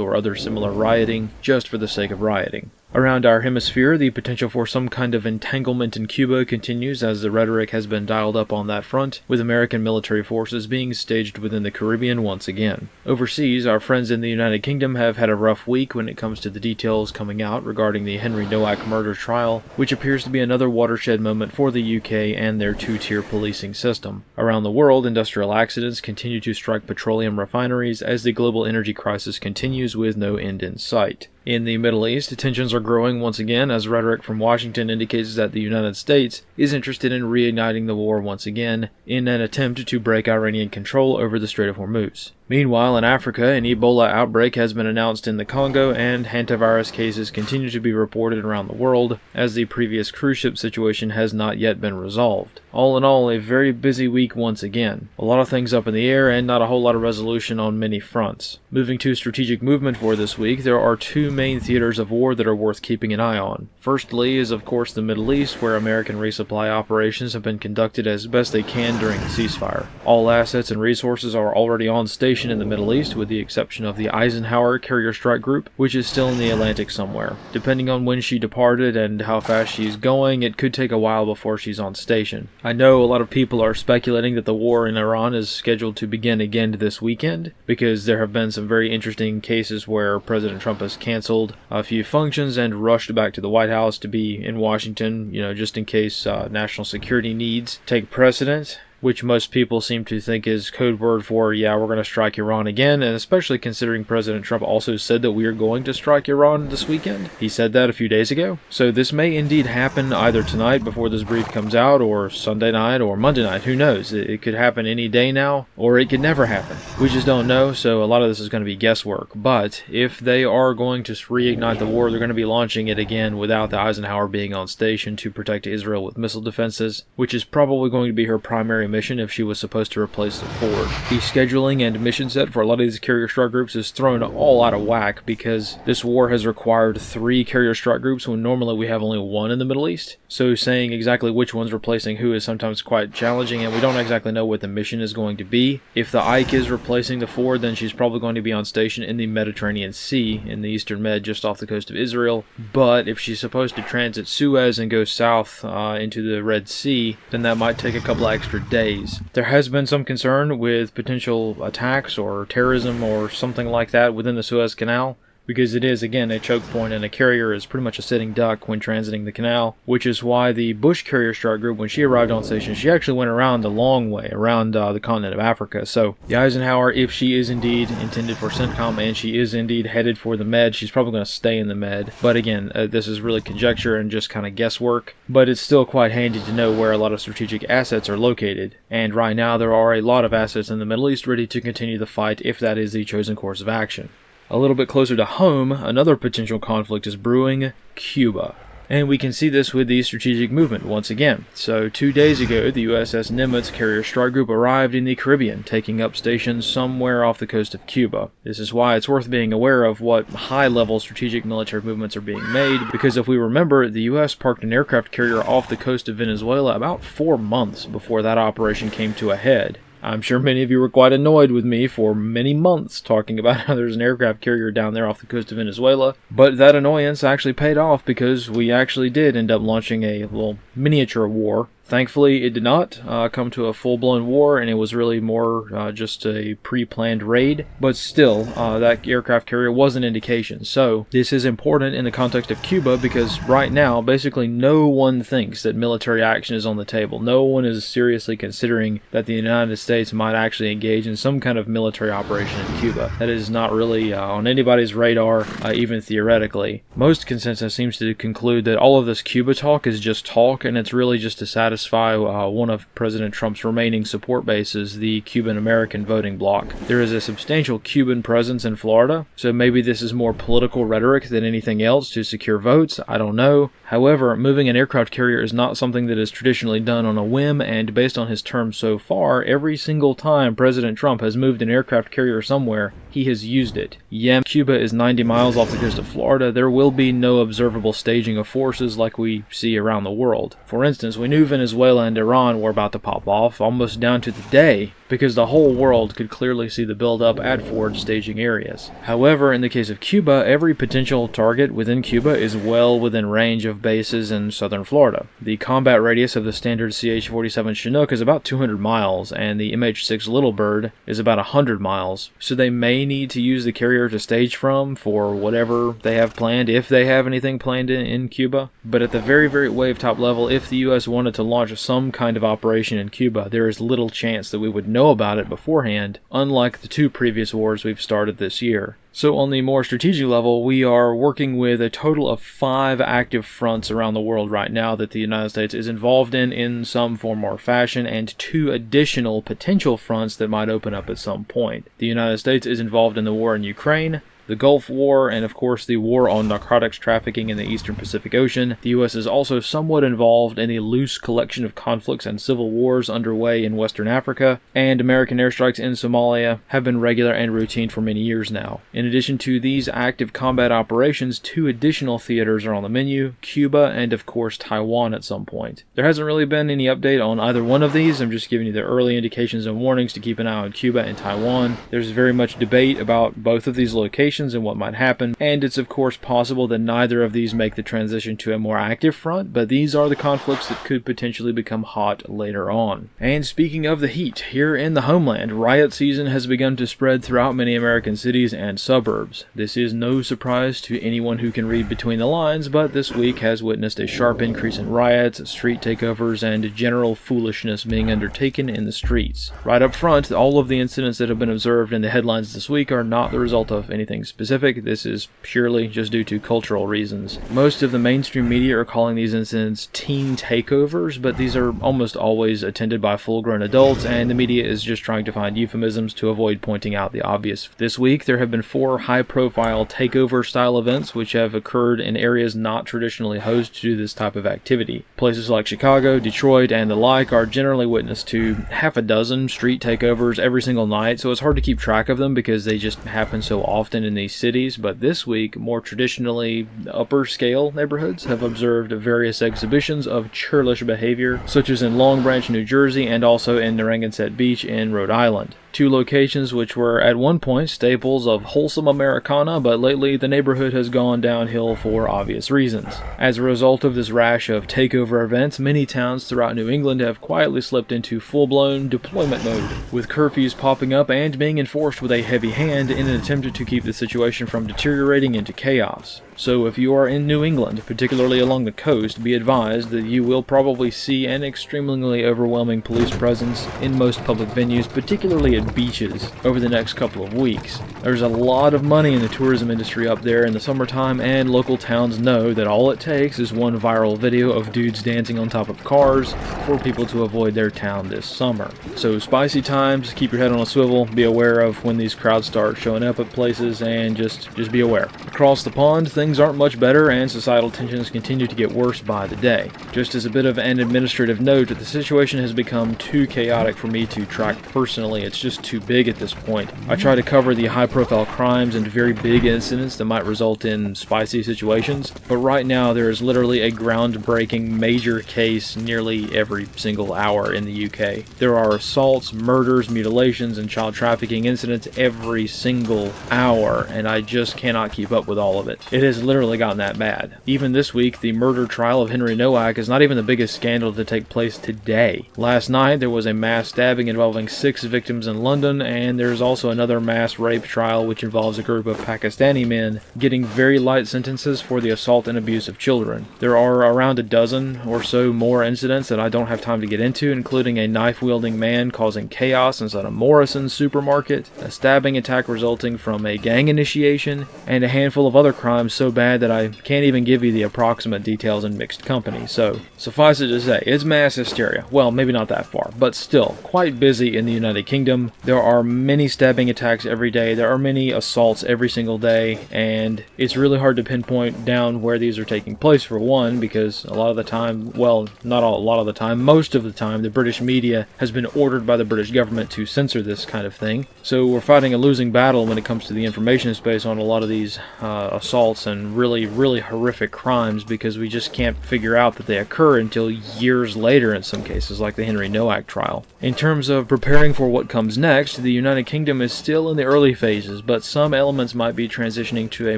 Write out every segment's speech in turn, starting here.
or other similar rioting just for the sake of rioting. Around our hemisphere, the potential for some kind of entanglement in Cuba continues as the rhetoric has been dialed up on that front, with American military forces being staged within the Caribbean once again. Overseas, our friends in the United Kingdom have had a rough week when it comes to the details coming out regarding the Henry Nowak murder trial, which appears to be another watershed moment for the UK and their two-tier policing system. Around the world, industrial accidents continue to strike petroleum refineries as the global energy crisis continues with no end in sight. In the Middle East, tensions are growing once again as rhetoric from Washington indicates that the United States is interested in reigniting the war once again in an attempt to break Iranian control over the Strait of Hormuz. Meanwhile, in Africa, an Ebola outbreak has been announced in the Congo, and hantavirus cases continue to be reported around the world, as the previous cruise ship situation has not yet been resolved. All in all, a very busy week once again. A lot of things up in the air, and not a whole lot of resolution on many fronts. Moving to strategic movement for this week, there are two main theaters of war that are worth keeping an eye on. Firstly is, of course, the Middle East, where American resupply operations have been conducted as best they can during the ceasefire. All assets and resources are already on station in the Middle East, with the exception of the Eisenhower Carrier Strike Group, which is still in the Atlantic somewhere. Depending on when she departed and how fast she's going, it could take a while before she's on station. I know a lot of people are speculating that the war in Iran is scheduled to begin again this weekend, because there have been some very interesting cases where President Trump has canceled a few functions and rushed back to the White House to be in Washington, just in case national security needs take precedence, which most people seem to think is code word for, yeah, we're going to strike Iran again, and especially considering President Trump also said that we are going to strike Iran this weekend. He said that a few days ago. So this may indeed happen either tonight before this brief comes out, or Sunday night, or Monday night, who knows? It could happen any day now, or it could never happen. We just don't know, so a lot of this is going to be guesswork. But if they are going to reignite the war, they're going to be launching it again without the Eisenhower being on station to protect Israel with missile defenses, which is probably going to be her primary mission if she was supposed to replace the Ford. The scheduling and mission set for a lot of these carrier strike groups is thrown all out of whack because this war has required 3 carrier strike groups when normally we have only 1 in the Middle East. So saying exactly which one's replacing who is sometimes quite challenging, and we don't exactly know what the mission is going to be. If the Ike is replacing the Ford, then she's probably going to be on station in the Mediterranean Sea in the Eastern Med just off the coast of Israel. But if she's supposed to transit Suez and go south into the Red Sea, then that might take a couple of extra days. There has been some concern with potential attacks or terrorism or something like that within the Suez Canal, because it is, again, a choke point, and a carrier is pretty much a sitting duck when transiting the canal, which is why the Bush Carrier Strike Group, when she arrived on station, she actually went around the long way, around the continent of Africa. So the Eisenhower, if she is indeed intended for CENTCOM, and she is indeed headed for the Med, she's probably going to stay in the Med. But again, this is really conjecture and just kind of guesswork, but it's still quite handy to know where a lot of strategic assets are located. And right now, there are a lot of assets in the Middle East ready to continue the fight if that is the chosen course of action. A little bit closer to home, another potential conflict is brewing: Cuba. And we can see this with the strategic movement once again. So 2 days ago, the USS Nimitz Carrier Strike Group arrived in the Caribbean, taking up stations somewhere off the coast of Cuba. This is why it's worth being aware of what high-level strategic military movements are being made, because if we remember, the US parked an aircraft carrier off the coast of Venezuela about 4 months before that operation came to a head. I'm sure many of you were quite annoyed with me for many months talking about how there's an aircraft carrier down there off the coast of Venezuela, but that annoyance actually paid off because we actually did end up launching a little miniature war. Thankfully, it did not come to a full-blown war, and it was really more just a pre-planned raid. But still, that aircraft carrier was an indication. So, this is important in the context of Cuba because right now, basically no one thinks that military action is on the table. No one is seriously considering that the United States might actually engage in some kind of military operation in Cuba. That is not really on anybody's radar, even theoretically. Most consensus seems to conclude that all of this Cuba talk is just talk, and it's really just to satisfy one of President Trump's remaining support bases, the Cuban-American voting bloc. There is a substantial Cuban presence in Florida, so maybe this is more political rhetoric than anything else to secure votes. I don't know. However, moving an aircraft carrier is not something that is traditionally done on a whim, and based on his terms so far, every single time President Trump has moved an aircraft carrier somewhere, he has used it. Yeah, Cuba is 90 miles off the coast of Florida. There will be no observable staging of forces like we see around the world. For instance, we knew Venezuela and Iran were about to pop off almost down to the day because the whole world could clearly see the buildup at forward staging areas. However, in the case of Cuba, every potential target within Cuba is well within range of bases in southern Florida. The combat radius of the standard CH-47 Chinook is about 200 miles, and the MH-6 Little Bird is about 100 miles, so they may need to use the carrier to stage from for whatever they have planned, if they have anything planned in Cuba. But at the very, very wave top level, if the U.S. wanted to launch some kind of operation in Cuba, there is little chance that we would know about it beforehand, unlike the 2 previous wars we've started this year. So on the more strategic level, we are working with a total of 5 active fronts around the world right now that the United States is involved in some form or fashion, and 2 additional potential fronts that might open up at some point. The United States is involved in the war in Ukraine, the Gulf War, and of course the war on narcotics trafficking in the Eastern Pacific Ocean. The U.S. is also somewhat involved in the loose collection of conflicts and civil wars underway in Western Africa, and American airstrikes in Somalia have been regular and routine for many years now. In addition to these active combat operations, 2 additional theaters are on the menu, Cuba and of course Taiwan at some point. There hasn't really been any update on either one of these. I'm just giving you the early indications and warnings to keep an eye on Cuba and Taiwan. There's very much debate about both of these locations and what might happen, and it's of course possible that neither of these make the transition to a more active front, but these are the conflicts that could potentially become hot later on. And speaking of the heat, here in the homeland, riot season has begun to spread throughout many American cities and suburbs. This is no surprise to anyone who can read between the lines, but this week has witnessed a sharp increase in riots, street takeovers, and general foolishness being undertaken in the streets. Right up front, all of the incidents that have been observed in the headlines this week are not the result of anything specific. This is purely just due to cultural reasons. Most of the mainstream media are calling these incidents teen takeovers, but these are almost always attended by full-grown adults, and the media is just trying to find euphemisms to avoid pointing out the obvious. This week, there have been 4 high-profile takeover-style events which have occurred in areas not traditionally host to this type of activity. Places like Chicago, Detroit, and the like are generally witness to half a dozen street takeovers every single night, so it's hard to keep track of them because they just happen so often in these cities. But this week, more traditionally upper scale neighborhoods have observed various exhibitions of churlish behavior, such as in Long Branch, New Jersey, and also in Narragansett Beach in Rhode Island. 2 locations which were at one point staples of wholesome Americana, but lately the neighborhood has gone downhill for obvious reasons. As a result of this rash of takeover events, many towns throughout New England have quietly slipped into full-blown deployment mode, with curfews popping up and being enforced with a heavy hand in an attempt to keep the situation from deteriorating into chaos. So if you are in New England, particularly along the coast, be advised that you will probably see an extremely overwhelming police presence in most public venues, particularly at beaches, over the next couple of weeks. There's a lot of money in the tourism industry up there in the summertime, and local towns know that all it takes is one viral video of dudes dancing on top of cars for people to avoid their town this summer. So spicy times, keep your head on a swivel, be aware of when these crowds start showing up at places, and just be aware. Across the pond, things aren't much better, and societal tensions continue to get worse by the day. Just as a bit of an administrative note, the situation has become too chaotic for me to track personally. It's just too big at this point. I try to cover the high-profile crimes and very big incidents that might result in spicy situations, but right now there is literally a groundbreaking major case nearly every single hour in the UK. There are assaults, murders, mutilations, and child trafficking incidents every single hour, and I just cannot keep up with all of it. It has literally gotten that bad. Even this week, the murder trial of Henry Nowak is not even the biggest scandal to take place today. Last night, there was a mass stabbing involving 6 victims in London, and there's also another mass rape trial which involves a group of Pakistani men getting very light sentences for the assault and abuse of children. There are around a dozen or so more incidents that I don't have time to get into, including a knife-wielding man causing chaos inside a Morrison's supermarket, a stabbing attack resulting from a gang initiation, and a handful of other crimes so bad that I can't even give you the approximate details in mixed company. So, suffice it to say, it's mass hysteria. Well, maybe not that far, but still, quite busy in the United Kingdom. There are many stabbing attacks every day, there are many assaults every single day, and it's really hard to pinpoint down where these are taking place, for one, because a lot of the time, well, not a lot of the time, most of the time, the British media has been ordered by the British government to censor this kind of thing. So we're fighting a losing battle when it comes to the information speculation space on a lot of these assaults and really, really horrific crimes, because we just can't figure out that they occur until years later in some cases, like the Henry Nowak trial. In terms of preparing for what comes next, the United Kingdom is still in the early phases, but some elements might be transitioning to a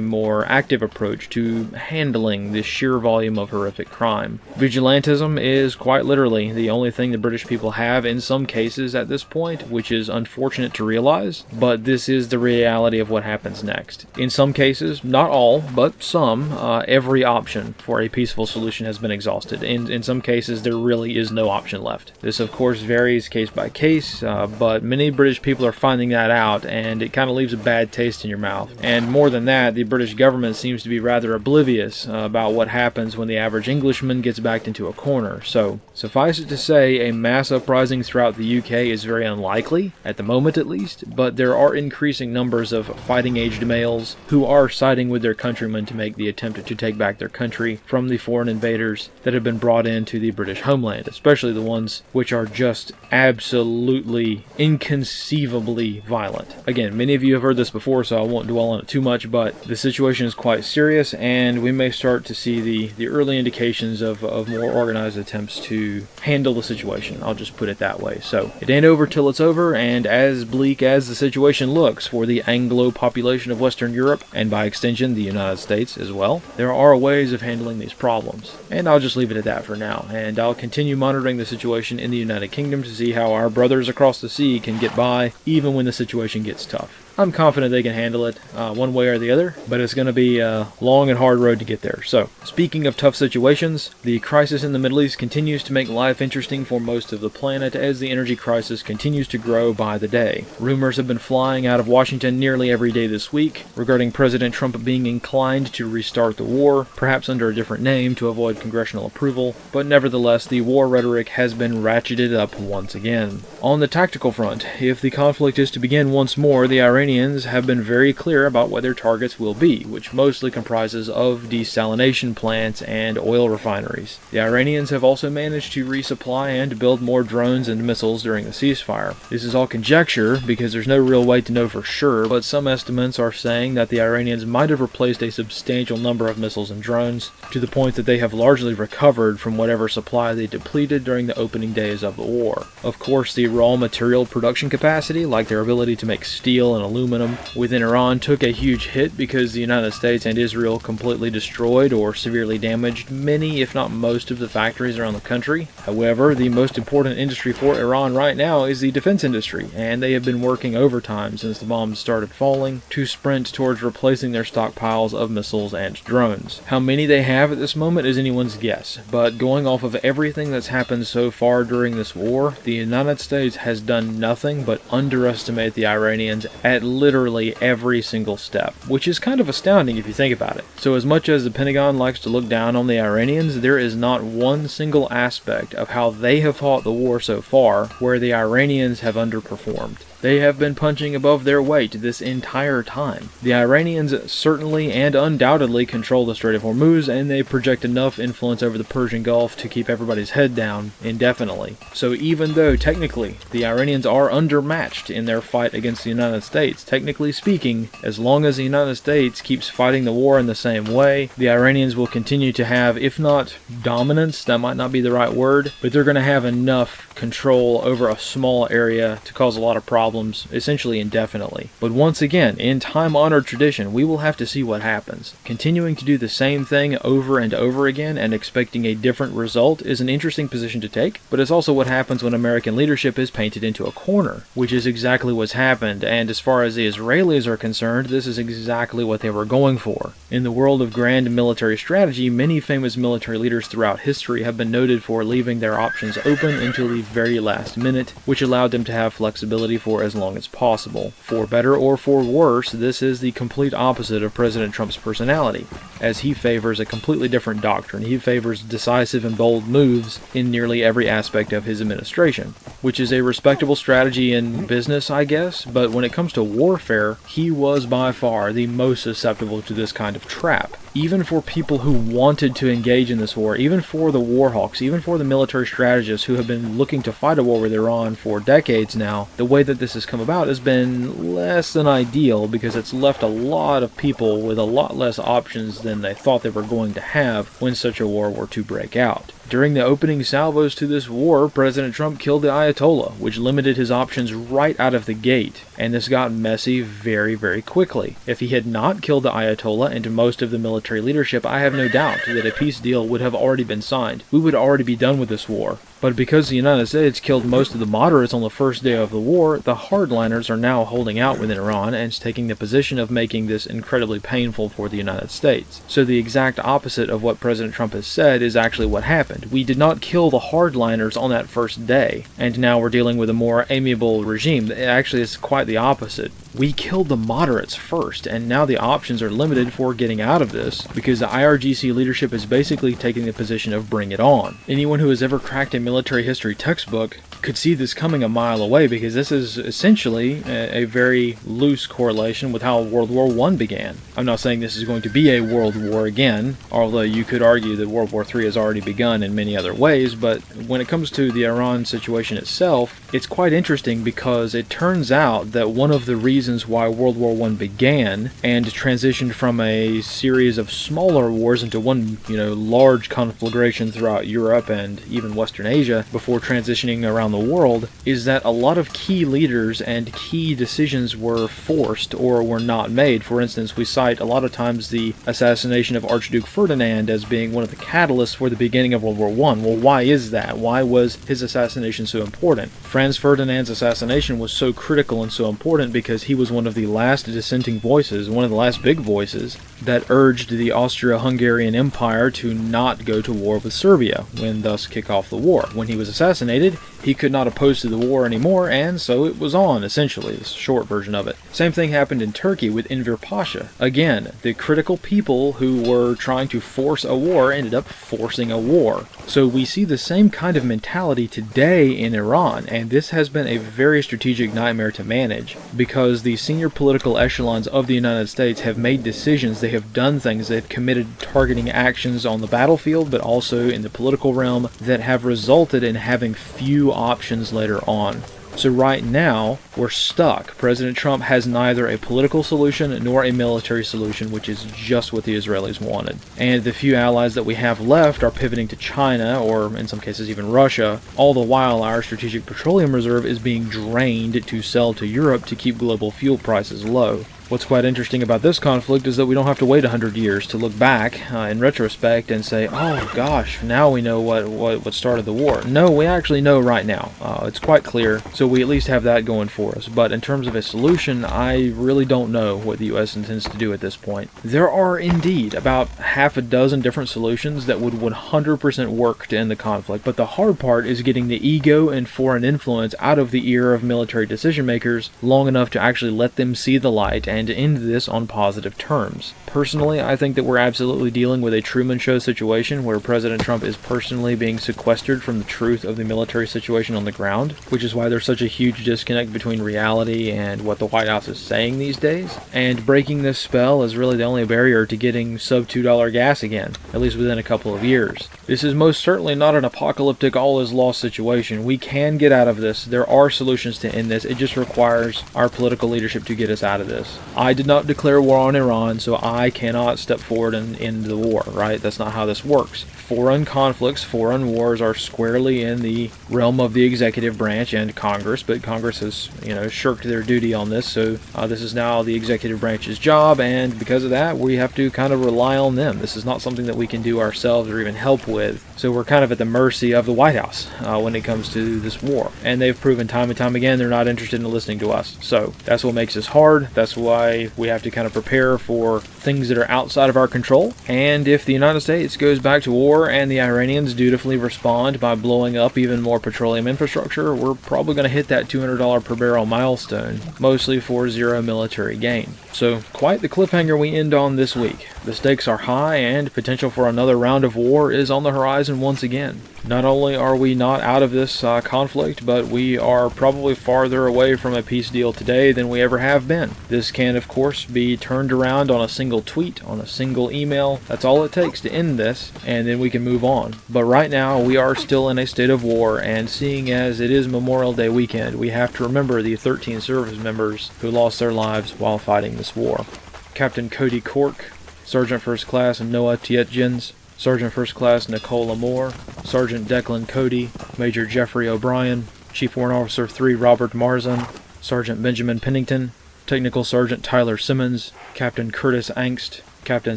more active approach to handling the sheer volume of horrific crime. Vigilantism is quite literally the only thing the British people have in some cases at this point, which is unfortunate to realize, but this is the reality of what happens next. In some cases, not all, but some, every option for a peaceful solution has been exhausted. In some cases, there really is no option left. This, of course, varies case by case, but many British people are finding that out, and it kind of leaves a bad taste in your mouth. And more than that, the British government seems to be rather oblivious about what happens when the average Englishman gets backed into a corner. So, suffice it to say, a mass uprising throughout the UK is very unlikely, at the moment at least, but there are increasing numbers of fighting-aged males who are siding with their countrymen to make the attempt to take back their country from the foreign invaders that have been brought into the British homeland, especially the ones which are just absolutely inconceivably violent. Again, many of you have heard this before, so I won't dwell on it too much, but the situation is quite serious, and we may start to see the early indications of more organized attempts to handle the situation. I'll just put it that way. So, it ain't over till it's over, and as bleak as the situation looks for the Anglo population of Western Europe, and by extension the United States as well, there are ways of handling these problems. And I'll just leave it at that for now, and I'll continue monitoring the situation in the United Kingdom to see how our brothers across the sea can get by even when the situation gets tough. I'm confident they can handle it one way or the other, but it's going to be a long and hard road to get there. So, speaking of tough situations, the crisis in the Middle East continues to make life interesting for most of the planet as the energy crisis continues to grow by the day. Rumors have been flying out of Washington nearly every day this week regarding President Trump being inclined to restart the war, perhaps under a different name to avoid congressional approval, but nevertheless the war rhetoric has been ratcheted up once again. On the tactical front, if the conflict is to begin once more, the Iranians have been very clear about what their targets will be, which mostly comprises of desalination plants and oil refineries. The Iranians have also managed to resupply and build more drones and missiles during the ceasefire. This is all conjecture because there's no real way to know for sure, but some estimates are saying that the Iranians might have replaced a substantial number of missiles and drones, to the point that they have largely recovered from whatever supply they depleted during the opening days of the war. Of course, the raw material production capacity, like their ability to make steel and aluminum within Iran, took a huge hit because the United States and Israel completely destroyed or severely damaged many, if not most, of the factories around the country. However, the most important industry for Iran right now is the defense industry, and they have been working overtime since the bombs started falling to sprint towards replacing their stockpiles of missiles and drones. How many they have at this moment is anyone's guess, but going off of everything that's happened so far during this war, the United States has done nothing but underestimate the Iranians at literally every single step, which is kind of astounding if you think about it. So as much as the Pentagon likes to look down on the Iranians, there is not one single aspect of how they have fought the war so far where the Iranians have underperformed. They have been punching above their weight this entire time. The Iranians certainly and undoubtedly control the Strait of Hormuz, and they project enough influence over the Persian Gulf to keep everybody's head down indefinitely. So even though technically the Iranians are undermatched in their fight against the United States, technically speaking, as long as the United States keeps fighting the war in the same way, the Iranians will continue to have, if not dominance, that might not be the right word, but they're going to have enough control over a small area to cause a lot of problems, essentially indefinitely. But once again, in time-honored tradition, we will have to see what happens. Continuing to do the same thing over and over again and expecting a different result is an interesting position to take, but it's also what happens when American leadership is painted into a corner, which is exactly what's happened, and as far as the Israelis are concerned, this is exactly what they were going for. In the world of grand military strategy, many famous military leaders throughout history have been noted for leaving their options open until the very last minute, which allowed them to have flexibility for as long as possible. For better or for worse, this is the complete opposite of President Trump's personality, as he favors a completely different doctrine. He favors decisive and bold moves in nearly every aspect of his administration, which is a respectable strategy in business, I guess, but when it comes to warfare, he was by far the most susceptible to this kind of trap. Even for people who wanted to engage in this war, even for the war hawks, even for the military strategists who have been looking to fight a war with Iran for decades now, the way that this has come about has been less than ideal because it's left a lot of people with a lot less options than they thought they were going to have when such a war were to break out. During the opening salvos to this war, President Trump killed the Ayatollah, which limited his options right out of the gate, and this got messy very, very quickly. If he had not killed the Ayatollah and most of the military leadership, I have no doubt that a peace deal would have already been signed. We would already be done with this war. But because the United States killed most of the moderates on the first day of the war, the hardliners are now holding out within Iran and taking the position of making this incredibly painful for the United States. So the exact opposite of what President Trump has said is actually what happened. We did not kill the hardliners on that first day, and now we're dealing with a more amiable regime. Actually, it's quite the opposite. We killed the moderates first, and now the options are limited for getting out of this, because the IRGC leadership is basically taking the position of bring it on. Anyone who has ever cracked a military history textbook could see this coming a mile away, because this is essentially a very loose correlation with how World War I began. I'm not saying this is going to be a world war again, although you could argue that World War III has already begun in many other ways, but when it comes to the Iran situation itself, it's quite interesting because it turns out that one of the reasons why World War I began and transitioned from a series of smaller wars into one, large conflagration throughout Europe and even Western Asia before transitioning around the world is that a lot of key leaders and key decisions were forced or were not made. For instance, we cite a lot of times the assassination of Archduke Ferdinand as being one of the catalysts for the beginning of World War I. Well, why is that? Why was his assassination so important? Franz Ferdinand's assassination was so critical and so important because he was one of the last dissenting voices, one of the last big voices, that urged the Austro-Hungarian Empire to not go to war with Serbia, and thus kick off the war. When he was assassinated, he could not oppose to the war anymore, and so it was on, essentially, the short version of it. Same thing happened in Turkey with Enver Pasha. Again, the critical people who were trying to force a war ended up forcing a war. So we see the same kind of mentality today in Iran, and this has been a very strategic nightmare to manage, because the senior political echelons of the United States have made decisions, they have done things, they've committed targeting actions on the battlefield, but also in the political realm that have resulted in having few options later on. So right now, we're stuck. President Trump has neither a political solution nor a military solution, which is just what the Israelis wanted. And the few allies that we have left are pivoting to China, or in some cases even Russia, all the while our strategic petroleum reserve is being drained to sell to Europe to keep global fuel prices low. What's quite interesting about this conflict is that we don't have to wait 100 years to look back in retrospect and say, oh gosh, now we know what started the war. No, we actually know right now. It's quite clear, so we at least have that going for us. But in terms of a solution, I really don't know what the U.S. intends to do at this point. There are indeed about half a dozen different solutions that would 100% work to end the conflict, but the hard part is getting the ego and foreign influence out of the ear of military decision makers long enough to actually let them see the light and end this on positive terms. Personally, I think that we're absolutely dealing with a Truman Show situation where President Trump is personally being sequestered from the truth of the military situation on the ground, which is why there's such a huge disconnect between reality and what the White House is saying these days. And breaking this spell is really the only barrier to getting sub $2 gas again, at least within a couple of years. This is most certainly not an apocalyptic all is lost situation. We can get out of this. There are solutions to end this. It just requires our political leadership to get us out of this. I did not declare war on Iran, so I cannot step forward and end the war, right? That's not how this works. Foreign conflicts, foreign wars are squarely in the realm of the executive branch and Congress, but Congress has, shirked their duty on this, so this is now the executive branch's job, and because of that, we have to kind of rely on them. This is not something that we can do ourselves or even help with, so we're kind of at the mercy of the White House when it comes to this war, and they've proven time and time again they're not interested in listening to us. So that's what makes this hard. That's why we have to kind of prepare for things that are outside of our control, and if the United States goes back to war and the Iranians dutifully respond by blowing up even more petroleum infrastructure, we're probably going to hit that $200 per barrel milestone, mostly for zero military gain. So quite the cliffhanger we end on this week. The stakes are high and potential for another round of war is on the horizon once again. Not only are we not out of this conflict, but we are probably farther away from a peace deal today than we ever have been. This can, of course, be turned around on a single tweet, on a single email. That's all it takes to end this, and then we can move on. But right now, we are still in a state of war, and seeing as it is Memorial Day weekend, we have to remember the 13 service members who lost their lives while fighting this war. Captain Cody Cork, Sergeant First Class Noah Tietjens, Sergeant First Class Nicole Moore, Sergeant Declan Cody, Major Jeffrey O'Brien, Chief Warrant Officer 3 Robert Marzan, Sergeant Benjamin Pennington, Technical Sergeant Tyler Simmons, Captain Curtis Angst, Captain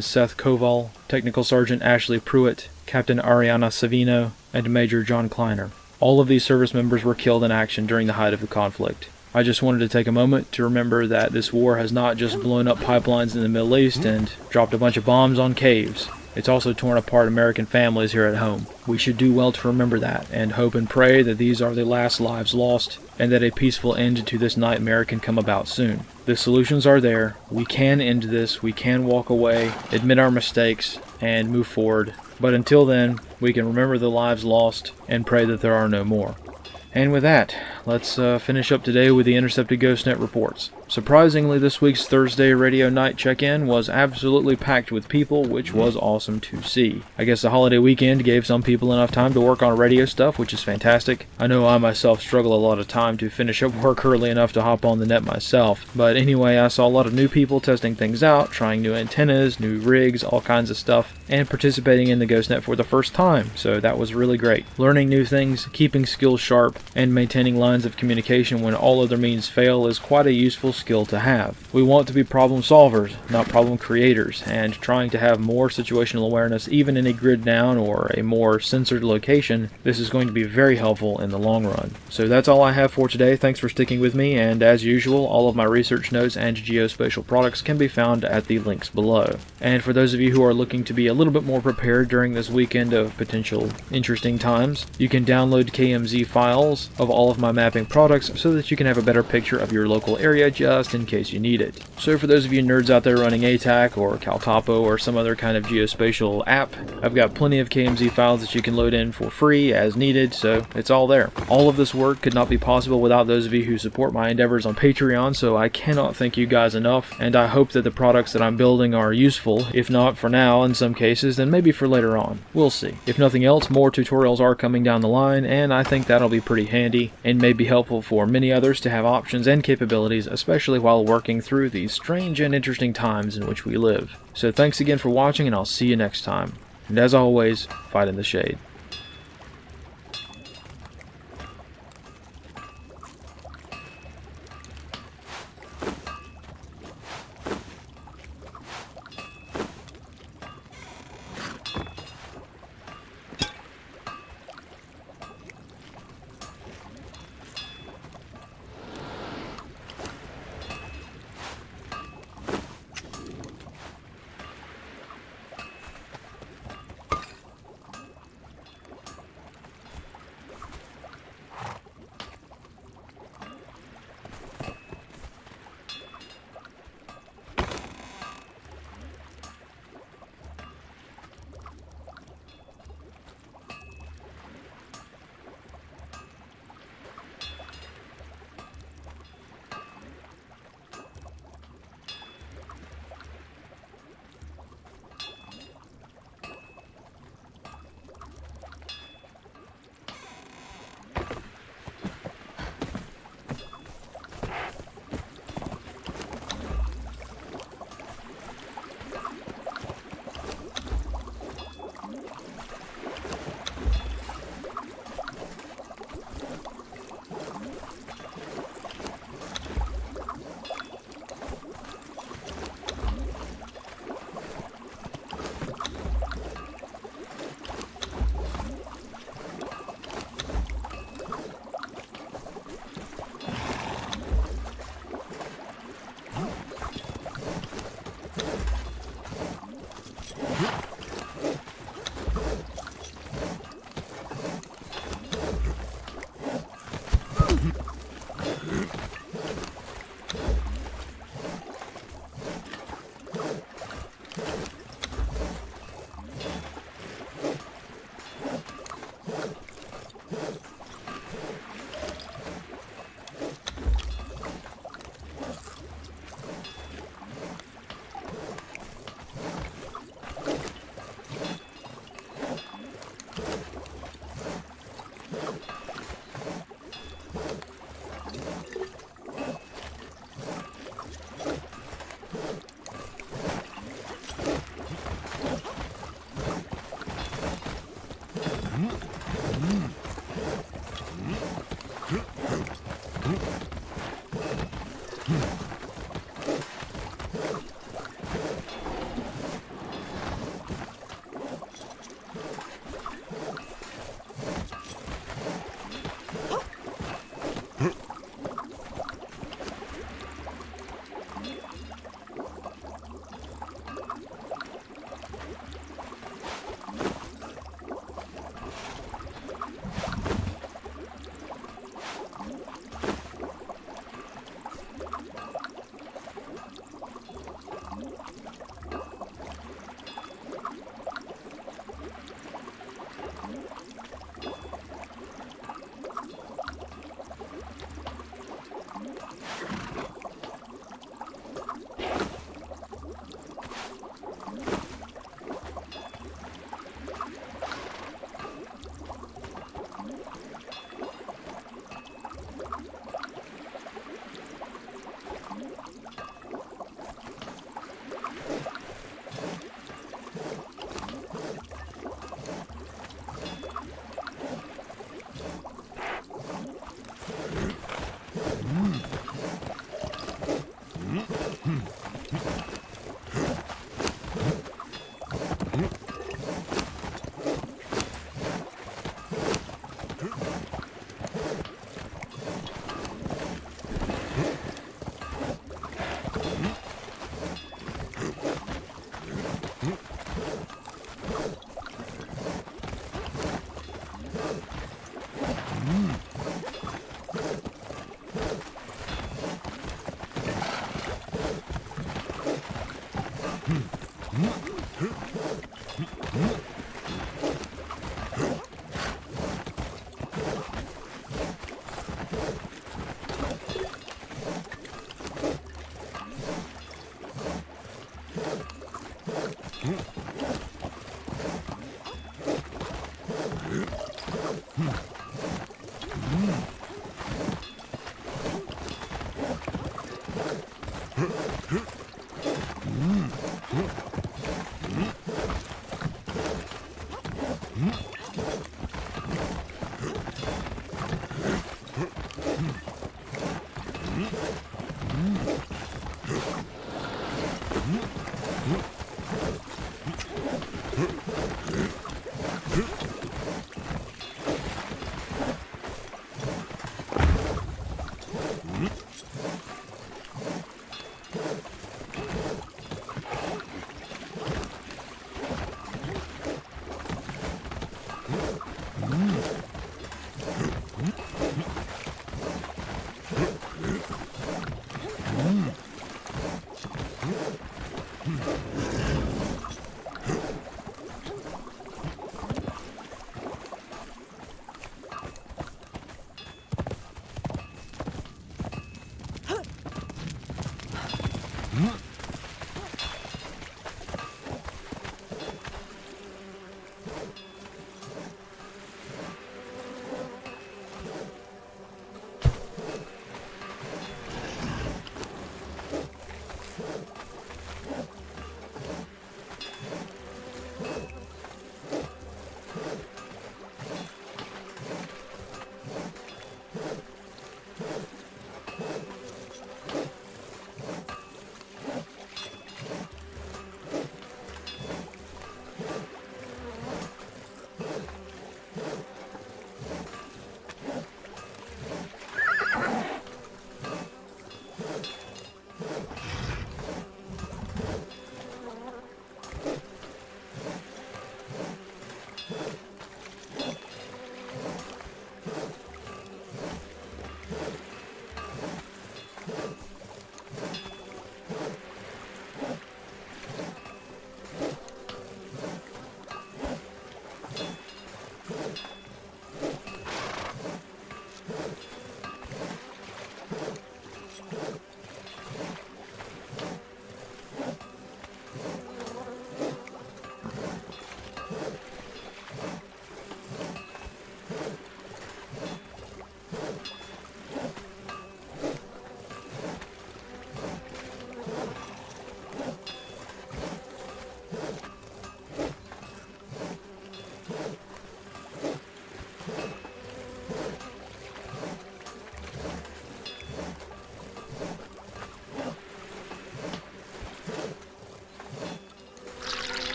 Seth Koval, Technical Sergeant Ashley Pruitt, Captain Ariana Savino, and Major John Kleiner. All of these service members were killed in action during the height of the conflict. I just wanted to take a moment to remember that this war has not just blown up pipelines in the Middle East and dropped a bunch of bombs on caves. It's also torn apart American families here at home. We should do well to remember that, and hope and pray that these are the last lives lost, and that a peaceful end to this nightmare can come about soon. The solutions are there. We can end this, we can walk away, admit our mistakes, and move forward. But until then, we can remember the lives lost, and pray that there are no more. And with that, let's finish up today with the Intercepted GhostNet reports. Surprisingly, this week's Thursday radio night check-in was absolutely packed with people, which was awesome to see. I guess the holiday weekend gave some people enough time to work on radio stuff, which is fantastic. I know I myself struggle a lot of time to finish up work early enough to hop on the net myself. But anyway, I saw a lot of new people testing things out, trying new antennas, new rigs, all kinds of stuff, and participating in the GhostNet for the first time, so that was really great. Learning new things, keeping skills sharp, and maintaining lines of communication when all other means fail is quite a useful skill to have. We want to be problem solvers, not problem creators, and trying to have more situational awareness even in a grid down or a more censored location, this is going to be very helpful in the long run. So that's all I have for today. Thanks for sticking with me, and as usual, all of my research notes and geospatial products can be found at the links below. And for those of you who are looking to be a little bit more prepared during this weekend of potential interesting times, you can download KMZ files of all of my mapping products so that you can have a better picture of your local area just in case you need it. So for those of you nerds out there running ATAC or Caltopo or some other kind of geospatial app, I've got plenty of KMZ files that you can load in for free as needed, so it's all there. All of this work could not be possible without those of you who support my endeavors on Patreon, so I cannot thank you guys enough, and I hope that the products that I'm building are useful, if not for now in some cases, then maybe for later on. We'll see. If nothing else, more tutorials are coming down the line, and I think that'll be pretty handy and may be helpful for many others to have options and capabilities, especially while working through these strange and interesting times in which we live. So thanks again for watching, and I'll see you next time. And as always, fight in the shade.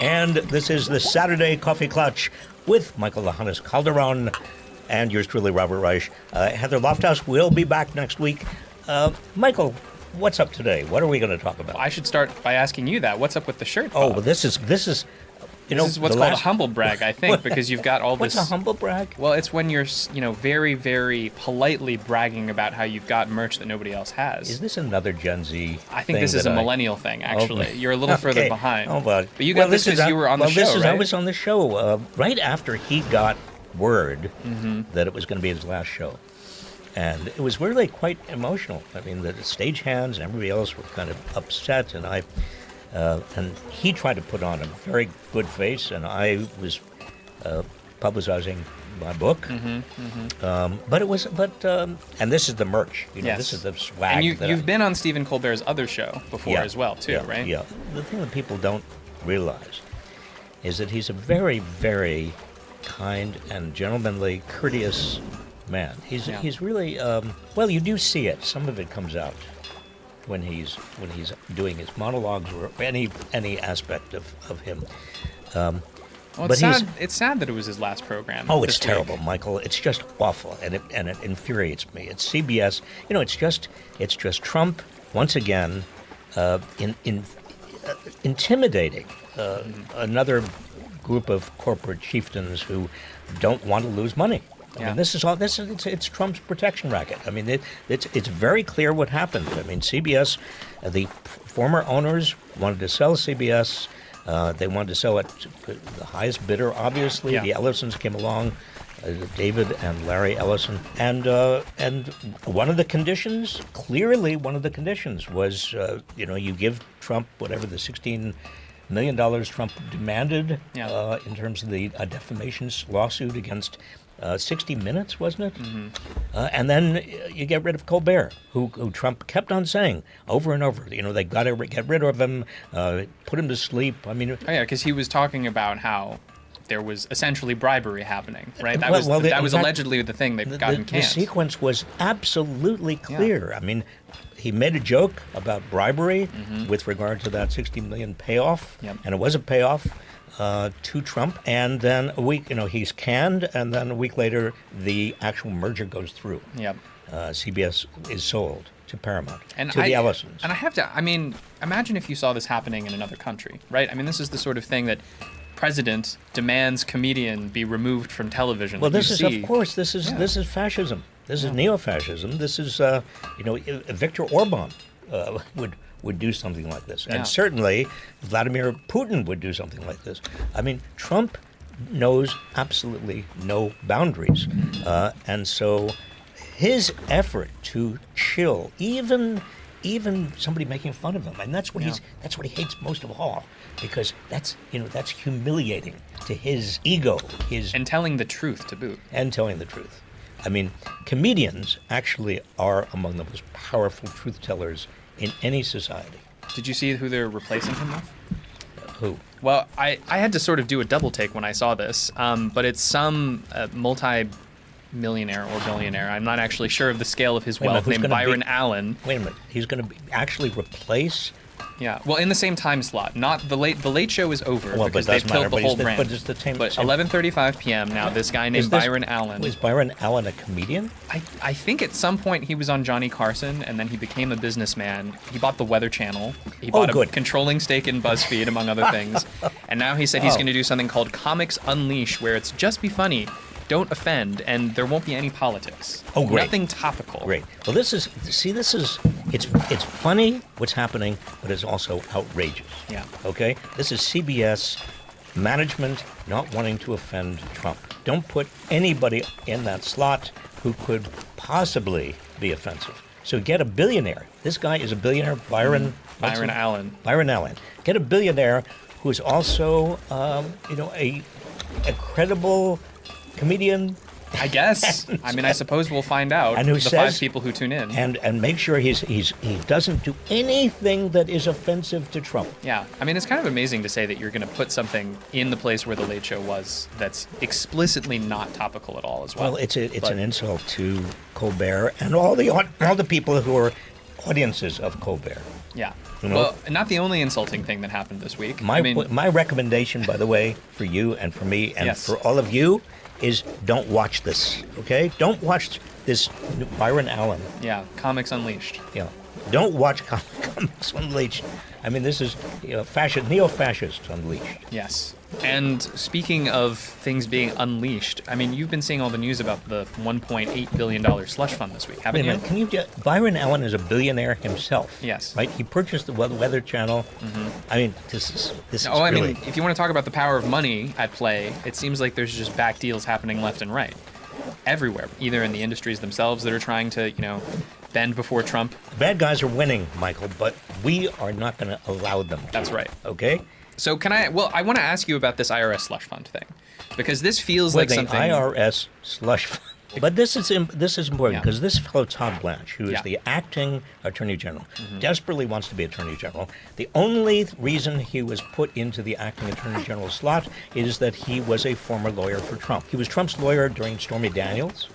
And this is the Saturday Coffee Clutch with Michael Johannes Calderon and yours truly, Robert Reich. Heather Lofthouse will be back next week. Michael, what's up today? What are we going to talk about? I should start by asking you that. What's up with the shirt, Bob? Oh, well, this is This is what's called a humble brag, I think, because you've got all this... What's a humble brag? Well, it's when you're, very, very politely bragging about how you've got merch that nobody else has. Is this another Gen Z I think this is a millennial thing, actually. Okay. You're a little further behind. Oh, but you got this because you were on the show, right? I was on the show right after he got word that it was going to be his last show. And it was really quite emotional. I mean, the stagehands and everybody else were kind of upset, and and he tried to put on a very good face, and I was publicizing my book. And this is the merch. Yes. This is the swag. And you've been on Stephen Colbert's other show before as well, too, right? Yeah. The thing that people don't realize is that he's a very, very kind and gentlemanly, courteous man. He's really you do see it. Some of it comes out when he's doing his monologues or any aspect of him. Well, it's sad that it was his last program. Oh, it's terrible, Michael. It's just awful, and it infuriates me. It's CBS. It's just Trump once again intimidating another group of corporate chieftains who don't want to lose money. I mean, it's Trump's protection racket. I mean, it's very clear what happened. I mean, CBS, the former owners wanted to sell CBS. They wanted to sell it to the highest bidder, obviously. Yeah. The Ellisons came along, David and Larry Ellison. And one of the conditions was, you give Trump whatever the $16 million Trump demanded in terms of the defamation lawsuit against 60 Minutes, wasn't it? And then you get rid of Colbert, who Trump kept on saying over and over, they got to get rid of him, put him to sleep. I mean... because he was talking about how there was essentially bribery happening, right? That was allegedly the thing that got him canned. The sequence was absolutely clear. Yeah. I mean, he made a joke about bribery with regard to that $60 million payoff, and it was a payoff to Trump, and then a week, he's canned, and then a week later, the actual merger goes through. Yep. CBS is sold to Paramount, to the Ellisons. And imagine if you saw this happening in another country, right? I mean, this is the sort of thing that president demands comedian be removed from television. Well, this is fascism. This is neo-fascism. This is, Viktor Orban would do something like this. And certainly Vladimir Putin would do something like this. I mean, Trump knows absolutely no boundaries. And so his effort to chill, even somebody making fun of him, and that's what he hates most of all, because that's humiliating to his ego, and telling the truth to boot. And telling the truth. I mean, comedians actually are among the most powerful truth tellers in any society. Did you see who they're replacing him with? Who? Well, I had to sort of do a double take when I saw this, but it's some multi-millionaire or billionaire. I'm not actually sure of the scale of his wealth, named Byron Allen. Wait a minute. He's going to actually replace... Yeah, well, in the same time slot. Not the Late Show is over because they've killed the whole brand. But it's the same. But 11:35 p.m. now. This guy named Byron Allen. Is Byron Allen a comedian? I think at some point he was on Johnny Carson, and then he became a businessman. He bought the Weather Channel. He bought a controlling stake in BuzzFeed, among other things. And now he said he's going to do something called Comics Unleash, where it's just be funny, don't offend, and there won't be any politics. Oh, great. Nothing topical. Great. Well, it's funny what's happening, but it's also outrageous. Yeah. Okay? This is CBS management not wanting to offend Trump. Don't put anybody in that slot who could possibly be offensive. So get a billionaire. This guy is a billionaire, Byron Allen. Byron Allen. Get a billionaire who is also, a credible comedian. I guess. I suppose we'll find out. And who five people who tune in. And make sure he doesn't do anything that is offensive to Trump. Yeah. It's kind of amazing to say that you're going to put something in the place where the Late Show was that's explicitly not topical at all as well. Well, it's an insult to Colbert and all the people who are audiences of Colbert. Yeah. You know? Well, not the only insulting thing that happened this week. My recommendation, by the way, for you and for me and Yes. for all of you is don't watch this, okay? Don't watch this Byron Allen. Yeah, Comics Unleashed. Yeah. Don't watch Comics Unleashed. I mean, this is neo-fascist Unleashed. Yes. And speaking of things being unleashed, I mean, you've been seeing all the news about the $1.8 billion slush fund this week, haven't Wait a you? minute, can you Byron Allen is a billionaire himself. Yes. Right? He purchased the Weather Channel. I mean, this is I really... mean, if you want to talk about the power of money at play, it seems like there's just back deals happening left and right. Everywhere, either in the industries themselves that are trying to, bend before Trump. Bad guys are winning, Michael, but we are not going to allow them to. That's right. Okay? So I want to ask you about this IRS slush fund thing, because this feels like something... IRS slush fund. But this is important because this fellow Todd Blanche, who is the acting Attorney General, desperately wants to be Attorney General. The only reason he was put into the acting Attorney General slot is that he was a former lawyer for Trump. He was Trump's lawyer during Stormy Daniels.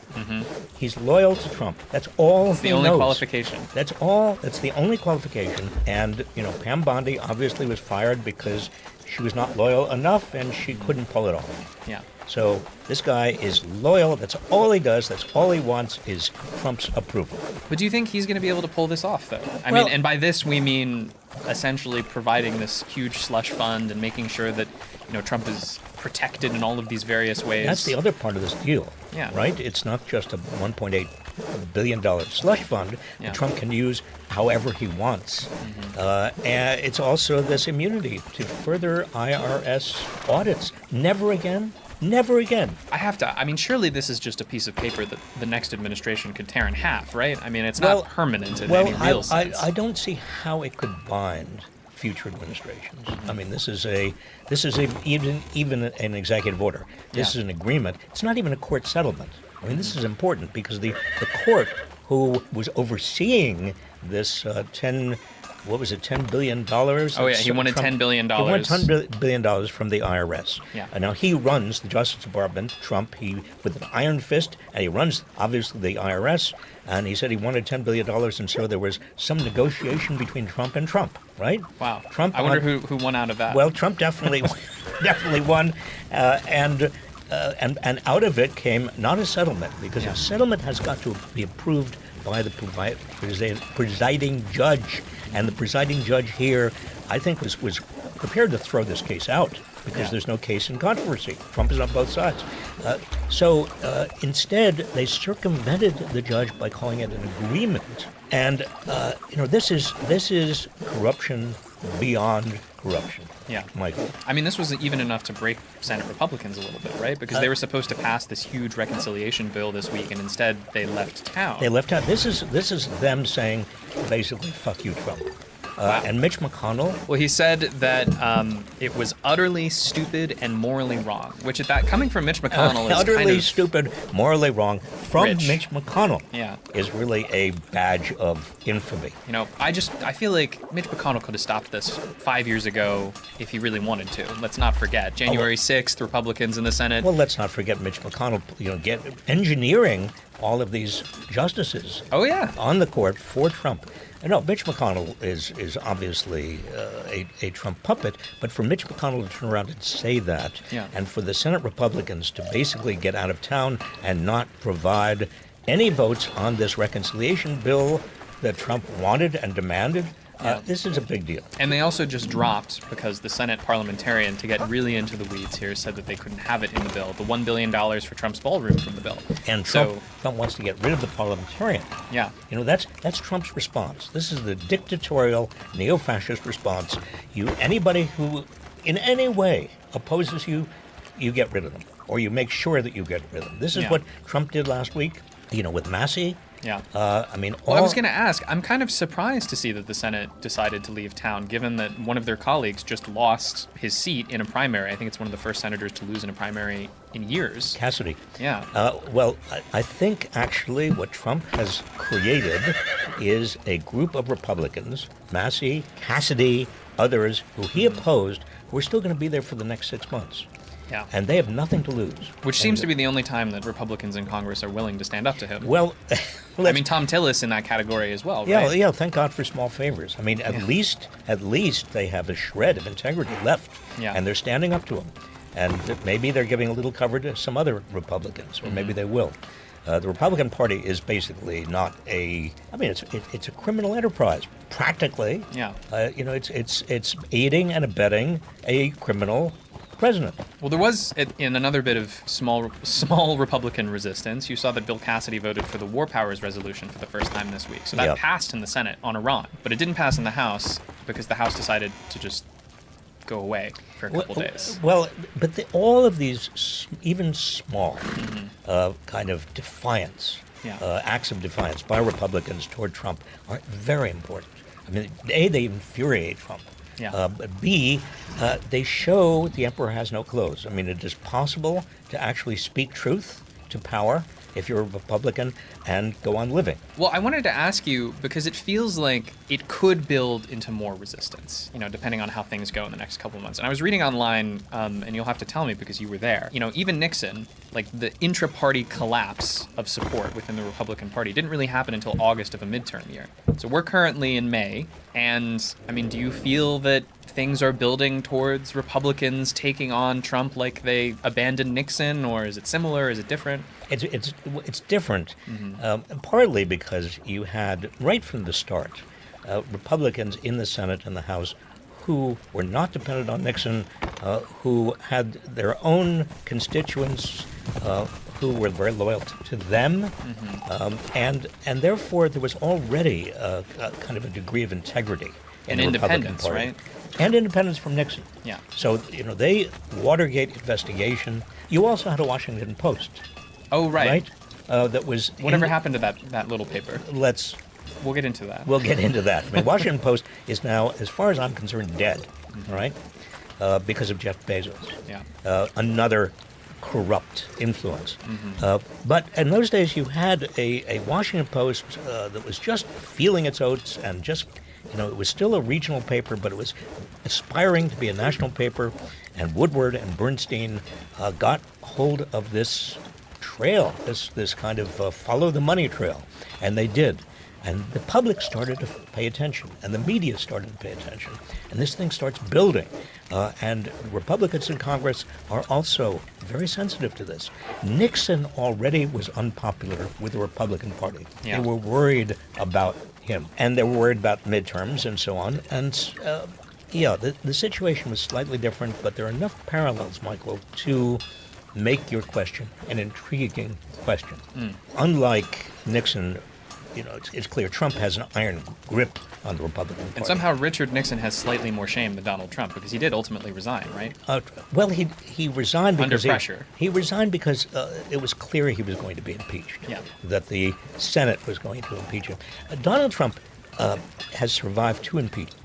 He's loyal to Trump. That's all That's the only qualification. That's all. That's the only qualification. And, Pam Bondi obviously was fired because she was not loyal enough and she couldn't pull it off. Yeah. So this guy is loyal. That's all he does. That's all he wants is Trump's approval. But do you think he's going to be able to pull this off, though? I mean, and by this we mean essentially providing this huge slush fund and making sure that, Trump is protected in all of these various ways. That's the other part of this deal, right? It's not just a $1.8 billion slush fund that Trump can use however he wants. And it's also this immunity to further IRS audits. Never again. Never again. Surely this is just a piece of paper that the next administration could tear in half, right? I mean, it's not permanent in any real sense. I don't see how it could bind future administrations. I mean, this is even an executive order. This is an agreement. It's not even a court settlement. I mean, this is important because the court who was overseeing this $10 billion? Oh, yeah, he wanted $10 billion. He wanted $10 billion from the IRS. Yeah. Now, he runs the Justice Department, Trump, with an iron fist, and he runs, obviously, the IRS, and he said he wanted $10 billion, and so there was some negotiation between Trump and Trump, right? Wow. Trump. I wonder who won out of that. Well, Trump definitely won, and out of it came not a settlement, because a settlement has got to be approved by the presiding judge. And the presiding judge here, I think, was prepared to throw this case out because there's no case in controversy. Trump is on both sides. So instead, they circumvented the judge by calling it an agreement. And this is corruption beyond corruption. Yeah. Michael. I mean, this wasn't even enough to break Senate Republicans a little bit, right? Because they were supposed to pass this huge reconciliation bill this week, and instead they left town. They left town. This is them saying, basically, fuck you, Trump. And Mitch McConnell. Well, he said that it was utterly stupid and morally wrong, which coming from Mitch McConnell is utterly kind of stupid, morally wrong from rich. Mitch McConnell. Yeah. Is really a badge of infamy. I feel like Mitch McConnell could have stopped this 5 years ago if he really wanted to. Let's not forget January 6th, Republicans in the Senate. Well, let's not forget Mitch McConnell. Engineering all of these justices. Oh yeah. On the court for Trump. No, Mitch McConnell is obviously a Trump puppet, but for Mitch McConnell to turn around and say that, and for the Senate Republicans to basically get out of town and not provide any votes on this reconciliation bill that Trump wanted and demanded, this is a big deal. And they also just dropped, because the Senate parliamentarian, to get really into the weeds here, said that they couldn't have it in the bill, the $1 billion for Trump's ballroom from the bill. And Trump wants to get rid of the parliamentarian. Yeah. That's Trump's response. This is the dictatorial, neo-fascist response. Anybody who in any way opposes you, you get rid of them. Or you make sure that you get rid of them. This is what Trump did last week, with Massey. Yeah. I was going to ask, I'm kind of surprised to see that the Senate decided to leave town, given that one of their colleagues just lost his seat in a primary. I think it's one of the first senators to lose in a primary in years. Cassidy. Yeah. Well, I think actually what Trump has created is a group of Republicans, Massey, Cassidy, others, who he opposed, who are still going to be there for the next 6 months. Yeah. And they have nothing to lose. Which seems to be the only time that Republicans in Congress are willing to stand up to him. Well, I mean, Tom Tillis in that category as well, right? Yeah, thank God for small favors. I mean, at least they have a shred of integrity left. Yeah. And they're standing up to him. And maybe they're giving a little cover to some other Republicans, or maybe they will. The Republican Party is basically not it's a criminal enterprise, practically. Yeah. It's aiding and abetting a criminal president. Well, there was, in another bit of small Republican resistance, you saw that Bill Cassidy voted for the War Powers Resolution for the first time this week. So that passed in the Senate on Iran, but it didn't pass in the House because the House decided to just go away for a couple days. Well, but all of these, even small, kind of defiance, acts of defiance by Republicans toward Trump are very important. I mean, A, they infuriate Trump. Yeah. But B, they show the emperor has no clothes. I mean, it is possible to actually speak truth to power if you're a Republican and go on living. Well, I wanted to ask you, because it feels like it could build into more resistance, depending on how things go in the next couple of months. And I was reading online, and you'll have to tell me because you were there, even Nixon, like the intra-party collapse of support within the Republican Party didn't really happen until August of a midterm year. So we're currently in May, and I mean, do you feel that things are building towards Republicans taking on Trump like they abandoned Nixon, or is it similar? Is it different? It's different, partly because you had, right from the start, Republicans in the Senate and the House who were not dependent on Nixon, who had their own constituents who were very loyal to them, and therefore there was already a kind of a degree of integrity in the Republican Party. Right? And independence from Nixon. Yeah. So, they, Watergate investigation, you also had a Washington Post. Oh, right. That was... Whatever happened to that little paper? We'll get into that. We'll get into that. I mean, Washington Post is now, as far as I'm concerned, dead, all right? Because of Jeff Bezos. Yeah. Another corrupt influence. But in those days, you had a Washington Post that was just feeling its oats and just... it was still a regional paper, but it was aspiring to be a national paper. And Woodward and Bernstein got hold of this trail, this kind of follow the money trail. And they did. And the public started to pay attention, and the media started to pay attention. And this thing starts building. And Republicans in Congress are also very sensitive to this. Nixon already was unpopular with the Republican Party. Yeah. They were worried about him, and they were worried about midterms and so on. And the situation was slightly different, but there are enough parallels, Michael, to make your question an intriguing question. Unlike Nixon, it's clear Trump has an iron grip on the Republican Party. And somehow Richard Nixon has slightly more shame than Donald Trump, because he did ultimately resign, right? Well, he resigned because under pressure. He resigned because it was clear he was going to be impeached. Yeah. That the Senate was going to impeach him. Donald Trump has survived 2 impeachments.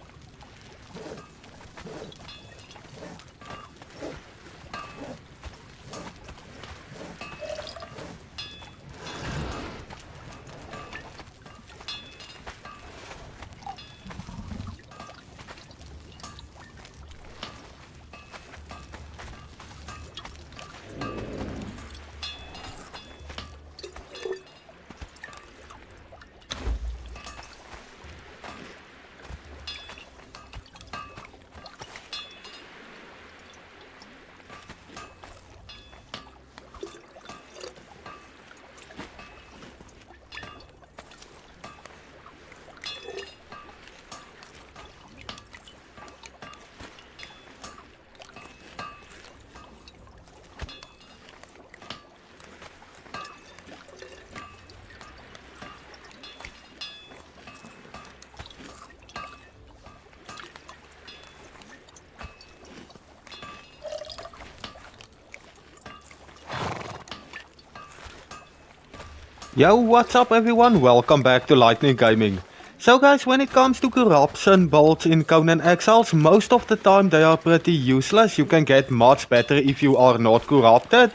Yo, what's up everyone, welcome back to Lightning Gaming. So guys, when it comes to corruption builds in Conan Exiles, most of the time they are pretty useless. You can get much better if you are not corrupted.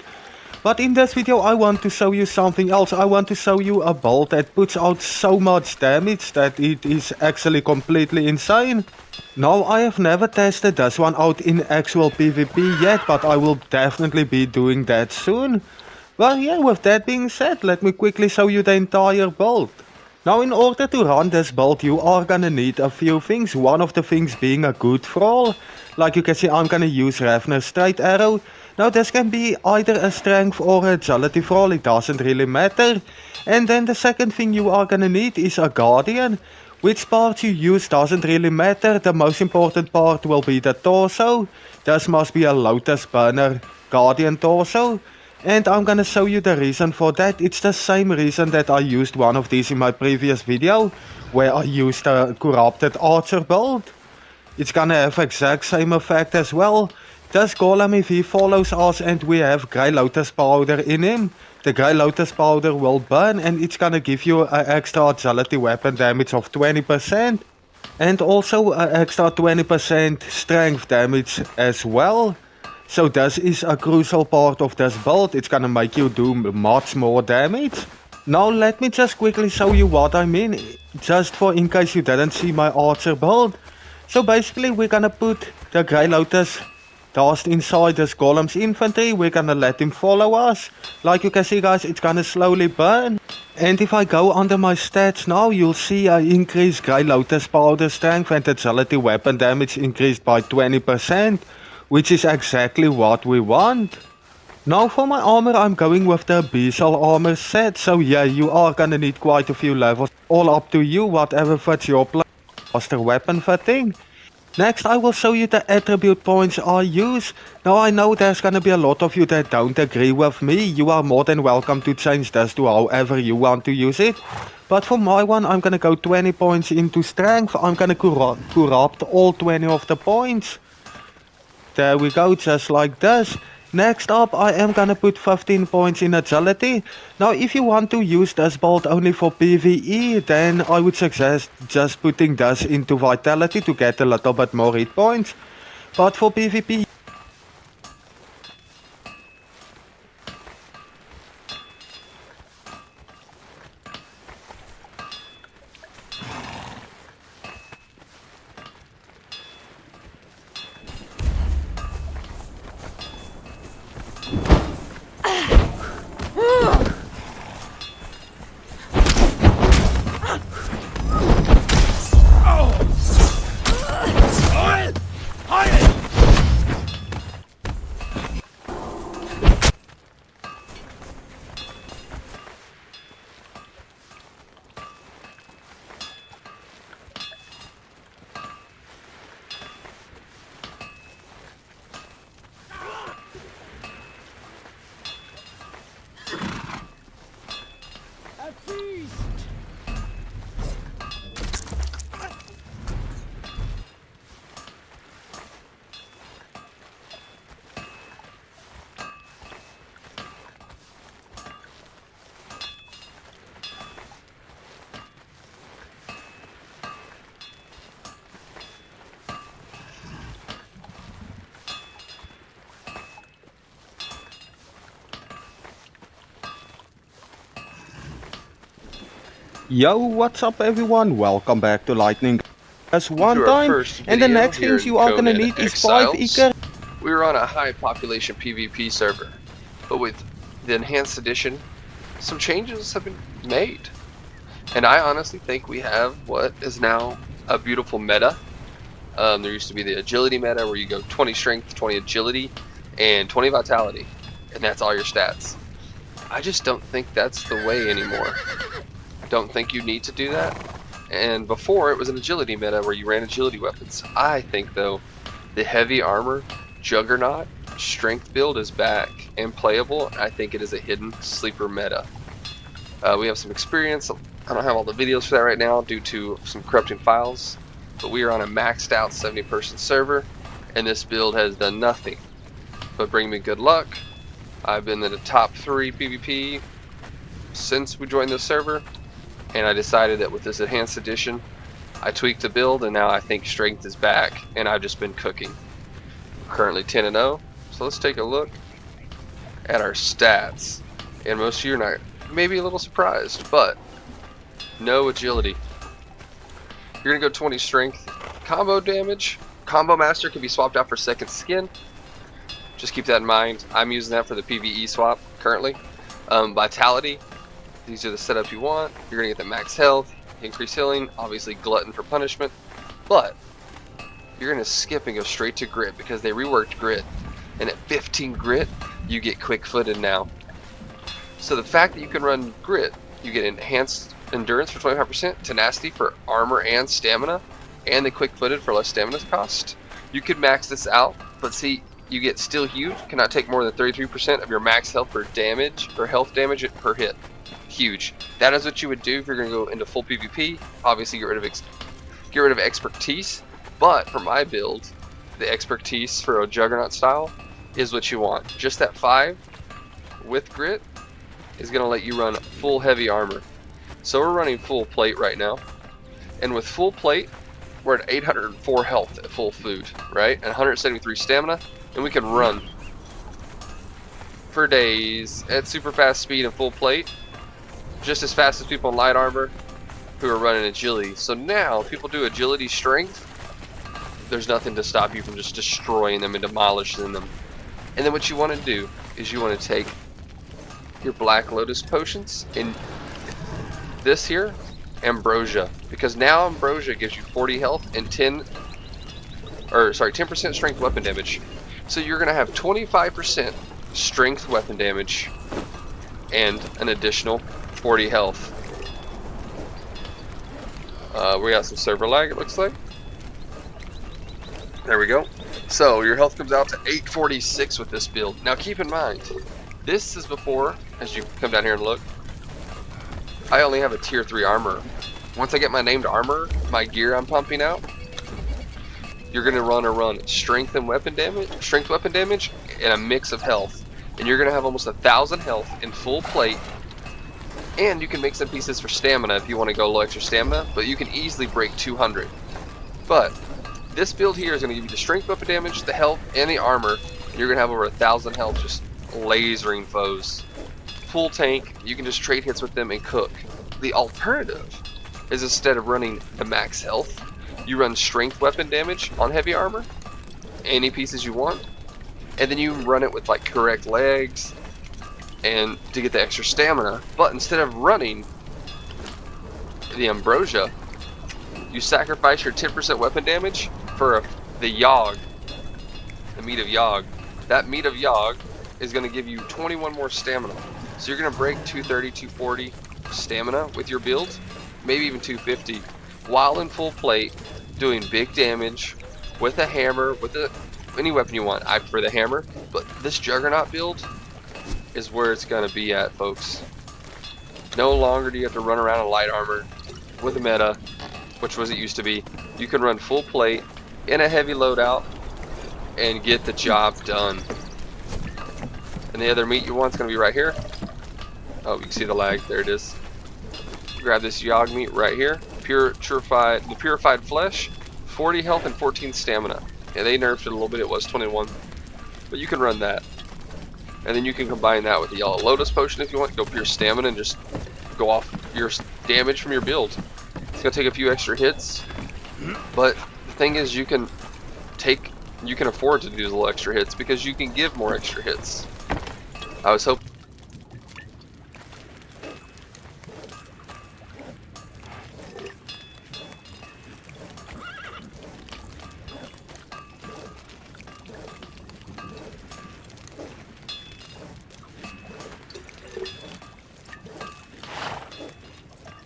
But in this video I want to show you something else. I want to show you a build that puts out so much damage that it is actually completely insane. Now, I have never tested this one out in actual PvP yet, but I will definitely be doing that soon. Well, yeah, with that being said, let me quickly show you the entire build. Now, in order to run this build, you are gonna need a few things. One of the things being a good thrall. Like you can see, I'm gonna use Ravner's straight arrow. Now, this can be either a strength or a agility thrall, it doesn't really matter. And then the second thing you are gonna need is a guardian. Which part you use doesn't really matter, the most important part will be the torso. This must be a Lotus Burner Guardian torso. And I'm gonna show you the reason for that. It's the same reason that I used one of these in my previous video, where I used a Corrupted Archer build. It's gonna have exact same effect as well. This golem, if he follows us and we have Grey Lotus powder in him, the Grey Lotus powder will burn and it's gonna give you an extra agility weapon damage of 20%. And also an extra 20% strength damage as well. So this is a crucial part of this build, it's gonna make you do much more damage. Now let me just quickly show you what I mean, just for in case you didn't see my archer build. So basically we're gonna put the Grey Lotus dust inside this golem's infantry, we're gonna let him follow us. Like you can see guys, it's gonna slowly burn. And if I go under my stats now, you'll see I increased Grey Lotus powder strength and agility weapon damage increased by 20, which is exactly what we want. Now for my armor, I'm going with the Bezel armor set, so yeah, you are gonna need quite a few levels, all up to you, whatever fits your faster weapon fitting. Next, I will show you the attribute points I use. Now, I know there's gonna be a lot of you that don't agree with me. You are more than welcome to change this to however you want to use it. But for my one, I'm gonna go 20 points into strength. I'm gonna corrupt all 20 of the points. There we go, just like this. Next up, I am gonna put 15 points in agility. Now, if you want to use this build only for PvE, then I would suggest just putting this into vitality to get a little bit more hit points. But for PvP, yo, what's up everyone? Welcome back to Lightning. As one time, and the next things you are gonna need is 5 Icar. We were on a high population PvP server, but with the enhanced edition, some changes have been made. And I honestly think we have what is now a beautiful meta. There used to be the agility meta where you go 20 strength, 20 agility, and 20 vitality, and that's all your stats. I just don't think that's the way anymore. Don't think you need to do that. And before it was an agility meta where you ran agility weapons. I think though the heavy armor juggernaut strength build is back and playable. I think it is a hidden sleeper meta. We have some experience. I don't have all the videos for that right now due to some corrupting files, but we are on a maxed out 70-person server and this build has done nothing but bring me good luck. I've been in the top 3 PvP since we joined this server, and I decided that with this enhanced edition I tweaked the build and now I think strength is back and I've just been cooking. I'm currently 10-0, so let's take a look at our stats, and most of you are not maybe a little surprised, but no agility. You're gonna go 20 strength. Combo damage. Combo master can be swapped out for second skin. Just keep that in mind. I'm using that for the PvE swap currently. Vitality. These are the setup you want. You're gonna get the max health, increased healing, obviously glutton for punishment, but you're gonna skip and go straight to grit because they reworked grit. And at 15 grit, you get quick-footed now. So the fact that you can run grit, you get enhanced endurance for 25%, tenacity for armor and stamina, and the quick-footed for less stamina cost. You could max this out, but see, you get still huge. Cannot take more than 33% of your max health per damage or health damage per hit. Huge. That is what you would do if you're going to go into full PvP. Obviously, get rid of expertise. But for my build, the expertise for a Juggernaut style is what you want. Just that 5 with grit is going to let you run full heavy armor. So we're running full plate right now. And with full plate, we're at 804 health at full food, right? And 173 stamina. And we can run for days at super fast speed and full plate. Just as fast as people in light armor who are running agility. So now, if people do agility strength, there's nothing to stop you from just destroying them and demolishing them. And then what you want to do is you want to take your Black Lotus potions and this here, Ambrosia. Because now Ambrosia gives you 40 health and 10% strength weapon damage. So you're going to have 25% strength weapon damage and an additional 40 health. We got some server lag, it looks like. There we go. So your health comes out to 846 with this build. Now keep in mind, this is before, as you come down here and look, I only have a tier 3 armor. Once I get my named armor, my gear I'm pumping out, you're gonna run strength weapon damage, and a mix of health. And you're gonna have almost 1,000 health in full plate. And you can make some pieces for stamina if you want to go low extra stamina, but you can easily break 200. But this build here is going to give you the strength weapon damage, the health, and the armor, and you're going to have over 1,000 health just lasering foes. Full tank, you can just trade hits with them and cook. The alternative is instead of running the max health, you run strength weapon damage on heavy armor, any pieces you want, and then you run it with like correct legs, and to get the extra stamina. But instead of running the Ambrosia, you sacrifice your 10% weapon damage for the Yogg, the meat of Yogg. That meat of Yogg is going to give you 21 more stamina. So you're going to break 230, 240 stamina with your build, maybe even 250, while in full plate, doing big damage with a hammer, with any weapon you want. I prefer the hammer, but this Juggernaut build is where it's gonna be at, folks. No longer do you have to run around in light armor with a meta, which was it used to be. You can run full plate in a heavy loadout and get the job done. And the other meat you want is gonna be right here. Oh, you can see the lag. There it is. Grab this Yogg meat right here. The purified flesh, 40 health and 14 stamina. Yeah, they nerfed it a little bit. It was 21, but you can run that. And then you can combine that with the Yellow Lotus potion if you want. Go pure stamina and just go off your damage from your build. It's gonna take a few extra hits, but the thing is you can afford to do those little extra hits because you can give more extra hits. I was hoping.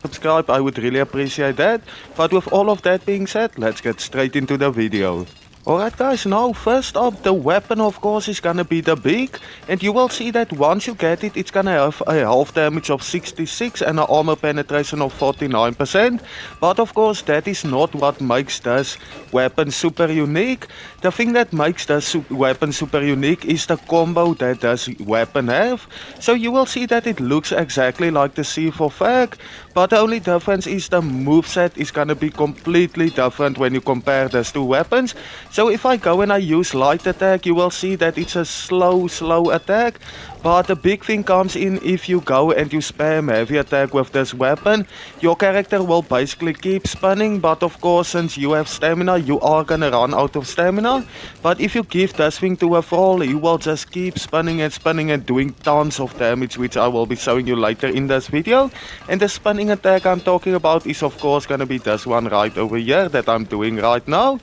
Subscribe, I would really appreciate that. But with all of that being said, let's get straight into the video. Alright guys, now first up, the weapon of course is gonna be the beak, and you will see that once you get it, it's gonna have a health damage of 66 and an armor penetration of 49%, but of course that is not what makes this weapon super unique. The thing that makes this weapon super unique is the combo that this weapon have. So you will see that it looks exactly like the C4 Fag, but the only difference is the moveset is gonna be completely different when you compare these two weapons. So if I go and I use light attack, you will see that it's a slow attack. But the big thing comes in if you go and you spam heavy attack with this weapon, your character will basically keep spinning, but of course since you have stamina, you are gonna run out of stamina. But if you give this thing to a thrall, he will just keep spinning and doing tons of damage, which I will be showing you later in this video. And the spinning attack I'm talking about is of course gonna be this one right over here that I'm doing right now.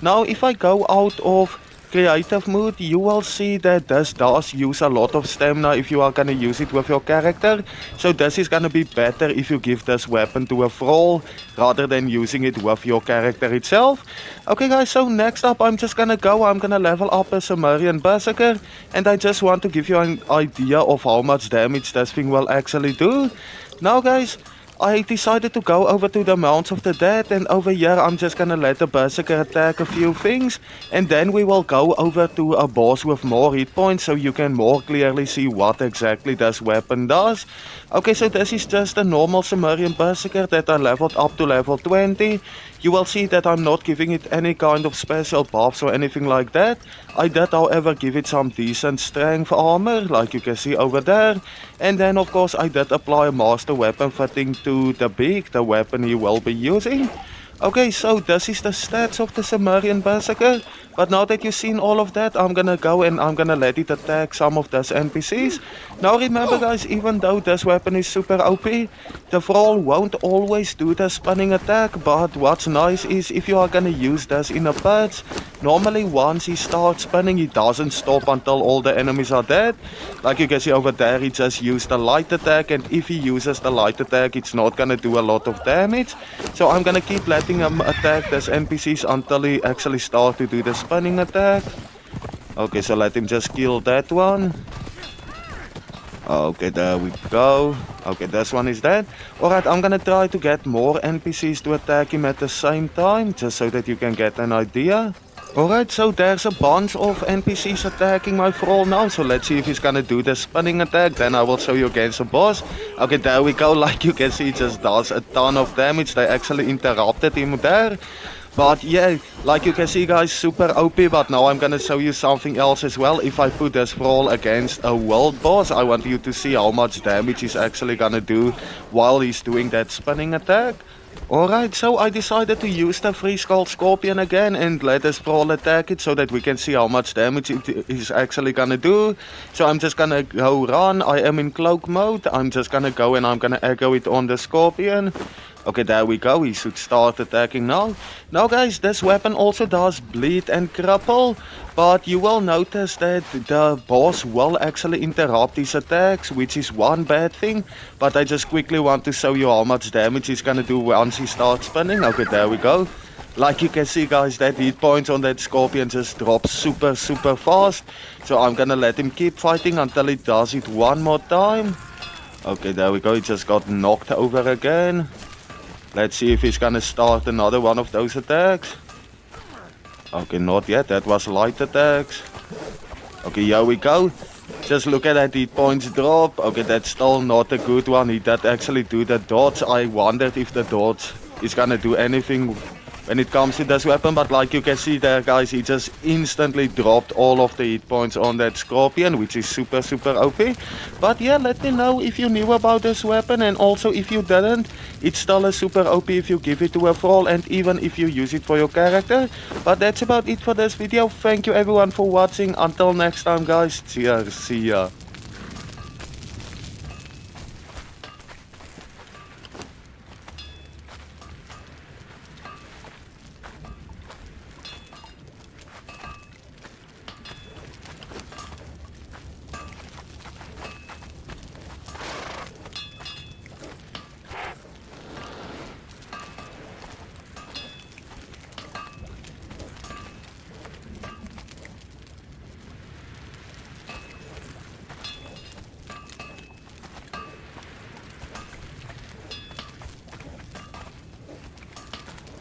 Now if I go out of creative mode, you will see that this does use a lot of stamina if you are gonna use it with your character. So this is gonna be better if you give this weapon to a thrall rather than using it with your character itself. Okay guys, so next up I'm gonna level up a Sumerian Berserker, and I just want to give you an idea of how much damage this thing will actually do. Now guys, I decided to go over to the Mounds of the Dead, and over here I'm just gonna let the Berserker attack a few things, and then we will go over to a boss with more hit points so you can more clearly see what exactly this weapon does. Okay, so this is just a normal Sumerian Berserker that I leveled up to level 20. You will see that I'm not giving it any kind of special buffs or anything like that. I did however give it some decent strength armor, like you can see over there. And then of course I did apply a master weapon fitting to the beak, the weapon he will be using. Okay, so this is the stats of the Sumerian Berserker. But now that you've seen all of that, I'm gonna go and I'm gonna let it attack some of those NPCs. Now remember guys, even though this weapon is super OP, the thrall won't always do the spinning attack. But what's nice is if you are gonna use this in a patch, normally once he starts spinning, he doesn't stop until all the enemies are dead. Like you can see over there, he just used the light attack, and if he uses the light attack, it's not gonna do a lot of damage. So I'm gonna keep letting him attack these NPCs until he actually starts to do the spinning attack. Okay, so let him just kill that one. Okay, there we go. Okay, this one is dead. Alright, I'm gonna try to get more NPCs to attack him at the same time, just so that you can get an idea. Alright, so there's a bunch of NPCs attacking my thrall now, so let's see if he's gonna do the spinning attack, then I will show you against the boss. Okay, there we go, like you can see, he just does a ton of damage. They actually interrupted him there. But yeah, like you can see guys, super OP, but now I'm gonna show you something else as well. If I put this thrall against a world boss, I want you to see how much damage he's actually gonna do while he's doing that spinning attack. Alright, so I decided to use the 3-skull scorpion again and let this thrall attack it so that we can see how much damage it is actually gonna do. So I'm just gonna go run, I am in cloak mode, I'm just gonna go and I'm gonna echo it on the scorpion. Okay, there we go, he should start attacking now. Now guys, this weapon also does bleed and cripple, but you will notice that the boss will actually interrupt his attacks, which is one bad thing. But I just quickly want to show you how much damage he's gonna do once he starts spinning. Okay, there we go. Like you can see guys, that hit points on that scorpion just drops super fast. So I'm gonna let him keep fighting until he does it one more time. Okay, there we go, he just got knocked over again. Let's see if he's gonna start another one of those attacks. Okay, not yet, that was light attacks. Okay, here we go. Just look at that hit points drop. Okay, that's still not a good one. He did actually do the dodge. I wondered if the dodge is gonna do anything when it comes to this weapon, but like you can see there guys, he just instantly dropped all of the hit points on that scorpion, which is super OP. But yeah, let me know if you knew about this weapon, and also if you didn't, it's still a super OP if you give it to a thrall, and even if you use it for your character. But that's about it for this video. Thank you everyone for watching. Until next time guys, cheers, see ya.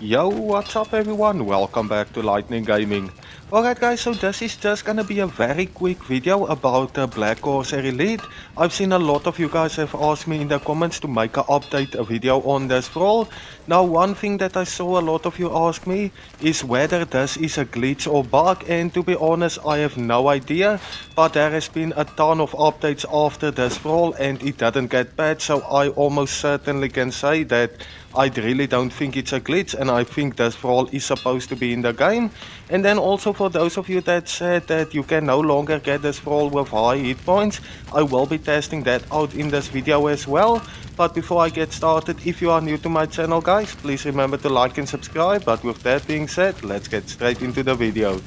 Yo, what's up everyone, welcome back to Lightning Gaming. Alright guys, so this is just gonna be a very quick video about the Black Corsair Elite. I've seen a lot of you guys have asked me in the comments to make a video on this role. Now one thing that I saw a lot of you ask me is whether this is a glitch or bug, and to be honest I have no idea, but there has been a ton of updates after this role and it didn't get patched, so I almost certainly can say that I really don't think it's a glitch, and I think this role is supposed to be in the game. And then also for those of you that said that you can no longer get this role with high hit points, I will be testing that out in this video as well. But before I get started, if you are new to my channel guys, please remember to like and subscribe. But with that being said, let's get straight into the video.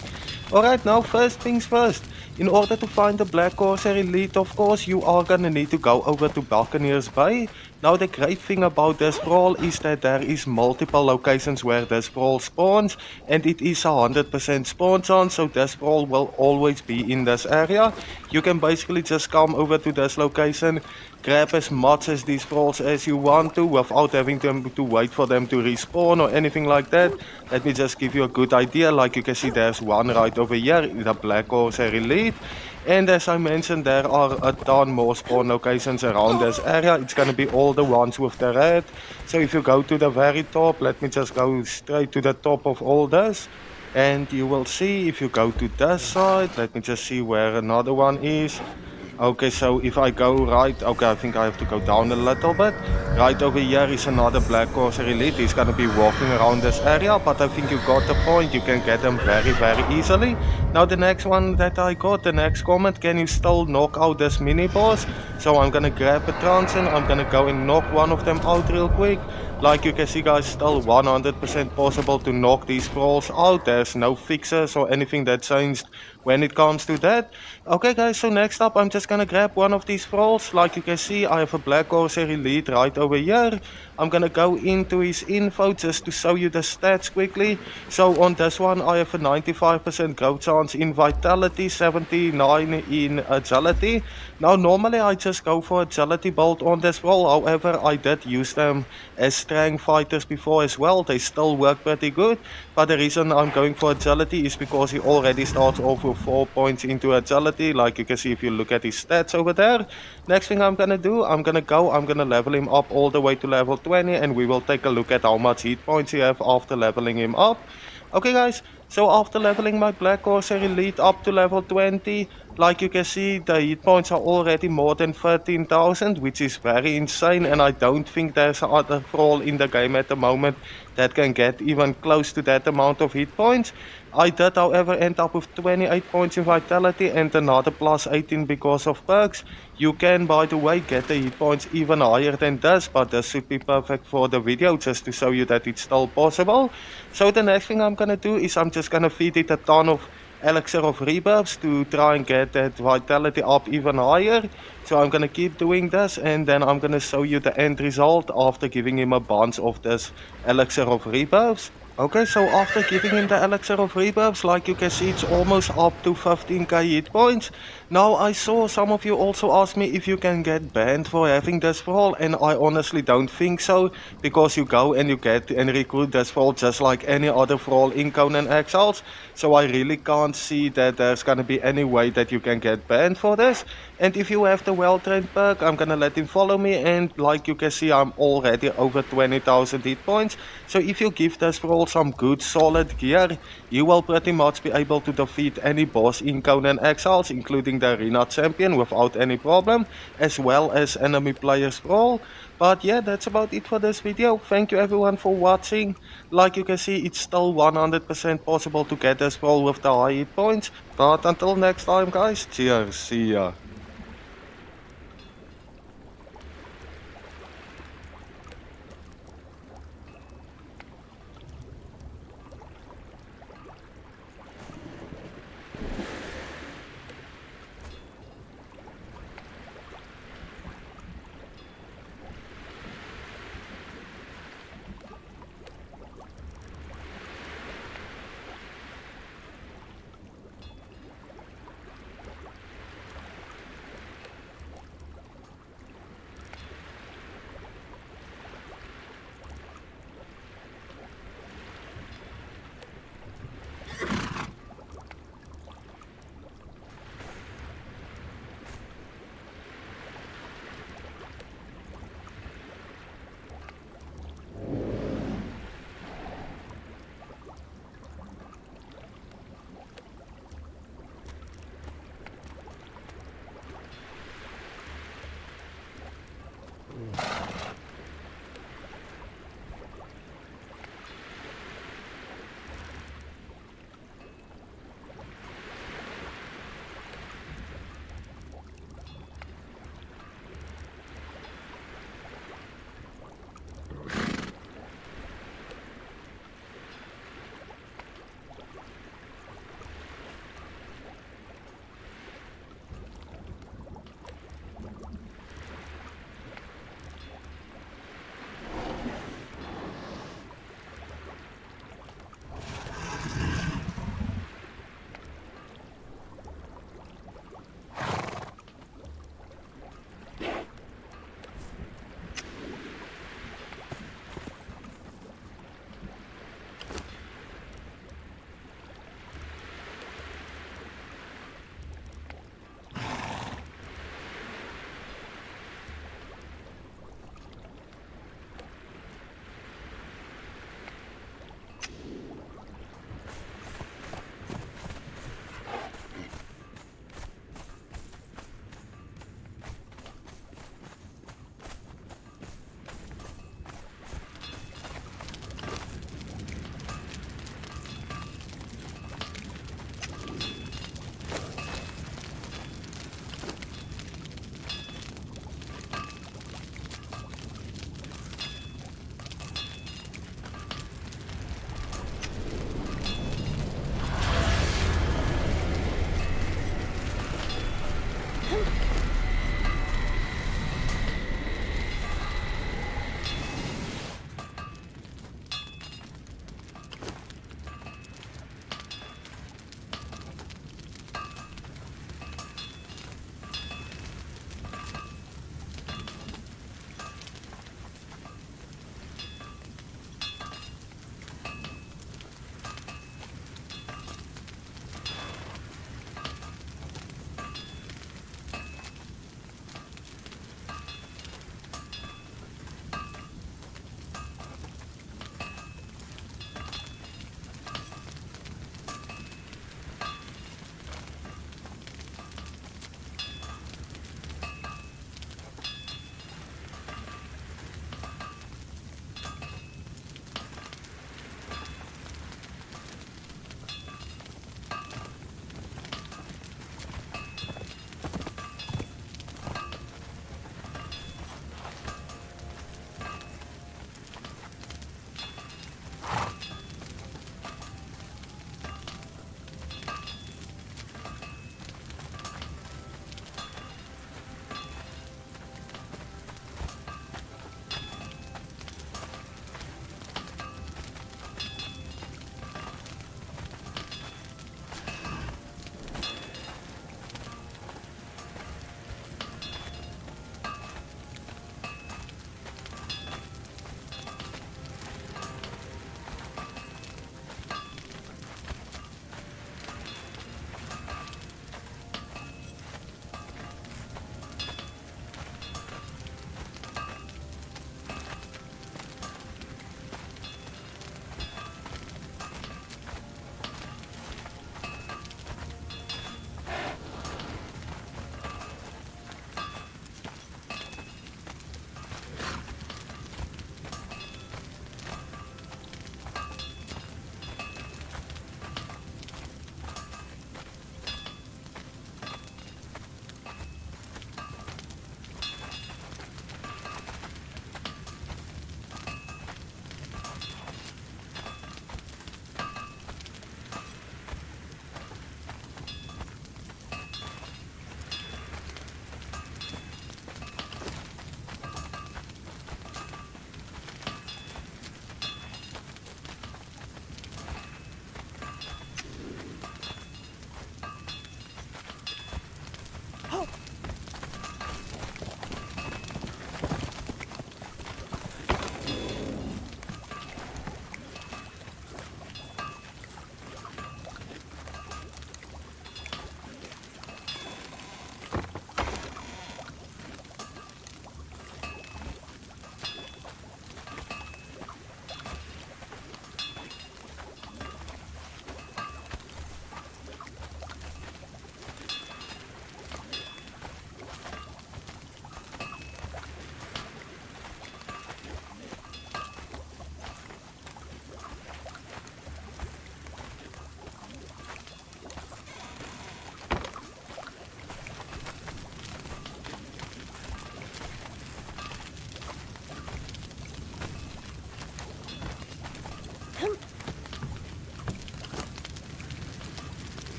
Alright, now first things first. In order to find the Black Corsair Elite, of course, you are gonna need to go over to Buccaneers Bay. Now the great thing about this role is that there is multiple locations where this role spawns, and it is 100% spawn chance, so this role will always be in this area. You can basically just come over to this location, grab as much as these rolls as you want to without having to wait for them to respawn or anything like that. Let me just give you a good idea. Like you can see, there's one right over here, the Black Corsair Elite. And as I mentioned, there are a ton more spawn locations around this area. It's gonna be all the ones with the red. So if you go to the very top, let me just go straight to the top of all this. And you will see, if you go to this side, let me just see where another one is. Okay, so if I go right, okay, I think I have to go down a little bit. Right over here is another Black Corsair Elite. He's gonna be walking around this area, but I think you got the point. You can get them very, very easily. Now the next one that I got, the next comment, can you still knock out this mini boss? So I'm gonna grab a Transit, I'm gonna go and knock one of them out real quick. Like you can see guys, still 100% possible to knock these scrolls out. There's no fixes or anything that changed when it comes to that. Okay guys, so next up I'm just gonna grab one of these scrolls. Like you can see, I have a Black Corsair Elite right over here. I'm gonna go into his info just to show you the stats quickly. So on this one I have a 95% growth chance in vitality, 79 in agility. Now normally I just go for agility build on this roll, however I did use them as strength fighters before as well. They still work pretty good, but the reason I'm going for agility is because he already starts off with 4 points into agility. Like you can see if you look at his stats over there. Next thing I'm gonna do, I'm gonna level him up all the way to level 20, and we will take a look at how much hit points he have after leveling him up. Okay guys, so after leveling my Black Corsair Elite up to level 20, like you can see, the hit points are already more than 13,000, which is very insane, and I don't think there's another role in the game at the moment that can get even close to that amount of hit points. I did however end up with 28 points in vitality and another plus 18 because of perks. You can, by the way, get the hit points even higher than this, but this should be perfect for the video just to show you that it's still possible. So the next thing I'm gonna do is I'm just gonna feed it a ton of elixir of rebirths to try and get that vitality up even higher. So I'm gonna keep doing this, and then I'm gonna show you the end result after giving him a bunch of this elixir of rebirths. Okay, so after giving him the elixir of rebirths, like you can see, it's almost up to 15k hit points. Now I saw some of you also ask me if you can get banned for having this role, and I honestly don't think so, because you go and you get and recruit this role just like any other role in Conan Exiles. So I really can't see that there's gonna be any way that you can get banned for this. And if you have the well-trained perk, I'm gonna let him follow me, and like you can see, I'm already over 20,000 hit points. So if you give this role some good solid gear, you will pretty much be able to defeat any boss in Conan Exiles, including the arena champion, without any problem, as well as enemy players role. But yeah, that's about it for this video. Thank you everyone for watching. Like you can see, it's still 100% possible to get this role with the high hit points. But until next time guys, cheers, see ya.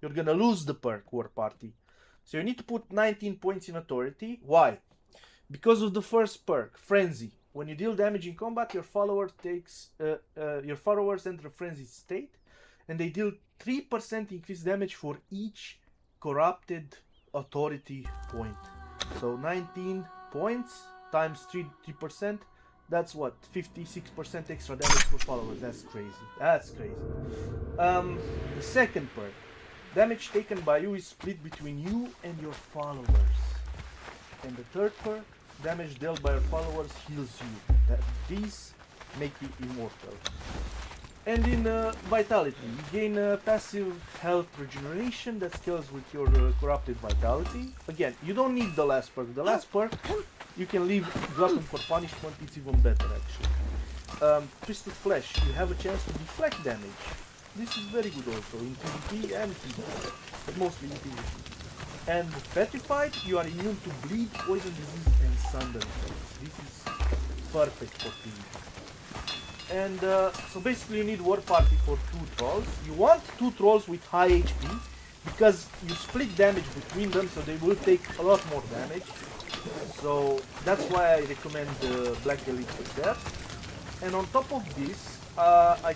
you're gonna lose the perk War Party. So you need to put 19 points in authority. Why? Because of the first perk, Frenzy. When you deal damage in combat, your followers enter a frenzied state, and they deal 3% increased damage for each corrupted authority point. So 19 points times 3%. That's what, 56% extra damage for followers. That's crazy. That's crazy. The second perk, damage taken by you is split between you and your followers. And the third perk, damage dealt by your followers heals you. These make you immortal. And in Vitality, you gain passive health regeneration that scales with your corrupted Vitality. Again, you don't need the last perk. The last perk, you can leave Glutton for punishment, it's even better actually. Twisted Flesh, you have a chance to deflect damage. This is very good also in PvP and PvP, but mostly in PvP. And Petrified, you are immune to bleed, poison, disease, and thunder effects. This is perfect for PvP. And so basically you need War Party for 2 trolls. You want 2 trolls with high HP, because you split damage between them, so they will take a lot more damage. So that's why I recommend the Black Elite for that. And on top of this, I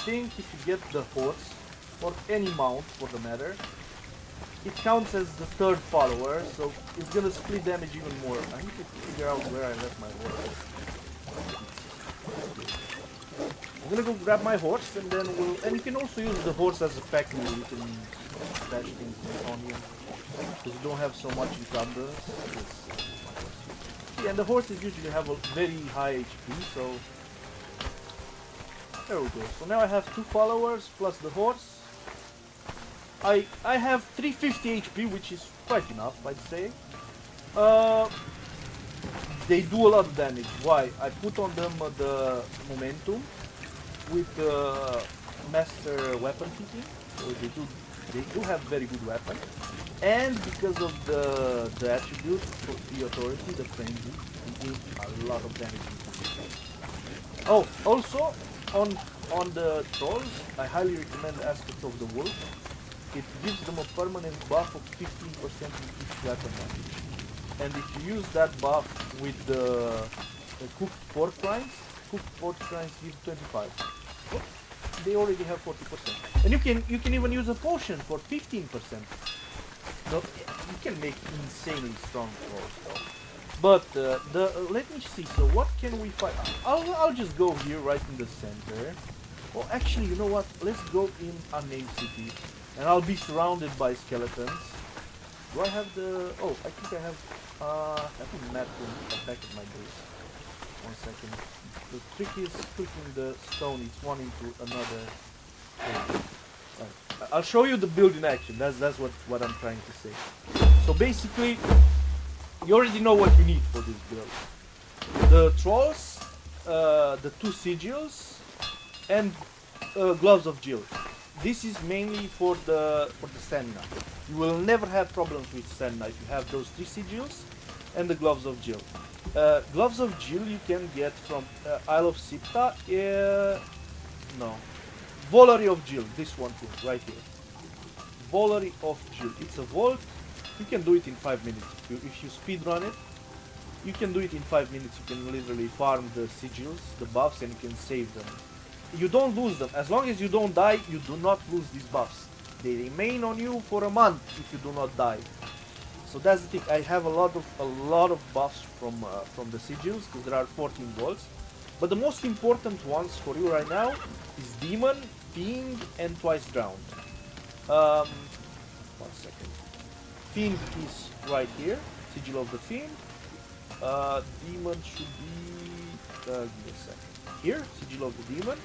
think if you get the horse, or any mount for the matter, it counts as the third follower, so it's gonna split damage even more. I need to figure out where I left my horse. I'm gonna go grab my horse, and then and you can also use the horse as a pack mule. You can stash things on you, because you don't have so much encumbrance. Yeah, and the horses usually have a very high HP, so there we go. So now I have 2 followers plus the horse. I have 350 HP, which is quite enough, I'd say. They do a lot of damage. Why? I put on them the momentum with the master weapon picking, so they do have very good weapon, and because of the attribute for the authority, the frenzy, they do a lot of damage. Oh, also on the trolls, I highly recommend Aspect of the Wolf. It gives them a permanent buff of 15% increased weapon damage. And if you use that buff with the cooked pork rinds give 25. Oh, they already have 40%. And you can even use a potion for 15%. So you can make insanely strong trolls though. But let me see. So what can we fight? I'll just go here right in the center. Oh, actually, you know what? Let's go in Unnamed City, and I'll be surrounded by skeletons. Do I have the? Oh, I think I have. I think Matt will attack at my base. 1 second. The trick is clicking the stone. It's one into another. Right. I'll show you the build in action. That's what I'm trying to say. So basically, you already know what you need for this build. The trolls, the 2 sigils, and gloves of Jill. This is mainly for the stamina. You will never have problems with stamina if you have those 3 sigils and the gloves of Jill. Gloves of Jill you can get from Isle of Siptah. No, Volary of Jill. This one too, right here. Volary of Jill. It's a vault. You can do it in 5 minutes if you speed run it. You can do it in 5 minutes. You can literally farm the sigils, the buffs, and you can save them. You don't lose them. As long as you don't die, you do not lose these buffs. They remain on you for a month if you do not die. So that's the thing. I have a lot of buffs from the sigils, because there are 14 volts. But the most important ones for you right now is Demon, Fiend, and Twice Drowned. 1 second. Fiend is right here. Sigil of the Fiend. Demon should be. Give me a second. Here, Sigil of the Demon.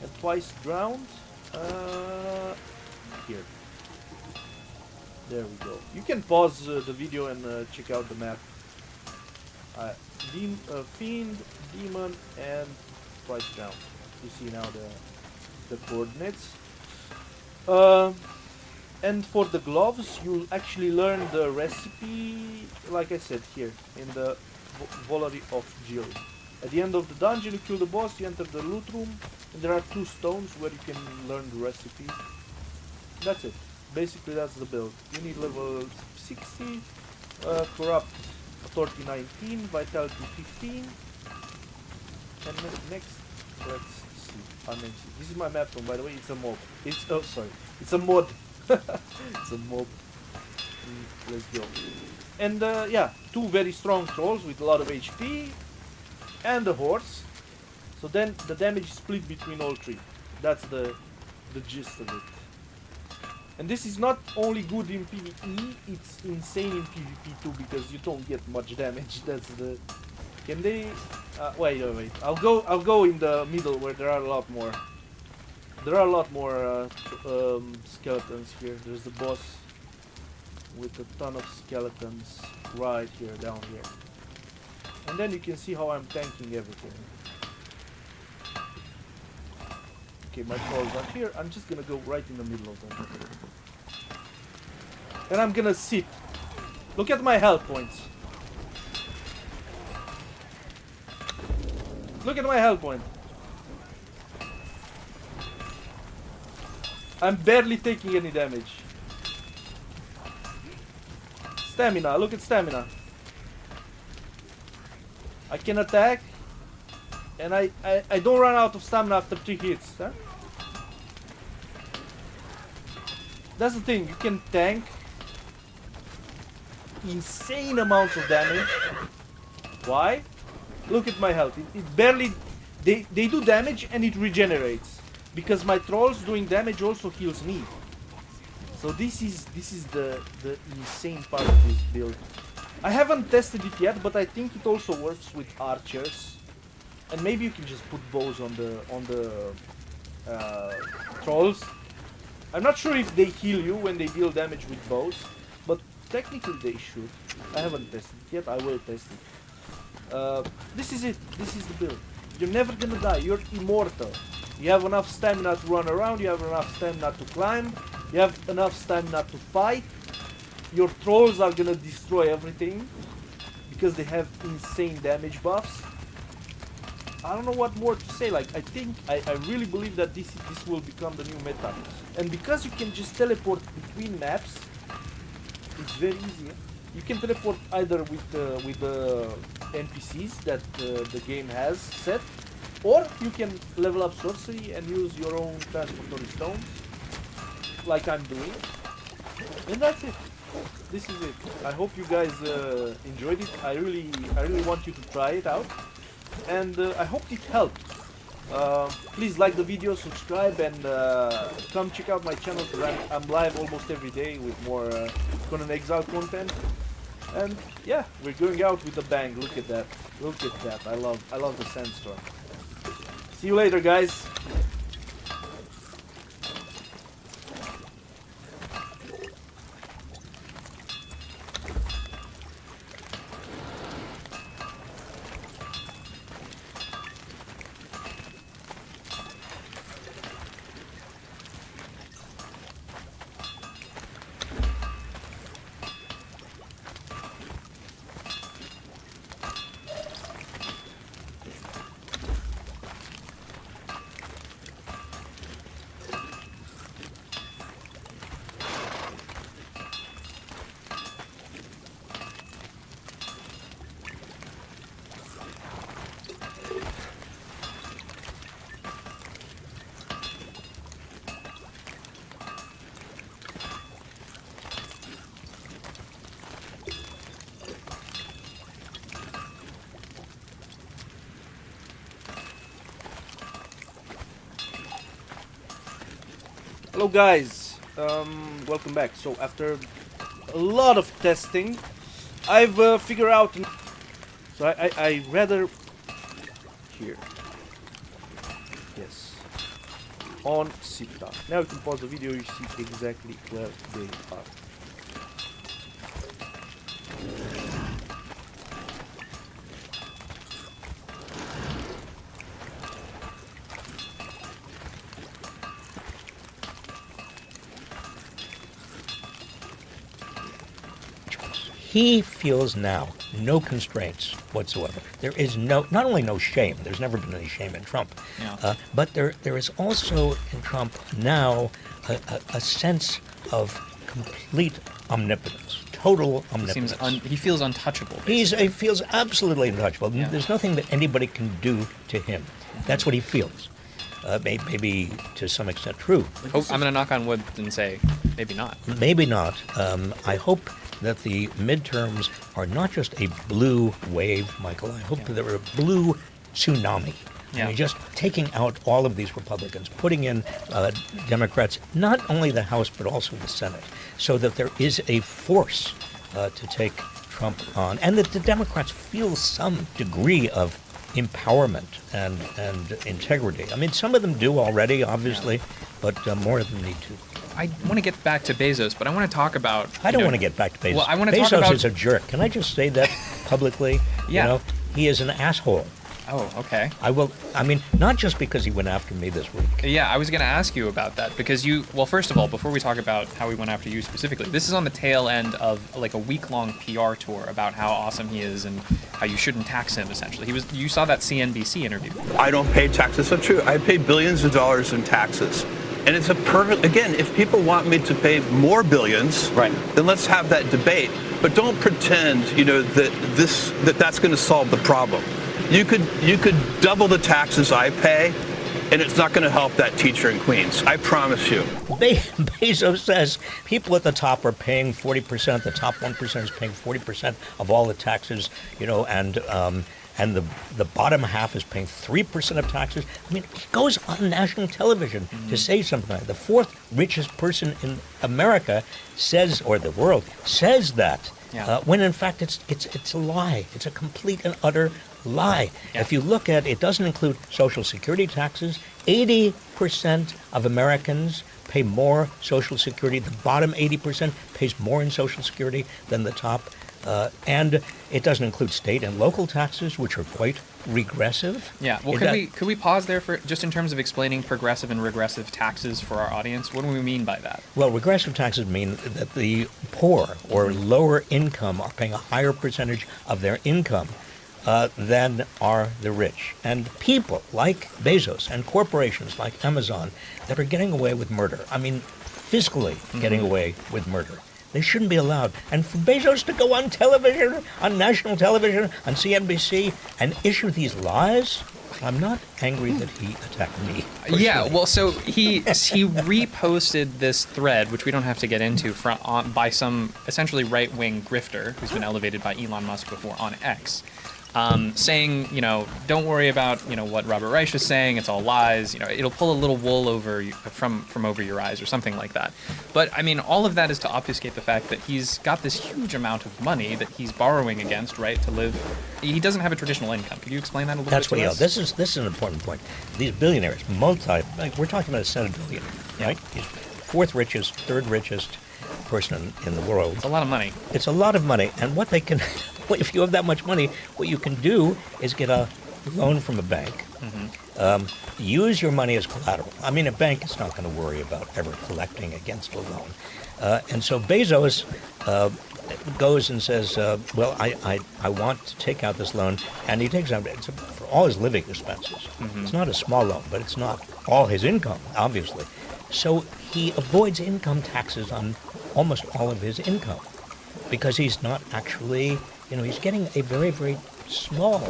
And Twice Drowned. Here. There we go. You can pause the video and check out the map. Fiend, Demon, and Twice Drowned. You see now the coordinates. And for the gloves, you'll actually learn the recipe, like I said here, in the Volary of Jill. At the end of the dungeon, you kill the boss, you enter the loot room, and there are 2 stones where you can learn the recipe. That's it. Basically, that's the build. You need level 60, corrupt authority 19, vitality 15, and then next, let's see. This is my map phone, by the way. It's a mob. It's it's a mod. It's a mob. Let's go. And yeah, 2 very strong trolls with a lot of HP, and a horse. So then the damage is split between all 3. That's the gist of it. And this is not only good in PvE, it's insane in PvP too, because you don't get much damage. That's the... Can they... wait. I'll go in the middle where there are a lot more. There are a lot more skeletons here. There's the boss with a ton of skeletons right here, down here. And then you can see how I'm tanking everything. Okay, my trolls are here. I'm just gonna go right in the middle of them. And I'm gonna sit. Look at my health points. Look at my health point. I'm barely taking any damage. Stamina, look at stamina. I can attack, and I don't run out of stamina after 3 hits. Huh? That's the thing, you can tank insane amounts of damage. Why? Look at my health. It barely... They do damage and it regenerates. Because my trolls doing damage also heals me. So this is the insane part of this build. I haven't tested it yet, but I think it also works with archers. And maybe you can just put bows on the trolls. I'm not sure if they heal you when they deal damage with bows, but technically they should. I haven't tested it yet, I will test it. This is it, this is the build. You're never gonna die, you're immortal. You have enough stamina to run around, you have enough stamina to climb, you have enough stamina to fight. Your trolls are gonna destroy everything because they have insane damage buffs. I don't know what more to say. Like, I really believe that this will become the new meta. And because you can just teleport between maps, it's very easy. You can teleport either with the NPCs that the game has set, or you can level up sorcery and use your own transportory stones, like I'm doing. And that's it. This is it. I hope you guys enjoyed it. I really want you to try it out. And I hope it helped. Please like the video, subscribe, and come check out my channel, because I'm live almost every day with more Conan Exiles content. And yeah, we're going out with a bang. Look at that. Look at that. I love the sandstorm. See you later, guys. Hello guys, welcome back. So after a lot of testing, I've figured out. So I rather here, yes, on Siptah. Now you can pause the video. You see exactly where they are. He feels now no constraints whatsoever. There is not only no shame, there's never been any shame in Trump, but there is also in Trump now a sense of complete omnipotence, total omnipotence. He feels untouchable. He feels absolutely untouchable. Yeah. There's nothing that anybody can do to him. That's what he feels. Maybe to some extent true. I'm going to knock on wood and say maybe not. Maybe not. I hope that the midterms are not just a blue wave, Michael. I hope that they're a blue tsunami. Yeah. I mean, just taking out all of these Republicans, putting in Democrats, not only the House but also the Senate, so that there is a force to take Trump on, and that the Democrats feel some degree of empowerment and integrity. I mean, some of them do already, obviously, but more of them need to. I want to get back to Bezos, but I want to talk about... I don't want to get back to Bezos. Well, I want to Bezos talk about... is a jerk. Can I just say that publicly? Yeah. You know, he is an asshole. Oh, okay. I mean, not just because he went after me this week. Yeah, I was going to ask you about that because well, first of all, before we talk about how he went after you specifically, this is on the tail end of like a week-long PR tour about how awesome he is and how you shouldn't tax him, essentially. You saw that CNBC interview. I don't pay taxes. That's true. I pay billions of dollars in taxes. And it's a perfect, again, if people want me to pay more billions, right, then let's have that debate. But don't pretend, that that's going to solve the problem. You could double the taxes I pay, and it's not going to help that teacher in Queens. I promise you. Bezos says people at the top are paying 40%. The top 1% is paying 40% of all the taxes, and the bottom half is paying 3% of taxes. I mean, he goes on national television to say something like that. The fourth richest person in America says, or the world says that, when in fact it's a lie. It's a complete and utter lie. Yeah. If you look at it, doesn't include Social Security taxes. 80% of Americans pay more Social Security. The bottom 80% pays more in Social Security than the top. And it doesn't include state and local taxes, which are quite regressive. Yeah. Well, could we pause there for just in terms of explaining progressive and regressive taxes for our audience? What do we mean by that? Well, regressive taxes mean that the poor or lower income are paying a higher percentage of their income than are the rich. And people like Bezos and corporations like Amazon that are getting away with murder. I mean, fiscally getting away with murder. They shouldn't be allowed. And for Bezos to go on television, on national television, on CNBC, and issue these lies, I'm not angry that he attacked me personally. Yeah, well, so he reposted this thread, which we don't have to get into, by some essentially right-wing grifter who's been elevated by Elon Musk before on X. Saying, don't worry about, what Robert Reich is saying. It's all lies. It'll pull a little wool over from over your eyes or something like that. But I mean, all of that is to obfuscate the fact that he's got this huge amount of money that he's borrowing against, right, to live. He doesn't have a traditional income. Could you explain that a little bit to us? This is an important point. These billionaires, we're talking about a Senate billionaire, right? He's fourth richest, third richest person in the world. It's a lot of money. It's a lot of money, and what they can. If you have that much money, what you can do is get a loan from a bank. Use your money as collateral. I mean, a bank is not going to worry about ever collecting against a loan. And so Bezos goes and says, well, I want to take out this loan. And he takes out for all his living expenses. It's not a small loan, but it's not all his income, obviously. So he avoids income taxes on almost all of his income because he's not actually... he's getting a very, very small.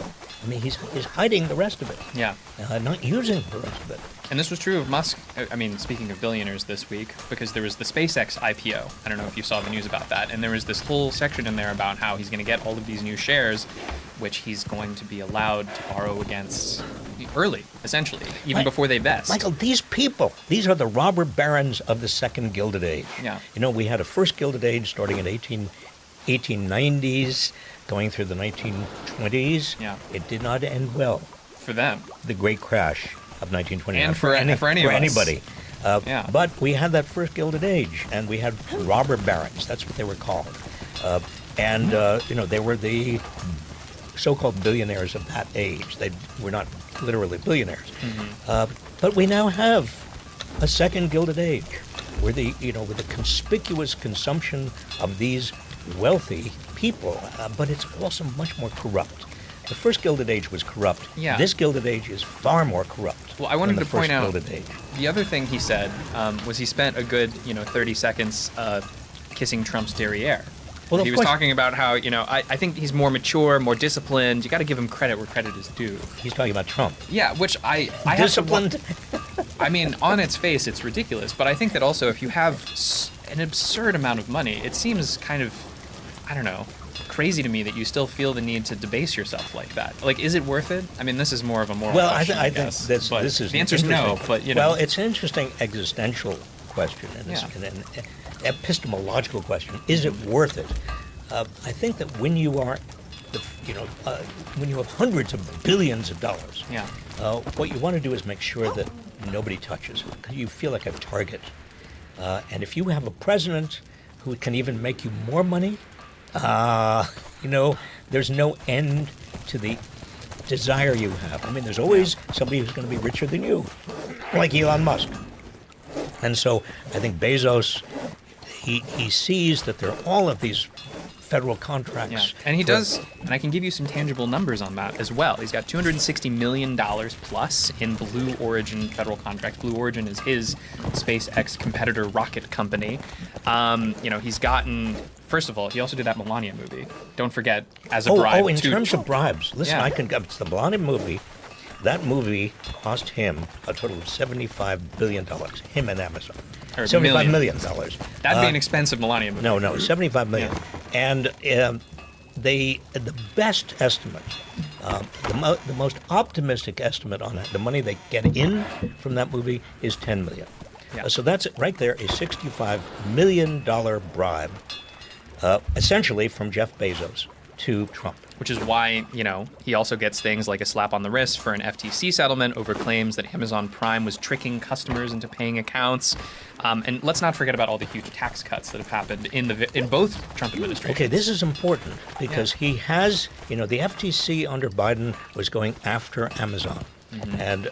I mean, he's hiding the rest of it. Yeah. Not using the rest of it. And this was true of Musk. I mean, speaking of billionaires this week, because there was the SpaceX IPO. I don't know if you saw the news about that. And there was this whole section in there about how he's going to get all of these new shares, which he's going to be allowed to borrow against early, essentially, even before they vest. Michael, these are the robber barons of the Second Gilded Age. Yeah. We had a First Gilded Age starting in 1890s, going through the 1920s. Yeah. It did not end well. For them. The great crash of 1929. And for anybody. Yeah. But we had that First Gilded Age, and we had robber barons. That's what they were called. They were the so-called billionaires of that age. They were not literally billionaires. But we now have a Second Gilded Age, where with the conspicuous consumption of these wealthy people, but it's also much more corrupt. The first Gilded Age was corrupt. Yeah. This Gilded Age is far more corrupt. Well, I wanted than to the point first out Gilded Age. the other thing he said was he spent a good 30 seconds kissing Trump's derriere. Well, he was talking about how I think he's more mature, more disciplined. You got to give him credit where credit is due. He's talking about Trump. Yeah, which I disciplined. I mean, on its face, it's ridiculous. But I think that also, if you have an absurd amount of money, it seems kind of, I don't know, crazy to me that you still feel the need to debase yourself like that. Like, is it worth it? I mean, this is more of a moral question, I think this is the answer's no. But well, it's an interesting existential question and an epistemological question. Is it worth it? I think that when you are, when you have hundreds of billions of dollars, what you want to do is make sure that nobody touches it, because you feel like a target. And if you have a president who can even make you more money, there's no end to the desire you have. I mean, there's always somebody who's going to be richer than you, like Elon Musk. And so I think Bezos, he sees that there are all of these federal contracts. Yeah, and he does, and I can give you some tangible numbers on that as well. He's got $260 million plus in Blue Origin federal contracts. Blue Origin is his SpaceX competitor rocket company. He's gotten, first of all, he also did that Melania movie. Don't forget, as a bribe. Oh, in terms of bribes, listen, it's the Melania movie. That movie cost him a total of $75 billion, him and Amazon. Or $75 million. That'd be an expensive Melania movie. No, $75 million. Yeah. And the best estimate, the most optimistic estimate on it, the money they get in from that movie is $10 million. Yeah. So that's right there, a $65 million bribe, essentially from Jeff Bezos to Trump. Which is why, he also gets things like a slap on the wrist for an FTC settlement over claims that Amazon Prime was tricking customers into paying accounts. And let's not forget about all the huge tax cuts that have happened in both Trump administrations. Okay, this is important because he has, the FTC under Biden was going after Amazon. Mm-hmm. And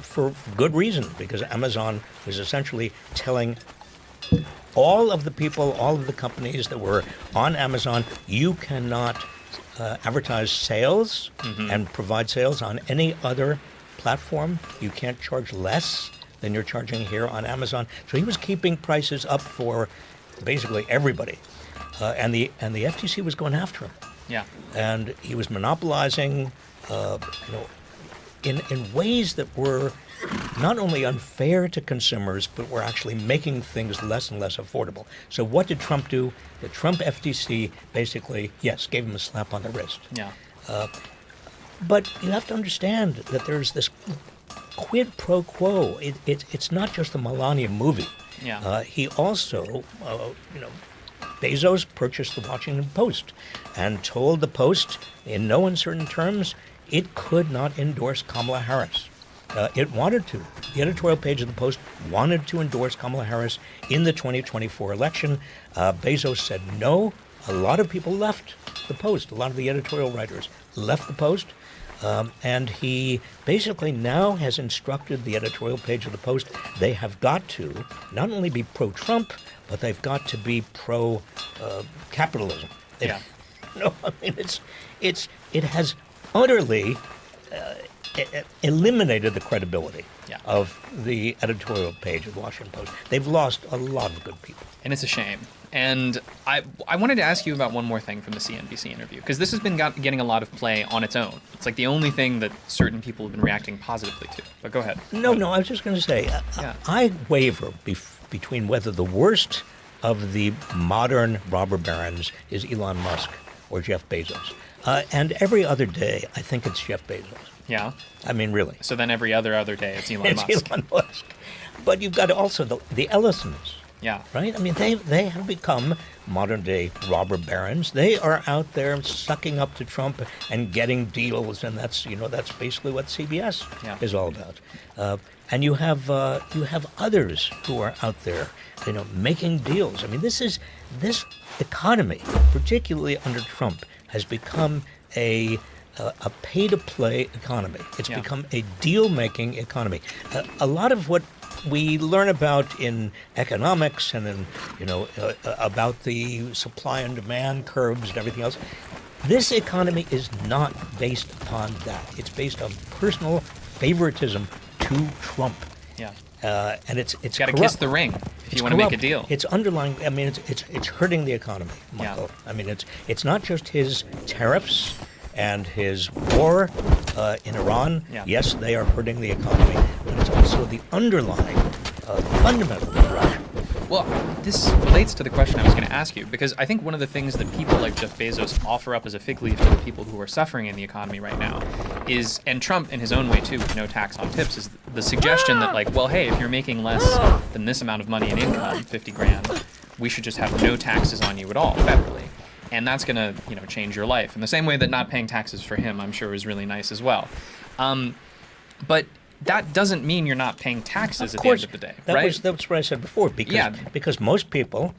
for good reason, because Amazon was essentially telling all of the people, all of the companies that were on Amazon, you cannot advertise sales and provide sales on any other platform. You can't charge less than you're charging here on Amazon. So he was keeping prices up for basically everybody, and the FTC was going after him. Yeah, and he was monopolizing, in ways that were not only unfair to consumers, but were actually making things less and less affordable. So what did Trump do? The Trump FTC basically, gave him a slap on the wrist. Yeah. But you have to understand that there's this quid pro quo. It's not just the Melania movie. Yeah. He also, Bezos purchased the Washington Post and told the Post in no uncertain terms it could not endorse Kamala Harris. It wanted to. The editorial page of the Post wanted to endorse Kamala Harris in the 2024 election. Bezos said no. A lot of people left the Post. A lot of the editorial writers left the Post. And he basically now has instructed the editorial page of the Post, they have got to not only be pro-Trump, but they've got to be pro-capitalism. Yeah. It has utterly eliminated the credibility of the editorial page of the Washington Post. They've lost a lot of good people. And it's a shame. And I wanted to ask you about one more thing from the CNBC interview, because this has been getting a lot of play on its own. It's like the only thing that certain people have been reacting positively to. But go ahead. No, I was just going to say, I waver between whether the worst of the modern robber barons is Elon Musk or Jeff Bezos. And every other day, I think it's Jeff Bezos. Yeah. I mean, really. So then every other day, it's Elon Musk. It's Elon Musk. But you've got also the Ellisons. Yeah. Right? I mean, they have become modern-day robber barons. They are out there sucking up to Trump and getting deals, and that's basically what CBS is all about. And you have others who are out there, making deals. I mean, this economy, particularly under Trump, has become a pay-to-play economy. It's become a deal-making economy. A lot of what we learn about in economics and in, about the supply and demand curves and everything else. This economy is not based upon that. It's based on personal favoritism to Trump. Yeah. And it's got to kiss the ring if you want to make a deal. It's underlying. I mean, it's hurting the economy, Michael. Yeah. I mean, it's not just his tariffs and his war in Iran. Yeah. Yes, they are hurting the economy, but it's also the underlying fundamental corruption. Well, this relates to the question I was going to ask you, because I think one of the things that people like Jeff Bezos offer up as a fig leaf to the people who are suffering in the economy right now is, and Trump in his own way too, with no tax on tips, is the suggestion that like, well, hey, if you're making less than this amount of money in income, 50 grand, we should just have no taxes on you at all federally. And that's going to, change your life. In the same way that not paying taxes for him, I'm sure, is really nice as well. But that doesn't mean you're not paying taxes at the end of the day, right? That's what I said before, because most people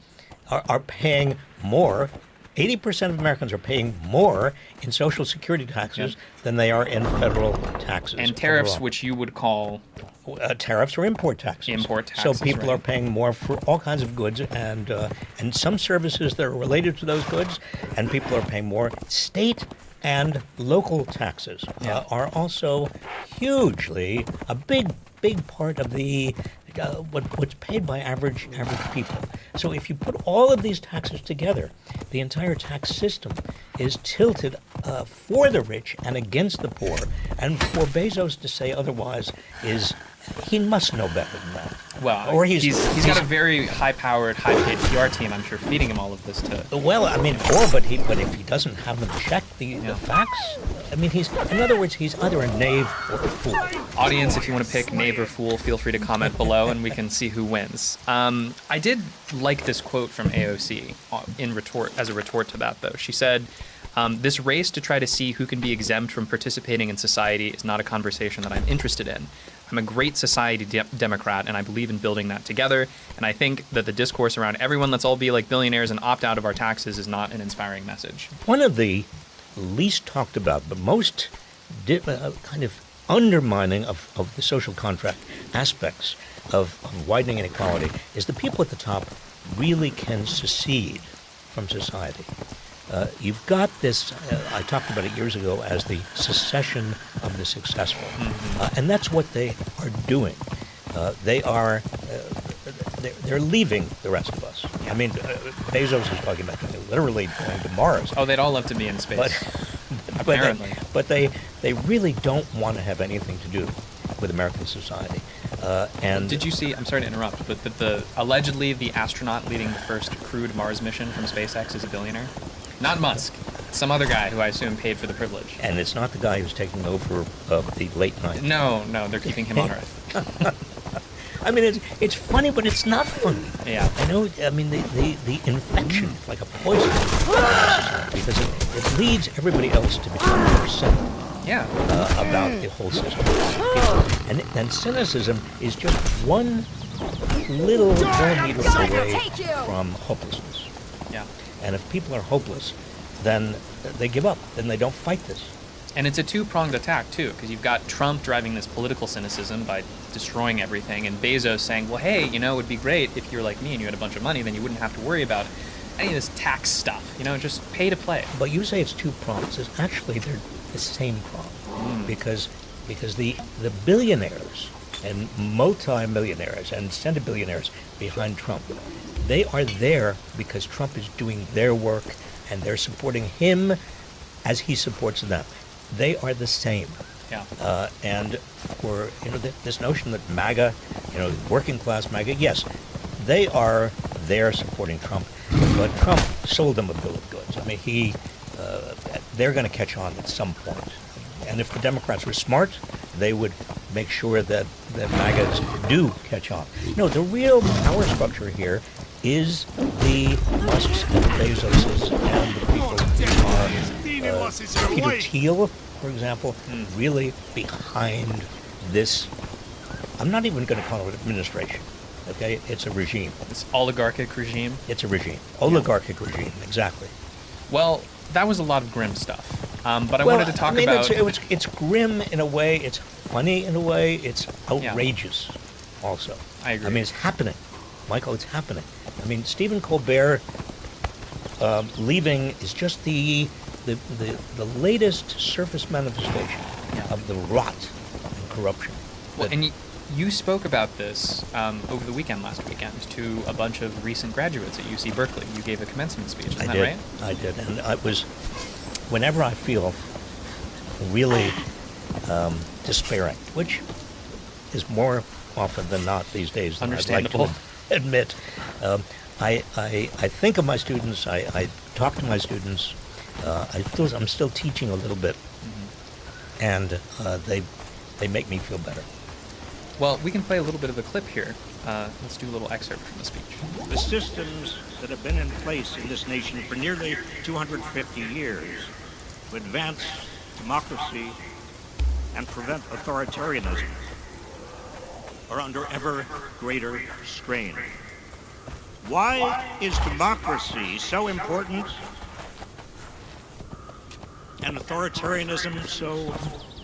are paying more. 80% of Americans are paying more in Social Security taxes than they are in federal taxes. And tariffs, overall. Which you would call... tariffs or import taxes. Import taxes, so people are paying more for all kinds of goods and some services that are related to those goods, and people are paying more. State and local taxes are also hugely a big part of the what's paid by average people. So if you put all of these taxes together, the entire tax system is tilted for the rich and against the poor. And for Bezos to say otherwise he must know better than that. Well, or he's got a very high-powered, high-paid PR team, I'm sure, feeding him all of this to... Well, I mean, but if he doesn't have them check the facts, I mean, in other words, he's either a knave or a fool. Audience, if you want to pick knave or fool, feel free to comment below and we can see who wins. I did like this quote from AOC as a retort to that, though. She said, this race to try to see who can be exempt from participating in society is not a conversation that I'm interested in. I'm a great society Democrat, and I believe in building that together. And I think that the discourse around everyone, let's all be like billionaires and opt out of our taxes, is not an inspiring message. One of the least talked about, but most kind of undermining of the social contract aspects of widening inequality is the people at the top really can secede from society. You've got this, I talked about it years ago as the secession of the successful. And that's what they are doing. They're leaving the rest of us. I mean, Bezos is talking about literally going to Mars. Oh, they'd all love to be in space. Apparently. But they really don't want to have anything to do with American society. And did you see, I'm sorry to interrupt, but allegedly the astronaut leading the first crewed Mars mission from SpaceX is a billionaire? Not Musk. Some other guy who I assume paid for the privilege. And it's not the guy who's taking over the late night. No, they're keeping him on Earth. I mean, it's funny, but it's not funny. Yeah. I know, I mean, the infection, like a poison, because it leads everybody else to become more cynical. Yeah. About the whole system. And cynicism is just one little millimeter away from hopelessness. Yeah. And if people are hopeless, then they give up. Then they don't fight this. And it's a two-pronged attack, too, because you've got Trump driving this political cynicism by destroying everything, and Bezos saying, well, hey, it would be great if you're like me and you had a bunch of money, then you wouldn't have to worry about any of this tax stuff. Just pay to play. But you say it's two prongs. Actually, they're the same prong. Because the billionaires and multi-millionaires and centibillionaires behind Trump, they are there because Trump is doing their work and they're supporting him as he supports them. They are the same. Yeah. And for this notion that MAGA, working class MAGA, yes, they are there supporting Trump, but Trump sold them a bill of goods. I mean, they're going to catch on at some point. And if the Democrats were smart, they would make sure that MAGAs do catch on. No, the real power structure here is the Musks and Bezoses and the people who are Peter Thiel, for example, really behind this. I'm not even going to call it administration. Okay, it's a regime. This oligarchic regime. It's a regime. Oligarchic regime, exactly. Well, that was a lot of grim stuff. But I wanted to talk about... It's grim in a way, it's funny in a way, it's outrageous also. I agree. I mean, it's happening. Michael, it's happening. I mean, Stephen Colbert leaving is just the latest surface manifestation of the rot and corruption. Well, and you spoke about this over the last weekend, to a bunch of recent graduates at UC Berkeley. You gave a commencement speech, isn't that right? I did, and I was, whenever I feel really despairing, which is more often than not these days than I'd like to admit, I think of my students, I talk to my students, I'm still teaching a little bit, and they make me feel better. Well, we can play a little bit of a clip here. Let's do a little excerpt from the speech. The systems that have been in place in this nation for nearly 250 years to advance democracy and prevent authoritarianism are under ever greater strain. Why is democracy so important and authoritarianism so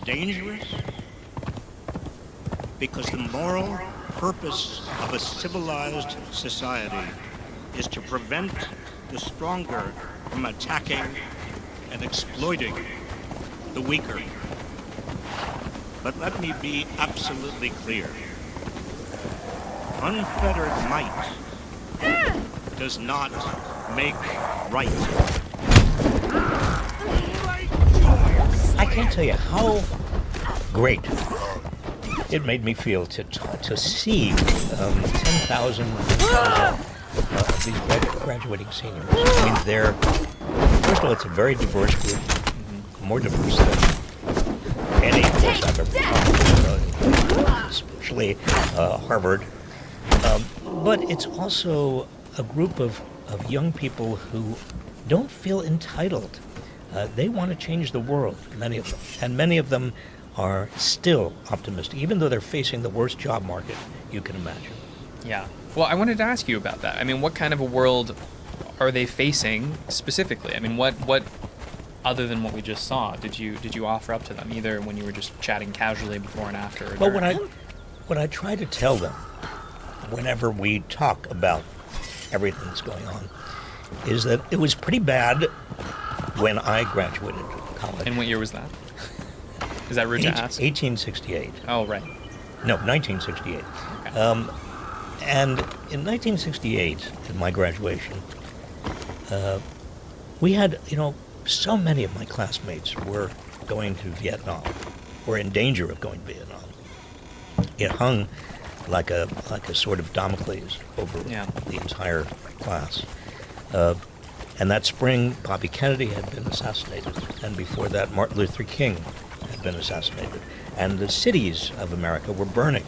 dangerous? Because the moral purpose of a civilized society is to prevent the stronger from attacking and exploiting the weaker. But let me be absolutely clear. Unfettered might does not make right. I can't tell you how great it made me feel to see 10,000 of these graduating seniors. I mean, first of all, it's a very diverse group, more diverse than any place I've ever taught, especially Harvard. But it's also a group of young people who don't feel entitled. They want to change the world, many of them. And many of them are still optimistic, even though they're facing the worst job market you can imagine. Yeah. Well, I wanted to ask you about that. I mean, what kind of a world are they facing specifically? I mean, what other than what we just saw, did you offer up to them, either when you were just chatting casually before and after? Well, what I try to tell them whenever we talk about everything that's going on is that it was pretty bad when I graduated college. And what year was that? Is that rude to ask? 1868. Oh, right. No, 1968. Okay. And in 1968, at my graduation, we had, so many of my classmates were going to Vietnam, were in danger of going to Vietnam. It hung like a sort of Damocles over the entire class. And that spring, Bobby Kennedy had been assassinated, and before that, Martin Luther King had been assassinated. And the cities of America were burning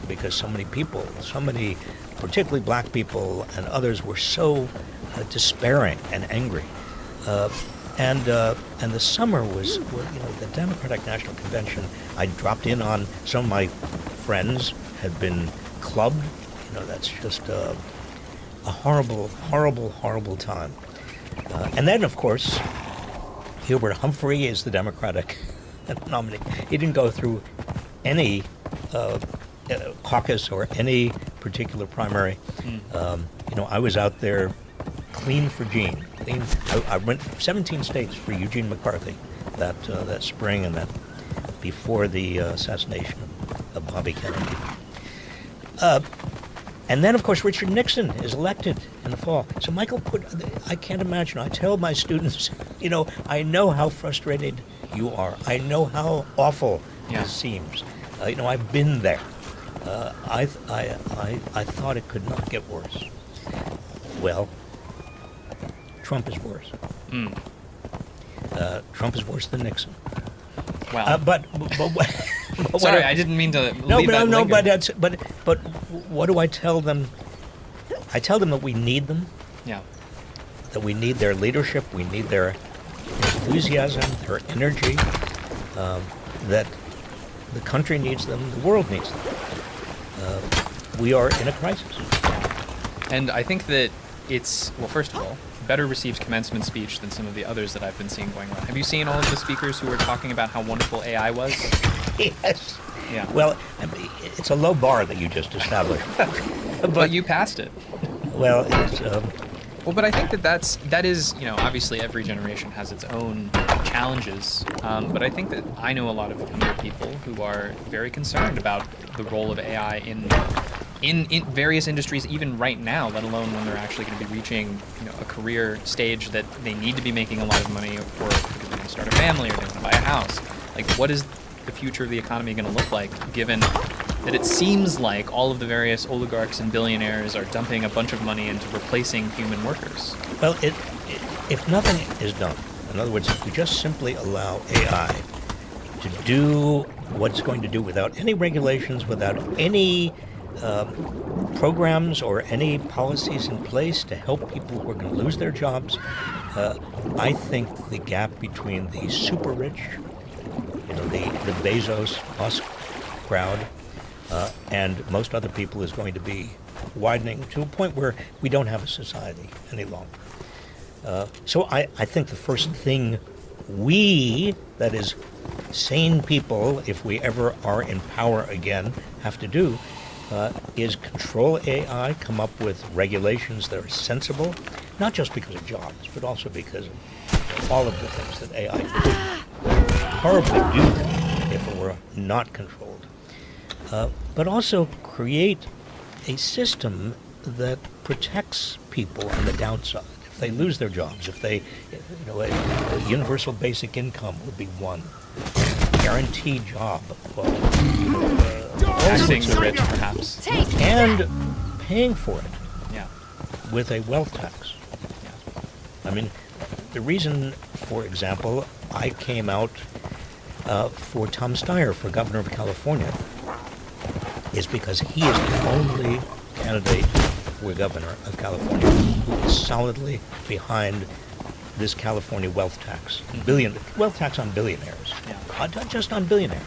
because so many people, particularly black people and others, were so despairing and angry. And the summer was, the Democratic National Convention. I dropped in on some of my friends had been clubbed. That's just a horrible, horrible, horrible time. And then, of course, Hubert Humphrey is the Democratic nominee. He didn't go through any caucus or any particular primary. I was out there clean for Gene. I went 17 states for Eugene McCarthy that spring and that before the assassination of Bobby Kennedy. And then, of course, Richard Nixon is elected in the fall. So Michael I can't imagine. I tell my students, I know how frustrated you are. I know how awful this seems. I've been there. I thought it could not get worse. Well, Trump is worse. Trump is worse than Nixon. Wow. But sorry, I didn't mean to. But what do I tell them? I tell them that we need them. Yeah. That we need their leadership. We need their enthusiasm, their energy. That the country needs them. The world needs them. We are in a crisis. And I think that it's, well, first of all, better received commencement speech than some of the others that I've been seeing going around. Have you seen all of the speakers who were talking about how wonderful AI was? Yes. Yeah. Well, I mean, it's a low bar that you just established. But you passed it. Well, it's... Well, but I think that is, obviously every generation has its own challenges. But I think that I know a lot of younger people who are very concerned about the role of AI in various industries, even right now, let alone when they're actually going to be reaching, a career stage that they need to be making a lot of money for because they're going to start a family or they want to buy a house. Like, what is the future of the economy going to look like, given that it seems like all of the various oligarchs and billionaires are dumping a bunch of money into replacing human workers? Well, if nothing is done, in other words, if we just simply allow AI to do what it's going to do without any regulations, without any programs or any policies in place to help people who are going to lose their jobs, I think the gap between the super rich, the Bezos, Musk crowd, and most other people is going to be widening to a point where we don't have a society any longer. So I think the first thing we, that is, sane people, if we ever are in power again, have to do is control AI, come up with regulations that are sensible, not just because of jobs, but also because of all of the things that AI could horribly do if it were not controlled. But also create a system that protects people on the downside. If they lose their jobs, if they, a universal basic income would be one, guaranteed job, Taxing the rich, perhaps, and paying for it, yeah, with a wealth tax. yeah. I mean, the reason, for example, I came out for Tom Steyer for governor of California is because he is the only candidate for governor of California who is solidly behind this California wealth tax, wealth tax on billionaires, not just on billionaires.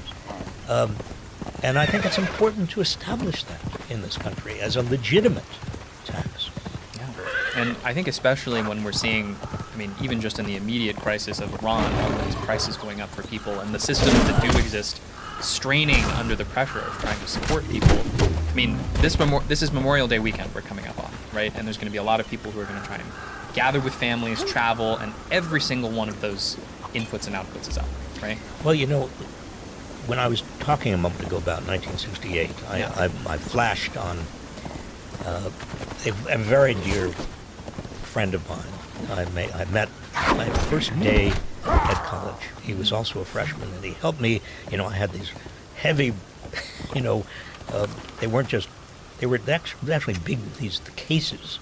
And I think it's important to establish that in this country as a legitimate tax. Yeah. And I think especially when we're seeing, even just in the immediate crisis of Iran, all these prices going up for people and the systems that do exist straining under the pressure of trying to support people. This is Memorial Day weekend we're coming up on, right? And there's going to be a lot of people who are going to try and gather with families, travel, and every single one of those inputs and outputs is up, right? Well, when I was talking a moment ago about 1968, I flashed on a very dear friend of mine. I met my first day at college. He was also a freshman, and he helped me. I had these heavy, they weren't just, they were actually big, these cases.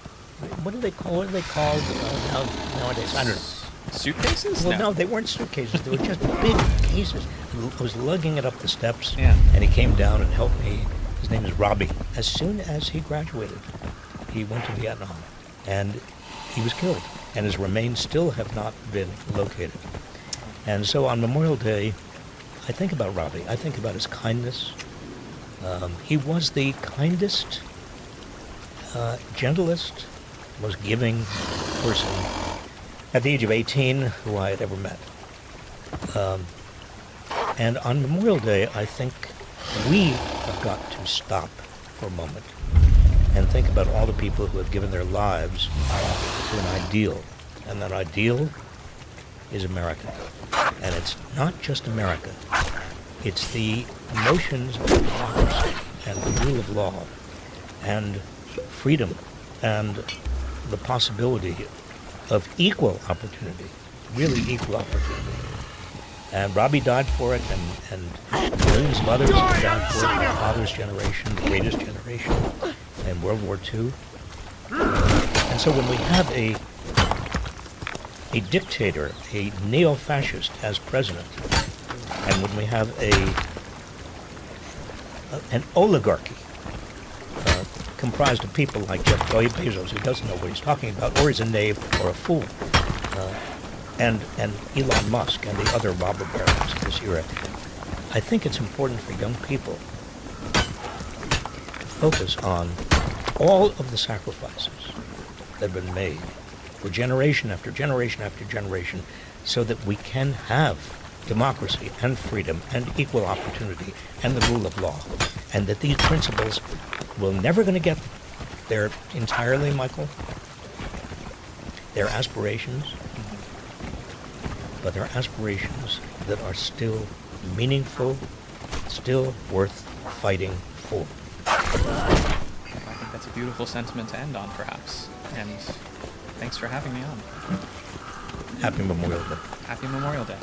What are they called nowadays? I don't know. Suitcases? Well, no, they weren't suitcases. They were just big cases. I was lugging it up the steps, Yeah. and he came down and helped me. His name is Robbie. As soon as he graduated, he went to Vietnam, and he was killed, and his remains still have not been located. And so on Memorial Day, I think about Robbie. I think about his kindness. He was the kindest, gentlest, most giving person at the age of 18 who I had ever met. And on Memorial Day, I think we have got to stop for a moment and think about all the people who have given their lives to an ideal. And that ideal is America. And it's not just America. It's the notions of democracy and the rule of law and freedom and the possibility of equal opportunity, really equal opportunity. And Robbie died for it, and millions of others have died for it. My father's generation, the greatest generation in World War II. And so when we have a dictator, a neo-fascist as president, and when we have an oligarchy comprised of people like Jeff Bezos, who doesn't know what he's talking about, or is a knave or a fool, and Elon Musk and the other robber barons of this era, I think it's important for young people to focus on all of the sacrifices that have been made for generation after generation after generation, so that we can have democracy and freedom and equal opportunity and the rule of law, and that these principles we're never going to get there entirely, Michael. They're aspirations, but they're aspirations that are still meaningful, still worth fighting for. I think that's a beautiful sentiment to end on, perhaps. And thanks for having me on. Happy Memorial Day. Happy Memorial Day.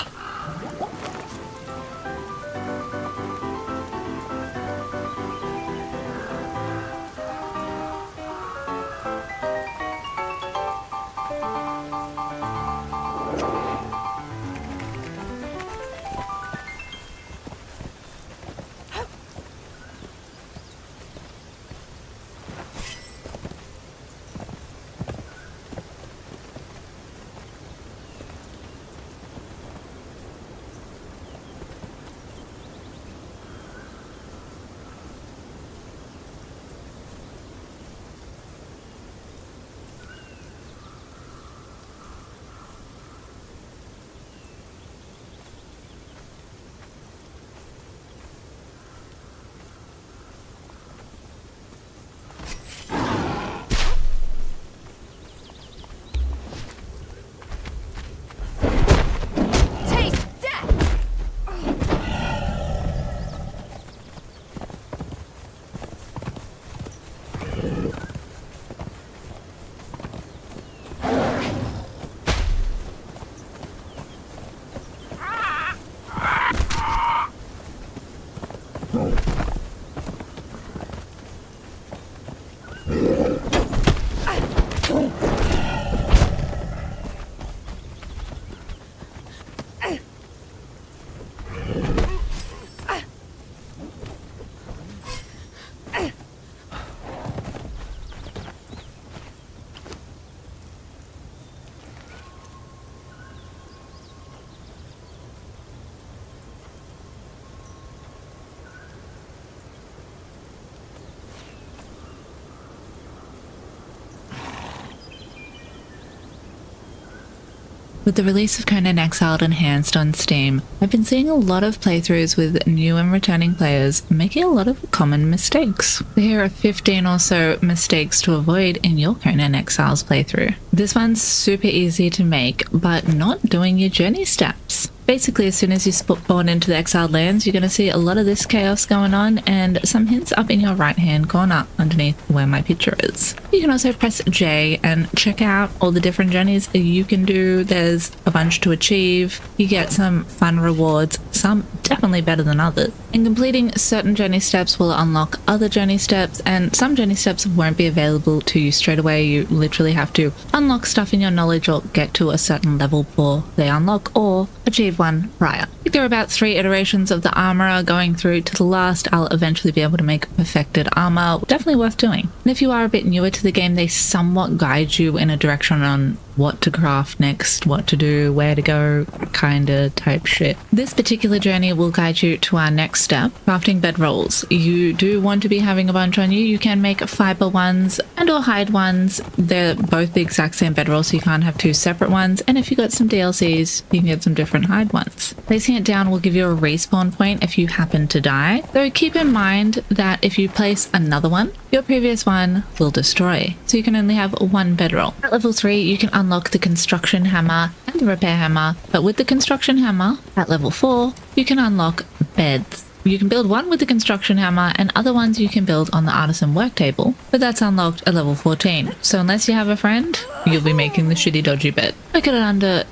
With the release of Conan Exiles Enhanced on Steam, I've been seeing a lot of playthroughs with new and returning players making a lot of common mistakes. Here are 15 or so mistakes to avoid in your Conan Exiles playthrough. This one's super easy to make, but not doing your journey steps. Basically, as soon as you spawn into the exiled lands, you're going to see a lot of this chaos going on and some hints up in your right-hand corner underneath where my picture is. You can also press J and check out all the different journeys you can do. There's a bunch to achieve. You get some fun rewards, some definitely better than others. And completing certain journey steps will unlock other journey steps, and some journey steps won't be available to you straight away. You literally have to unlock stuff in your knowledge or get to a certain level before they unlock, or achieve one prior. I think there are about 3 iterations of the armor. Going through to the last, I'll eventually be able to make perfected armor. Definitely worth doing. And if you are a bit newer to the game, they somewhat guide you in a direction on what to craft next, what to do, where to go, kinda type shit. This particular journey will guide you to our next step, crafting bedrolls. You do want to be having a bunch on you. You can make fiber ones and or hide ones. They're both the exact same bedroll, so you can't have 2 separate ones. And if you got some DLCs, you can get some different hide ones. Placing it down will give you a respawn point if you happen to die, though keep in mind that if you place another one, your previous one will destroy, so you can only have 1 bedroll. At level 3, you can unlock the construction hammer and the repair hammer, but with the construction hammer, at level 4, you can unlock beds. You can build one with the construction hammer, and other ones you can build on the artisan work table, but that's unlocked at level 14. So unless you have a friend, you'll be making the shitty dodgy bed.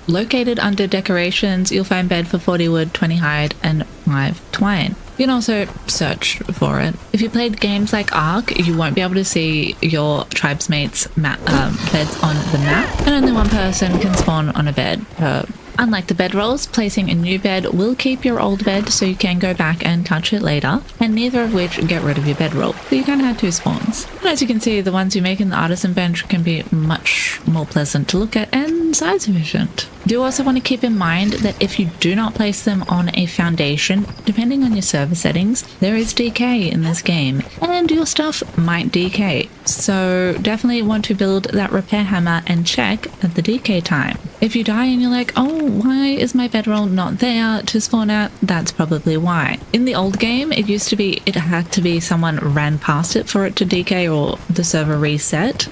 Located under decorations, you'll find bed for 40 wood, 20 hide, and 5 twine. You can also search for it. If you played games like Ark, you won't be able to see your tribesmates' beds on the map, and only one person can spawn on a bed. Unlike the bedrolls, placing a new bed will keep your old bed, so you can go back and touch it later, and neither of which get rid of your bedroll, so you can have 2 spawns. And as you can see, the ones you make in the artisan bench can be much more pleasant to look at and size efficient. You do also want to keep in mind that if you do not place them on a foundation, depending on your server settings, there is decay in this game, and your stuff might decay. So definitely want to build that repair hammer and check at the decay time. If you die and you're like, oh, why is my bedroll not there to spawn out? That's probably why. In the old game, it used to be, it had to be someone ran past it for it to decay or the server reset,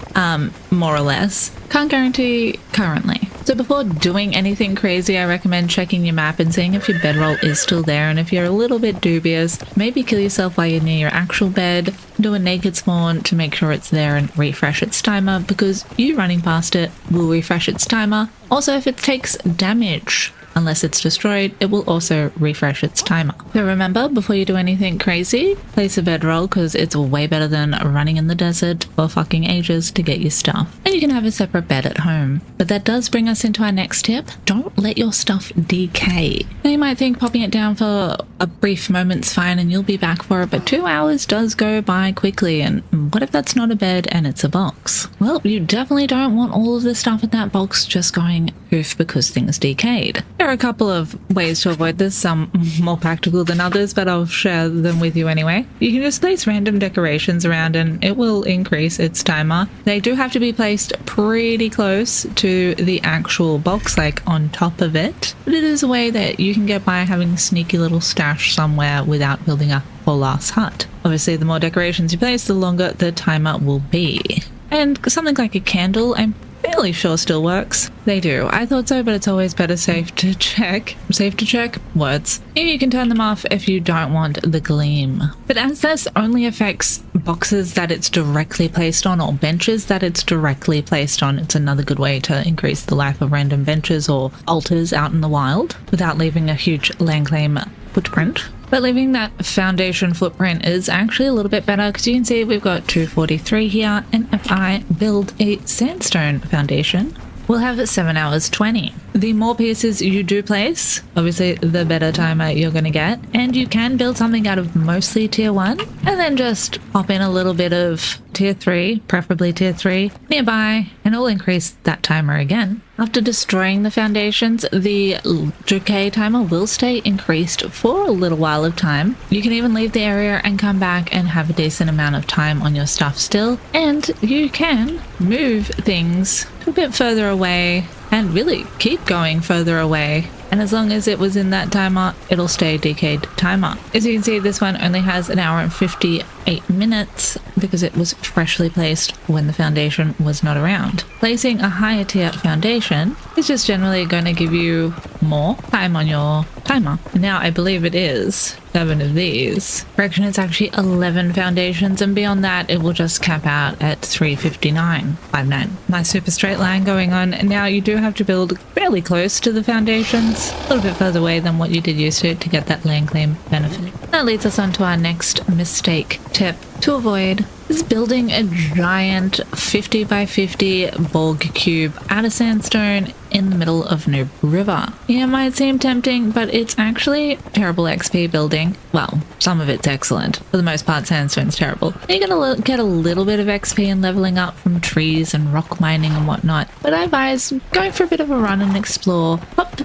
more or less. Can't guarantee currently. So before doing anything crazy, I recommend checking your map and seeing if your bedroll is still there, and if you're a little bit dubious, maybe kill yourself while you're near your actual bed, do a naked spawn to make sure it's there and refresh its timer, because you running past it will refresh its timer. Also, if it takes damage, unless it's destroyed, it will also refresh its timer. So remember, before you do anything crazy, place a bedroll, because it's way better than running in the desert for fucking ages to get your stuff. And you can have a separate bed at home. But that does bring us into our next tip. Don't let your stuff decay. Now you might think popping it down for a brief moment's fine and you'll be back for it, but 2 hours does go by quickly, and what if that's not a bed and it's a box? Well, you definitely don't want all of the stuff in that box just going poof because things decayed. There are a couple of ways to avoid this, some more practical than others, but I'll share them with you anyway. You can just place random decorations around and it will increase its timer. They do have to be placed pretty close to the actual box, like on top of it, but it is a way that you can get by having a sneaky little stash somewhere without building a whole ass hut. Obviously, the more decorations you place, the longer the timer will be. And something like a candle, I'm fairly sure still works. They do. I thought so, but it's always better safe to check. Safe to check? Words. You can turn them off if you don't want the gleam. But as this only affects boxes that it's directly placed on or benches that it's directly placed on, it's another good way to increase the life of random benches or altars out in the wild without leaving a huge land claim footprint. But leaving that foundation footprint is actually a little bit better, because you can see we've got 243 here, and if I build a sandstone foundation, we'll have 7 hours 20. The more pieces you do place, obviously the better timer you're going to get, and you can build something out of mostly tier 1 and then just pop in a little bit of tier 3, preferably tier 3 nearby, and it'll increase that timer again. After destroying the foundations, the decay timer will stay increased for a little while of time. You can even leave the area and come back and have a decent amount of time on your stuff still, and you can move things a bit further away and really keep going further away, and as long as it was in that timer, it'll stay decayed timer. As you can see, this one only has 1 hour and 58 minutes because it was freshly placed when the foundation was not around. Placing a higher tier foundation is just generally going to give you more time on your timer. Now I believe it is 7 of these. Correction, it's actually 11 foundations, and beyond that it will just cap out at 359.59. Nice super straight line going on. Now you do have to build fairly close to the foundations, a little bit further away than what you did used to get that land claim benefit. That leads us on to our next mistake tip to avoid, is building a giant 50 by 50 Borg cube out of sandstone in the middle of Noob River. Yeah, it might seem tempting, but it's actually terrible XP building. Well, some of it's excellent. For the most part, sandstone's terrible. You're gonna get a little bit of XP and leveling up from trees and rock mining and whatnot, but I advise going for a bit of a run and explore. Pop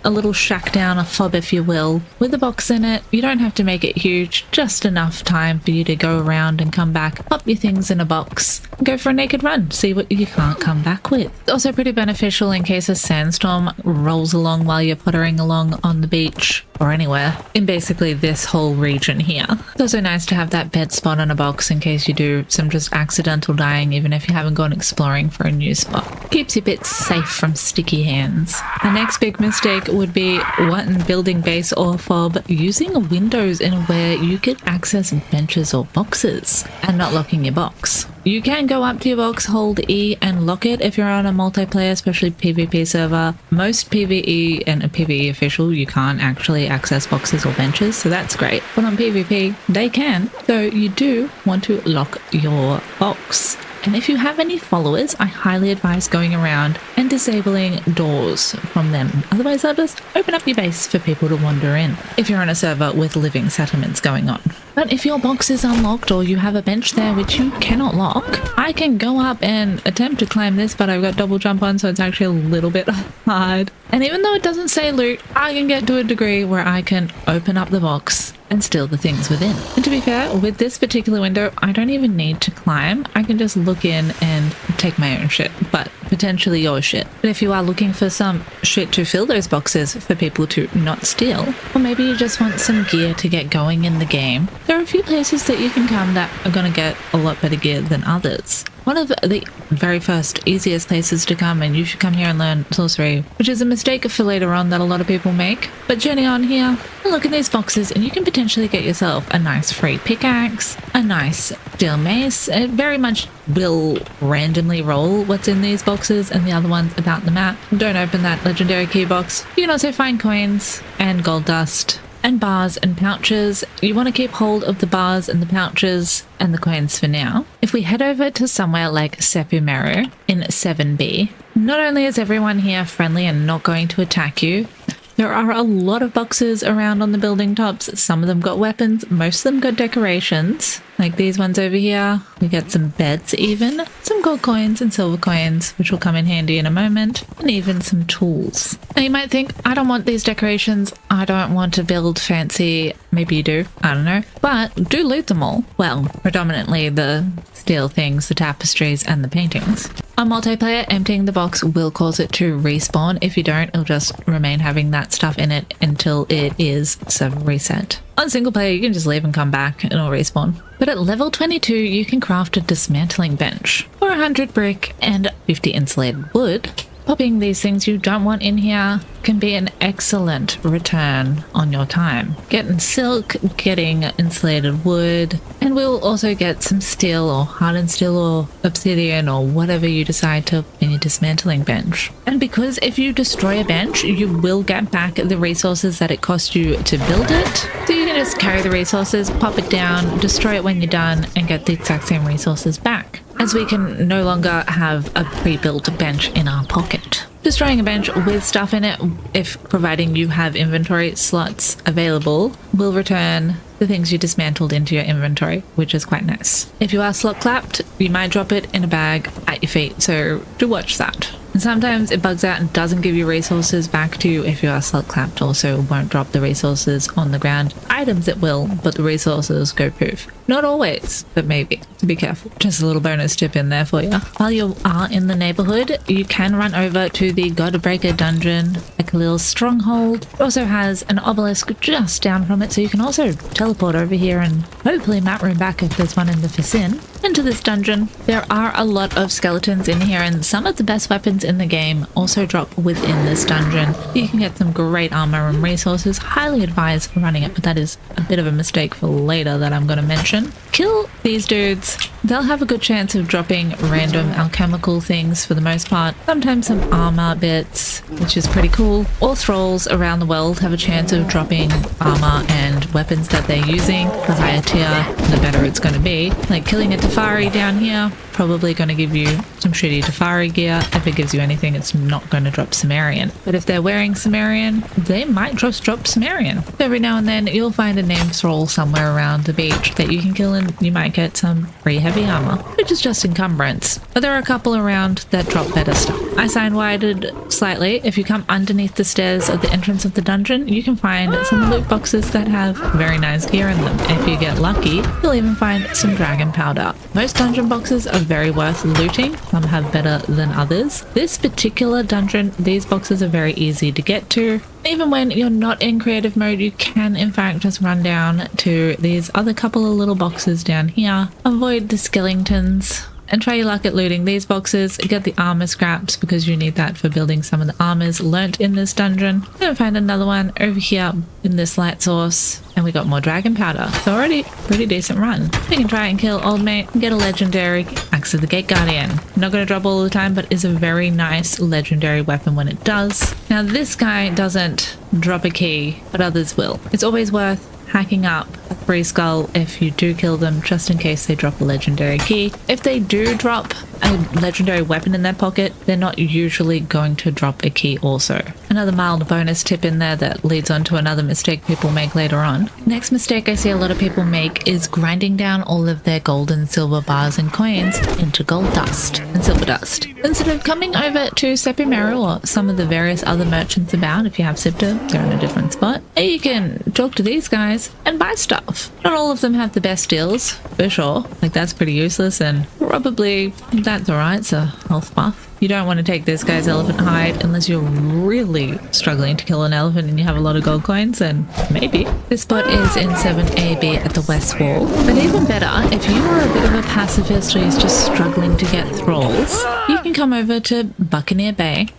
a little shack down, a fob if you will, with a box in it. You don't have to make it huge, just enough time for you to go around and come back, pop your things in a box, and go for a naked run, see what you can't come back with. It's also pretty beneficial in case a sandstorm rolls along while you're puttering along on the beach or anywhere in basically this whole region here. It's also nice to have that bed spot on a box in case you do some just accidental dying, even if you haven't gone exploring for a new spot. Keeps you a bit safe from sticky hands. Our next big mistake would be one building base or fob using windows in where you could access benches or boxes and not locking your box. You can go up to your box, hold E and lock it if you're on a multiplayer, especially PvP server. Most PvE and a PvE official, you can't actually access boxes or benches, so that's great. But on PvP, they can. So you do want to lock your box. And if you have any followers, I highly advise going around and disabling doors from them. Otherwise, they'll just open up your base for people to wander in, if you're on a server with living settlements going on. But if your box is unlocked or you have a bench there which you cannot lock, I can go up and attempt to climb this, but I've got double jump on, so it's actually a little bit hard. And even though it doesn't say loot, I can get to a degree where I can open up the box and steal the things within. And to be fair, with this particular window, I don't even need to climb. I can just look in and take my own shit. But for potentially your shit. But if you are looking for some shit to fill those boxes for people to not steal, or maybe you just want some gear to get going in the game, there are a few places that you can come that are going to get a lot better gear than others. One of the very first, easiest places to come, and you should come here and learn sorcery, which is a mistake for later on that a lot of people make. But journey on here and look in these boxes and you can potentially get yourself a nice free pickaxe, a nice steel mace. It very much will randomly roll what's in these boxes and the other ones about the map. Don't open that legendary key box. You can also find coins and gold dust and bars and pouches. You want to keep hold of the bars and the pouches and the coins for now. If we head over to somewhere like Seppumeru in 7B, not only is everyone here friendly and not going to attack you, there are a lot of boxes around on the building tops. Some of them got weapons, most of them got decorations, like these ones over here. We get some beds even, some gold coins and silver coins, which will come in handy in a moment, and even some tools. Now you might think, I don't want these decorations, I don't want to build fancy. Maybe you do, I don't know, but do loot them all. Well, predominantly the steel things, the tapestries and the paintings. On multiplayer, emptying the box will cause it to respawn. If you don't, it'll just remain having that stuff in it until it is server reset. On single player, you can just leave and come back and it'll respawn. But at level 22, you can craft a dismantling bench for 100 brick and 50 insulated wood. Popping these things you don't want in here can be an excellent return on your time. Getting silk, getting insulated wood, and we'll also get some steel or hardened steel or obsidian or whatever you decide to in your dismantling bench. And because if you destroy a bench, you will get back the resources that it cost you to build it. So you can just carry the resources, pop it down, destroy it when you're done, and get the exact same resources back, as we can no longer have a pre-built bench in our pocket. Destroying a bench with stuff in it, if providing you have inventory slots available, will return the things you dismantled into your inventory, which is quite nice. If you are slot clapped, you might drop it in a bag at your feet, so do watch that. And sometimes it bugs out and doesn't give you resources back to you. If you are slot clapped, also won't drop the resources on the ground. Items it will, but the resources go poof. Not always, but maybe. So be careful. Just a little bonus tip in there for you. While you are in the neighborhood, you can run over to the Godbreaker dungeon, like a little stronghold. It also has an obelisk just down from it, so you can also teleport over here and hopefully map room back if there's one in the vicinity. Into this dungeon. There are a lot of skeletons in here, and some of the best weapons in the game also drop within this dungeon. You can get some great armor and resources. Highly advised for running it, but that is a bit of a mistake for later that I'm going to mention. Kill these dudes. They'll have a good chance of dropping random alchemical things for the most part. Sometimes some armor bits, which is pretty cool. All thralls around the world have a chance of dropping armor and weapons that they're using. The higher tier, the better it's going to be. Like killing a Tefari down here, probably going to give you some shitty Tefari gear. If it gives you anything, it's not going to drop Sumerian. But if they're wearing Sumerian, they might just drop Sumerian. Every now and then, you'll find a named thrall somewhere around the beach that you can kill, and you might get some free heavy armor, which is just encumbrance. But there are a couple around that drop better stuff. I side-winded slightly. If you come underneath the stairs of the entrance of the dungeon, you can find some loot boxes that have very nice gear in them. If you get lucky, you'll even find some dragon powder. Most dungeon boxes are very worth looting. Some have better than others. This particular dungeon, these boxes are very easy to get to. Even when you're not in creative mode, you can in fact just run down to these other couple of little boxes down here. Avoid the skeletons and try your luck at looting these boxes. Get the armor scraps because you need that for building some of the armors learnt in this dungeon. Then find another one over here in this light source, and we got more dragon powder. So already pretty decent run. You can try and kill old mate and get a legendary Axe of the Gate Guardian. Not going to drop all the time, but is a very nice legendary weapon when it does. Now this guy doesn't drop a key, but others will. It's always worth hacking up a free skull if you do kill them, just in case they drop a legendary key. If they do drop a legendary weapon in their pocket, they're not usually going to drop a key also. Another mild bonus tip in there that leads on to another mistake people make later on. Next mistake I see a lot of people make is grinding down all of their gold and silver bars and coins into gold dust and silver dust. Instead of coming over to Seppumeru or some of the various other merchants about, if you have Siptah, they're in a different spot, you can talk to these guys and buy stuff. Not all of them have the best deals, for sure. Like that's pretty useless, and probably that's alright, it's a health buff. You don't want to take this guy's elephant hide unless you're really struggling to kill an elephant and you have a lot of gold coins, and maybe. This spot is in 7AB at the west wall, but even better, if you are a bit of a pacifist or you're just struggling to get thralls, you can come over to Buccaneer Bay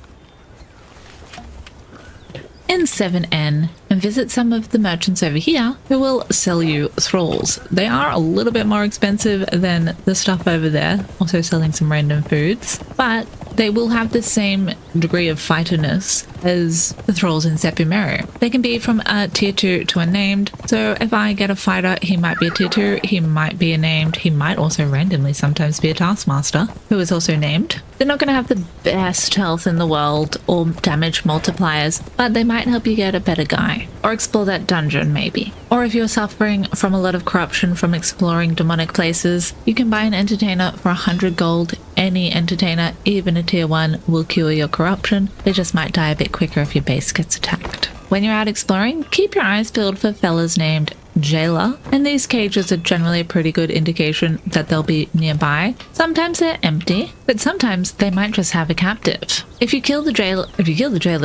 in 7N and visit some of the merchants over here who will sell you thralls. They are a little bit more expensive than the stuff over there, also selling some random foods, but they will have the same degree of fighterness as the thralls in Sepimeru. They can be from a tier 2 to a named, so if I get a fighter, he might be a tier 2, he might be a named, he might also randomly sometimes be a taskmaster, who is also named. They're not going to have the best health in the world or damage multipliers, but they might help you get a better guy, or explore that dungeon maybe. Or if you're suffering from a lot of corruption from exploring demonic places, you can buy an entertainer for 100 gold. Any entertainer, even a tier 1, will cure your corruption. They just might die a bit quicker if your base gets attacked. When you're out exploring, keep your eyes peeled for fellas named jailer, and these cages are generally a pretty good indication that they'll be nearby. Sometimes they're empty, but sometimes they might just have a captive. If you kill the jailer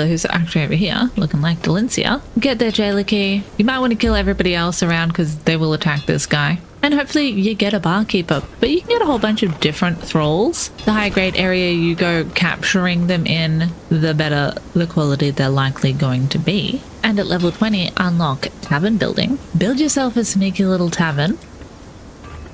who's actually over here, looking like Delencia, get their jailer key. You might want to kill everybody else around because they will attack this guy. And hopefully you get a barkeeper, but you can get a whole bunch of different thralls. The high grade area you go capturing them in, the better the quality they're likely going to be. And at level 20, unlock tavern building. Build yourself a sneaky little tavern.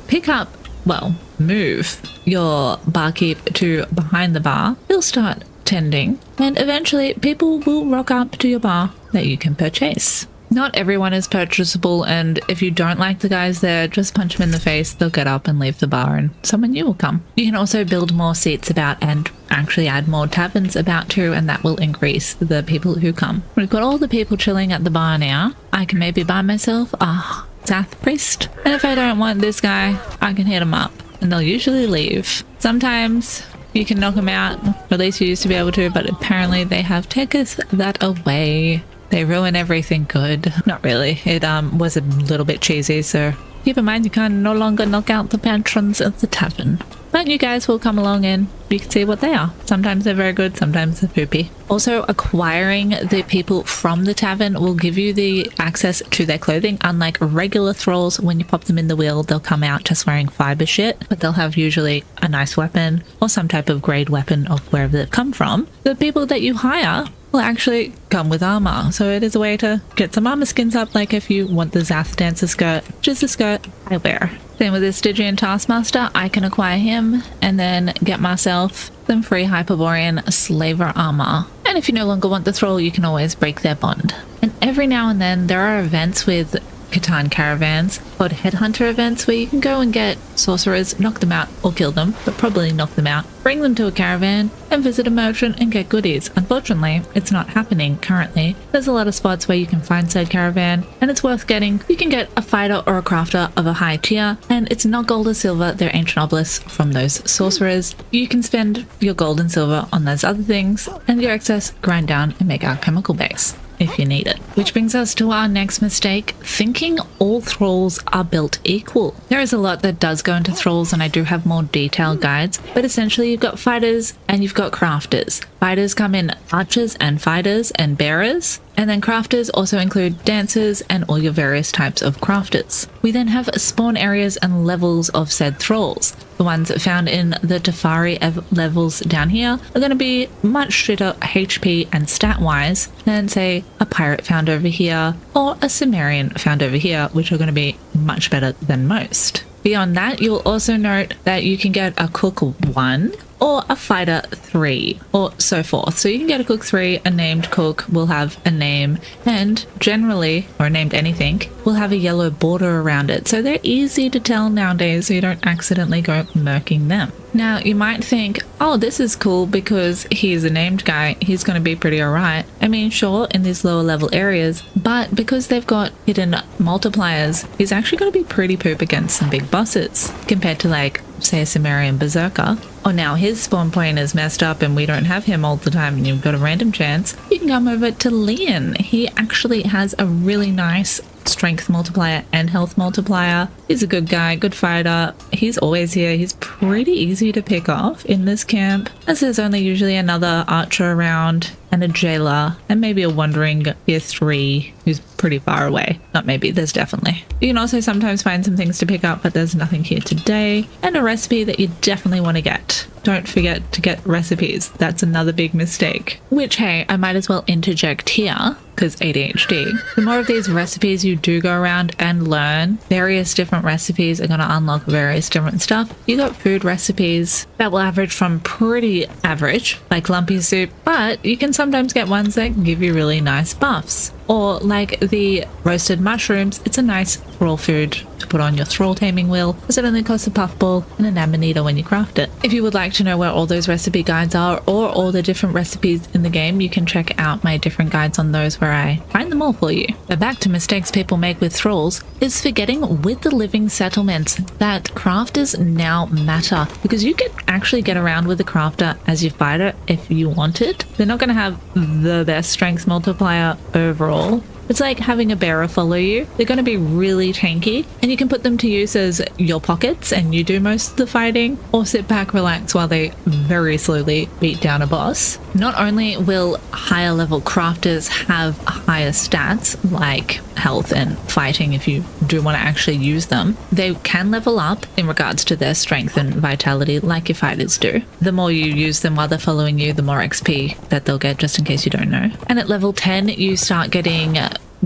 Pick up, well, move your barkeep to behind the bar. He'll start tending, and eventually people will rock up to your bar that you can purchase. Not everyone is purchasable, and if you don't like the guys there, just punch them in the face, they'll get up and leave the bar and someone new will come. You can also build more seats about and actually add more taverns about too, and that will increase the people who come. We've got all the people chilling at the bar now. I can maybe buy myself a Zath Priest, and if I don't want this guy, I can hit him up and they'll usually leave. Sometimes you can knock them out, or at least you used to be able to, but apparently they have taken that away. They ruin everything good. Not really. It was a little bit cheesy, so keep in mind you can no longer knock out the patrons at the tavern. But you guys will come along and you can see what they are. Sometimes they're very good, sometimes they're poopy. Also, acquiring the people from the tavern will give you the access to their clothing. Unlike regular thralls, when you pop them in the wheel, they'll come out just wearing fiber shit, but they'll have usually a nice weapon or some type of grade weapon of wherever they've come from. The people that you hire will actually come with armor, so it is a way to get some armor skins up, like if you want the Zath Dancer skirt, which is the skirt I wear. Same with this Stygian Taskmaster, I can acquire him and then get myself some free Hyperborean Slaver armor. And if you no longer want the thrall, you can always break their bond. And every now and then there are events with Catan caravans called headhunter events where you can go and get sorcerers, knock them out or kill them, but probably knock them out, bring them to a caravan and visit a merchant and get goodies. Unfortunately, it's not happening currently. There's a lot of spots where you can find said caravan and it's worth getting. You can get a fighter or a crafter of a high tier, and it's not gold or silver, they're ancient obelisks from those sorcerers. You can spend your gold and silver on those other things and your excess grind down and make our chemical base if you need it. Which brings us to our next mistake, thinking all thralls are built equal. There is a lot that does go into thralls, and I do have more detailed guides, but essentially you've got fighters and you've got crafters. Fighters come in archers and fighters and bearers, and then crafters also include dancers and all your various types of crafters. We then have spawn areas and levels of said thralls. The ones found in the Teferi levels down here are going to be much straighter HP and stat-wise than, say, a pirate found over here or a Cimmerian found over here, which are going to be much better than most. Beyond that, you'll also note that you can get a cook 1 or a fighter 3 or so forth. So you can get a cook 3, a named cook will have a name, and generally, or named anything, will have a yellow border around it. So they're easy to tell nowadays so you don't accidentally go murking them. Now you might think, oh, this is cool because he's a named guy, he's going to be pretty alright. I mean, sure, in these lower level areas, but because they've got hidden multipliers, he's actually going to be pretty poop against some big bosses compared to, like, say, a Cimmerian Berserker. Or now his spawn point is messed up and we don't have him all the time and you've got a random chance, you can come over to Leon. He actually has a really nice strength multiplier and health multiplier. He's a good guy, good fighter. He's always here. He's pretty easy to pick off in this camp, as there's only usually another archer around and a jailer and maybe a wandering tier 3 who's pretty far away. Not maybe, there's definitely. You can also sometimes find some things to pick up, but there's nothing here today. And a recipe that you definitely want to get. Don't forget to get recipes. That's another big mistake. Which, hey, I might as well interject here, because ADHD. The more of these recipes you do go around and learn, various different recipes are going to unlock various different stuff. You got food recipes that will average from pretty average, like lumpy soup, but you can sometimes get ones that give you really nice buffs. Or like the roasted mushrooms, it's a nice thrall food to put on your thrall taming wheel, because it only costs a puffball and an amanita when you craft it. If you would like to know where all those recipe guides are, or all the different recipes in the game, you can check out my different guides on those where I find them all for you. But back to mistakes people make with thralls is forgetting with the living settlements that crafters now matter, because you can actually get around with the crafter as your fighter if you want it. They're not going to have the best strength multiplier overall. It's like having a bearer follow you. They're going to be really tanky, and you can put them to use as your pockets and you do most of the fighting, or sit back, relax while they very slowly beat down a boss. Not only will higher level crafters have higher stats like health and fighting if you do want to actually use them, they can level up in regards to their strength and vitality like your fighters do. The more you use them while they're following you, the more XP that they'll get, just in case you don't know. And at level 10 you start getting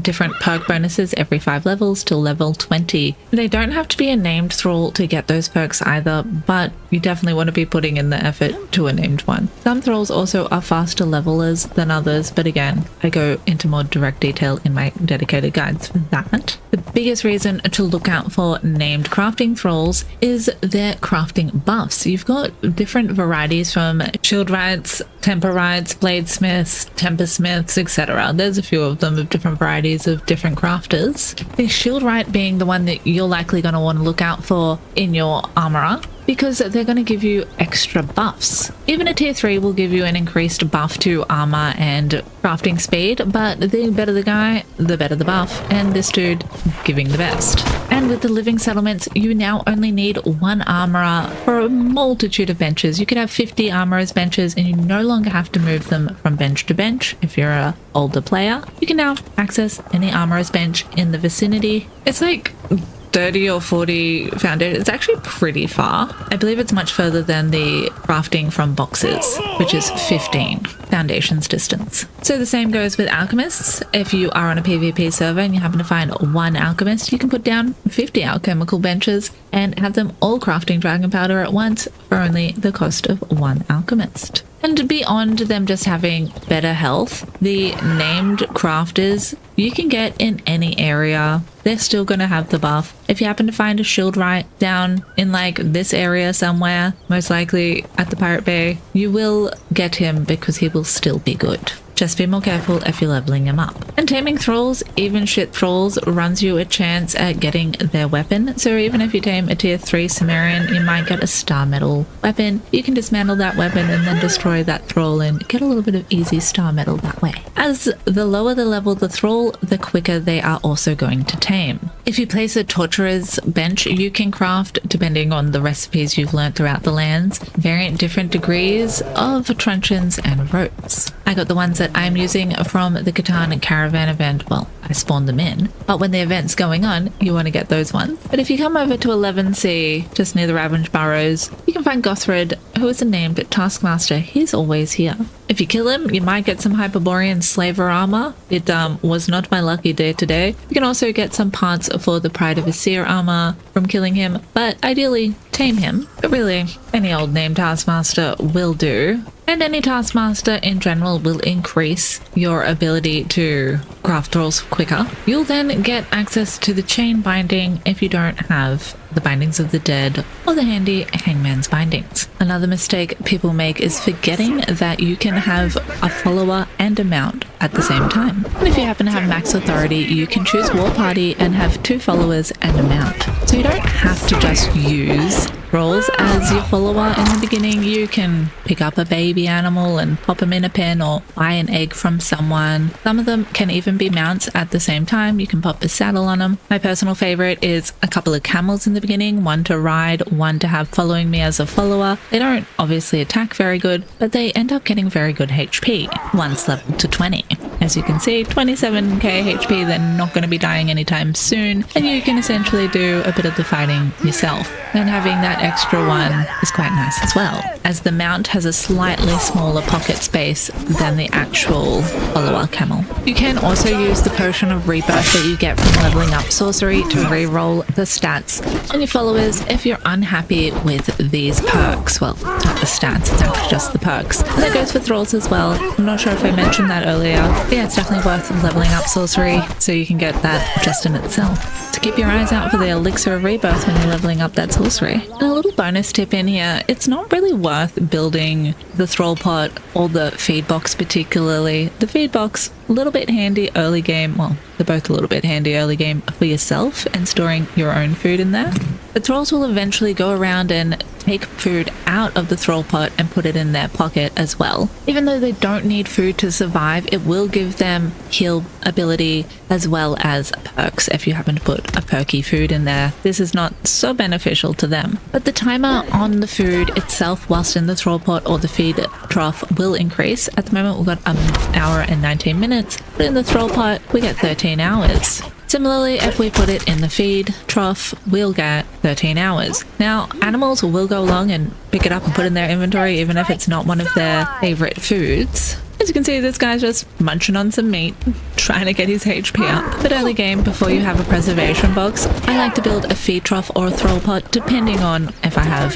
different perk bonuses every 5 levels till level 20. They don't have to be a named thrall to get those perks either, but you definitely want to be putting in the effort to a named one. Some thralls also are faster levelers than others, but again, I go into more direct detail in my dedicated guides for that. The biggest reason to look out for named crafting thralls is their crafting buffs. You've got different varieties from shieldwrights, temperwrights, bladesmiths, tempersmiths, etc. There's a few of them of different varieties of different crafters. The shieldwright being the one that you're likely going to want to look out for in your armorer, because they're going to give you extra buffs. Even a tier 3 will give you an increased buff to armor and crafting speed, but the better the guy, the better the buff, and this dude giving the best. And with the living settlements, you now only need 1 armorer for a multitude of benches. You could have 50 armorers benches and you no longer have to move them from bench to bench. If you're an older player, you can now access any armorer's bench in the vicinity. It's like 30 or 40 foundation. It's actually pretty far. I believe it's much further than the crafting from boxes, which is 15 foundations distance. So the same goes with alchemists. If you are on a PvP server and you happen to find 1 alchemist, you can put down 50 alchemical benches and have them all crafting dragon powder at once for only the cost of 1 alchemist. And beyond them just having better health, the named crafters you can get in any area. They're still going to have the buff. If you happen to find a shieldwright down in like this area somewhere, most likely at the Pirate Bay, you will get him because he will still be good. Just be more careful if you're leveling him up. And taming thralls, even shit thralls, runs you a chance at getting their weapon. So even if you tame a tier 3 Cimmerian, you might get a star metal weapon. You can dismantle that weapon and then destroy that thrall and get a little bit of easy star metal that way. As the lower the level the thrall, the quicker they are also going to tame. If you place a torturer's bench, you can craft, depending on the recipes you've learned throughout the lands, different degrees of truncheons and ropes. I got the ones that I'm using from the Catan Caravan event. Well, I spawned them in, but when the event's going on, you want to get those ones. But if you come over to 11C, just near the Ravaged Burrows, you can find Gothred, who is a named Taskmaster. He's always here. If you kill him, you might get some Hyperborean Slaver armor. It was not my lucky day today. You can also get some parts for the Pride of Asir armor from killing him, but ideally tame him. But really, any old named Taskmaster will do. And any Taskmaster in general will increase your ability to craft thralls quicker. You'll then get access to the chain binding if you don't have the bindings of the dead or the handy hangman's bindings. Another mistake people make is forgetting that you can have a follower and a mount at the same time. And if you happen to have max authority, you can choose war party and have 2 followers and a mount. So you don't have to just use thralls as your follower in the beginning. You can pick up a baby animal and pop them in a pen or buy an egg from someone. Some of them can even be mounts at the same time. You can pop a saddle on them. My personal favorite is a couple of camels in the beginning, one to ride, one to have following me as a follower. They don't obviously attack very good, but they end up getting very good HP once leveled to 20. As you can see, 27k HP, they're not going to be dying anytime soon, and you can essentially do a bit of the fighting yourself. And having that extra one is quite nice as well, as the mount has a slightly smaller pocket space than the actual follower camel. You can also use the potion of rebirth that you get from leveling up sorcery to re-roll the stats on your followers if you're unhappy with these perks. Well, it's not the stats, it's actually just the perks. And that goes for thralls as well. I'm not sure if I mentioned that earlier. But yeah, it's definitely worth leveling up sorcery so you can get that just in itself. So keep your eyes out for the elixir of rebirth when you're leveling up that sorcery. And a little bonus tip in here, it's not really worth building the thrall pot or the feed box particularly. The feed box, a little bit handy early game, well, they're both a little bit handy early game for yourself and storing your own food in there. The thralls will eventually go around and take food out of the thrall pot and put it in their pocket as well. Even though they don't need food to survive, it will give them heal ability as well as perks if you happen to put a perky food in there. This is not so beneficial to them. But the timer on the food itself whilst in the thrall pot or the feed trough will increase. At the moment we've got an hour and 19 minutes, but in the thrall pot we get 13 hours. Similarly, if we put it in the feed trough, we'll get 13 hours. Now, animals will go along and pick it up and put it in their inventory even if it's not one of their favorite foods. As you can see, this guy's just munching on some meat, trying to get his HP up. But early game, before you have a preservation box, I like to build a feed trough or a thrall pot, depending on if I have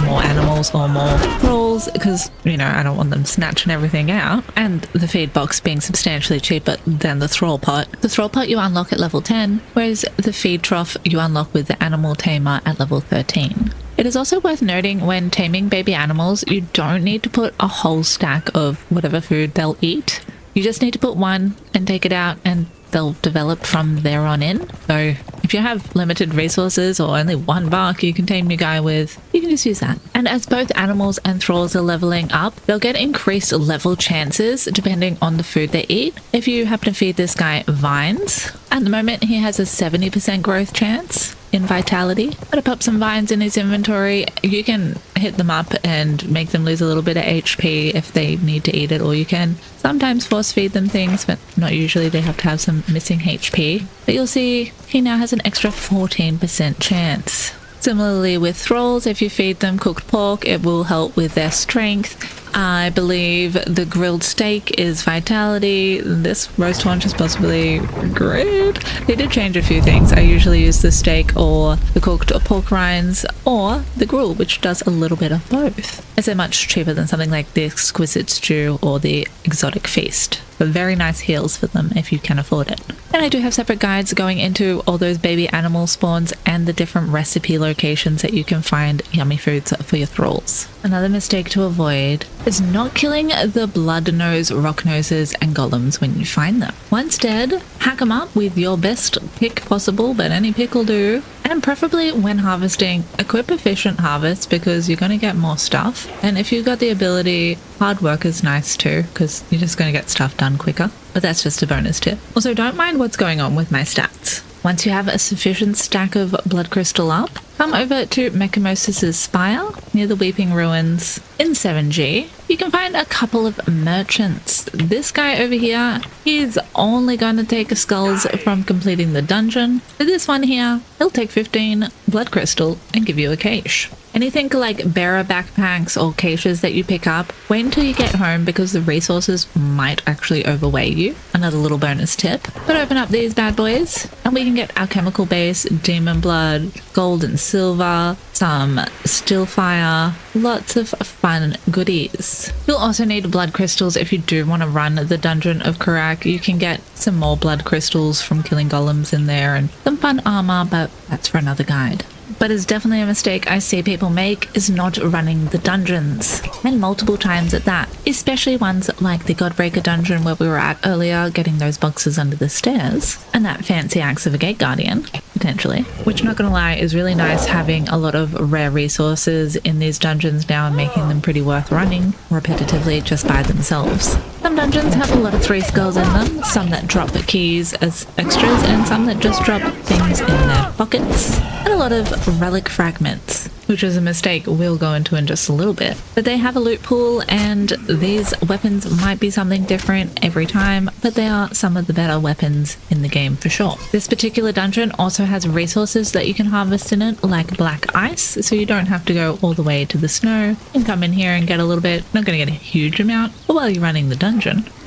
more animals or more thralls, because, you know, I don't want them snatching everything out. And the feed box being substantially cheaper than the thrall pot. The thrall pot you unlock at level 10, whereas the feed trough you unlock with the animal tamer at level 13. It is also worth noting when taming baby animals, you don't need to put a whole stack of whatever food they'll eat. You just need to put one and take it out and they'll develop from there on in. So if you have limited resources or only one bark you can tame your guy with, you can just use that. And as both animals and thralls are leveling up, they'll get increased level chances depending on the food they eat. If you happen to feed this guy vines, at the moment he has a 70% growth chance in vitality. But to pop some vines in his inventory, you can hit them up and make them lose a little bit of HP if they need to eat it, or you can sometimes force feed them things, but not usually. They have to have some missing HP. But you'll see he now has an extra 14% chance. Similarly with thralls, if you feed them cooked pork, it will help with their strength. I believe the grilled steak is vitality. This roast haunch is possibly great. They did change a few things. I usually use the steak or the cooked pork rinds or the gruel, which does a little bit of both. As they're much cheaper than something like the exquisite stew or the exotic feast. But very nice heals for them if you can afford it. And I do have separate guides going into all those baby animal spawns and the different recipe locations that you can find yummy foods for your thralls. Another mistake to avoid is not killing the blood nose, rock noses, and golems when you find them. Once dead, hack them up with your best pick possible, but any pick will do. And preferably when harvesting, equip efficient harvest because you're going to get more stuff. And if you've got the ability, hard work is nice too because you're just going to get stuff done quicker. But that's just a bonus tip. Also, don't mind what's going on with my stats. Once you have a sufficient stack of blood crystal up, come over to Mechamosis' Spire near the Weeping Ruins in 7G. You can find a couple of merchants. This guy over here, he's only going to take skulls from completing the dungeon. For this one here, he'll take 15 blood crystal and give you a cache. Anything like bearer backpacks or caches that you pick up, wait until you get home because the resources might actually overweigh you. Another little bonus tip. But open up these bad boys and we can get our chemical base, demon blood, gold and silver, some still fire, lots of fun goodies. You'll also need blood crystals if you do want to run the Dungeon of Karak. You can get some more blood crystals from killing golems in there and some fun armor, but that's for another guide. But it's definitely a mistake I see people make is not running the dungeons, and multiple times at that, especially ones like the Godbreaker dungeon where we were at earlier, getting those boxes under the stairs, and that fancy axe of a gate guardian. It potentially. Which, not gonna lie, is really nice having a lot of rare resources in these dungeons now and making them pretty worth running repetitively just by themselves. Some dungeons have a lot of 3 skulls in them, some that drop keys as extras, and some that just drop things in their pockets, and a lot of relic fragments, which is a mistake we'll go into in just a little bit. But they have a loot pool, and these weapons might be something different every time, but they are some of the better weapons in the game for sure. This particular dungeon also has resources that you can harvest in it, like black ice, so you don't have to go all the way to the snow. You can come in here and get a little bit, not going to get a huge amount, but while you're running the dungeon.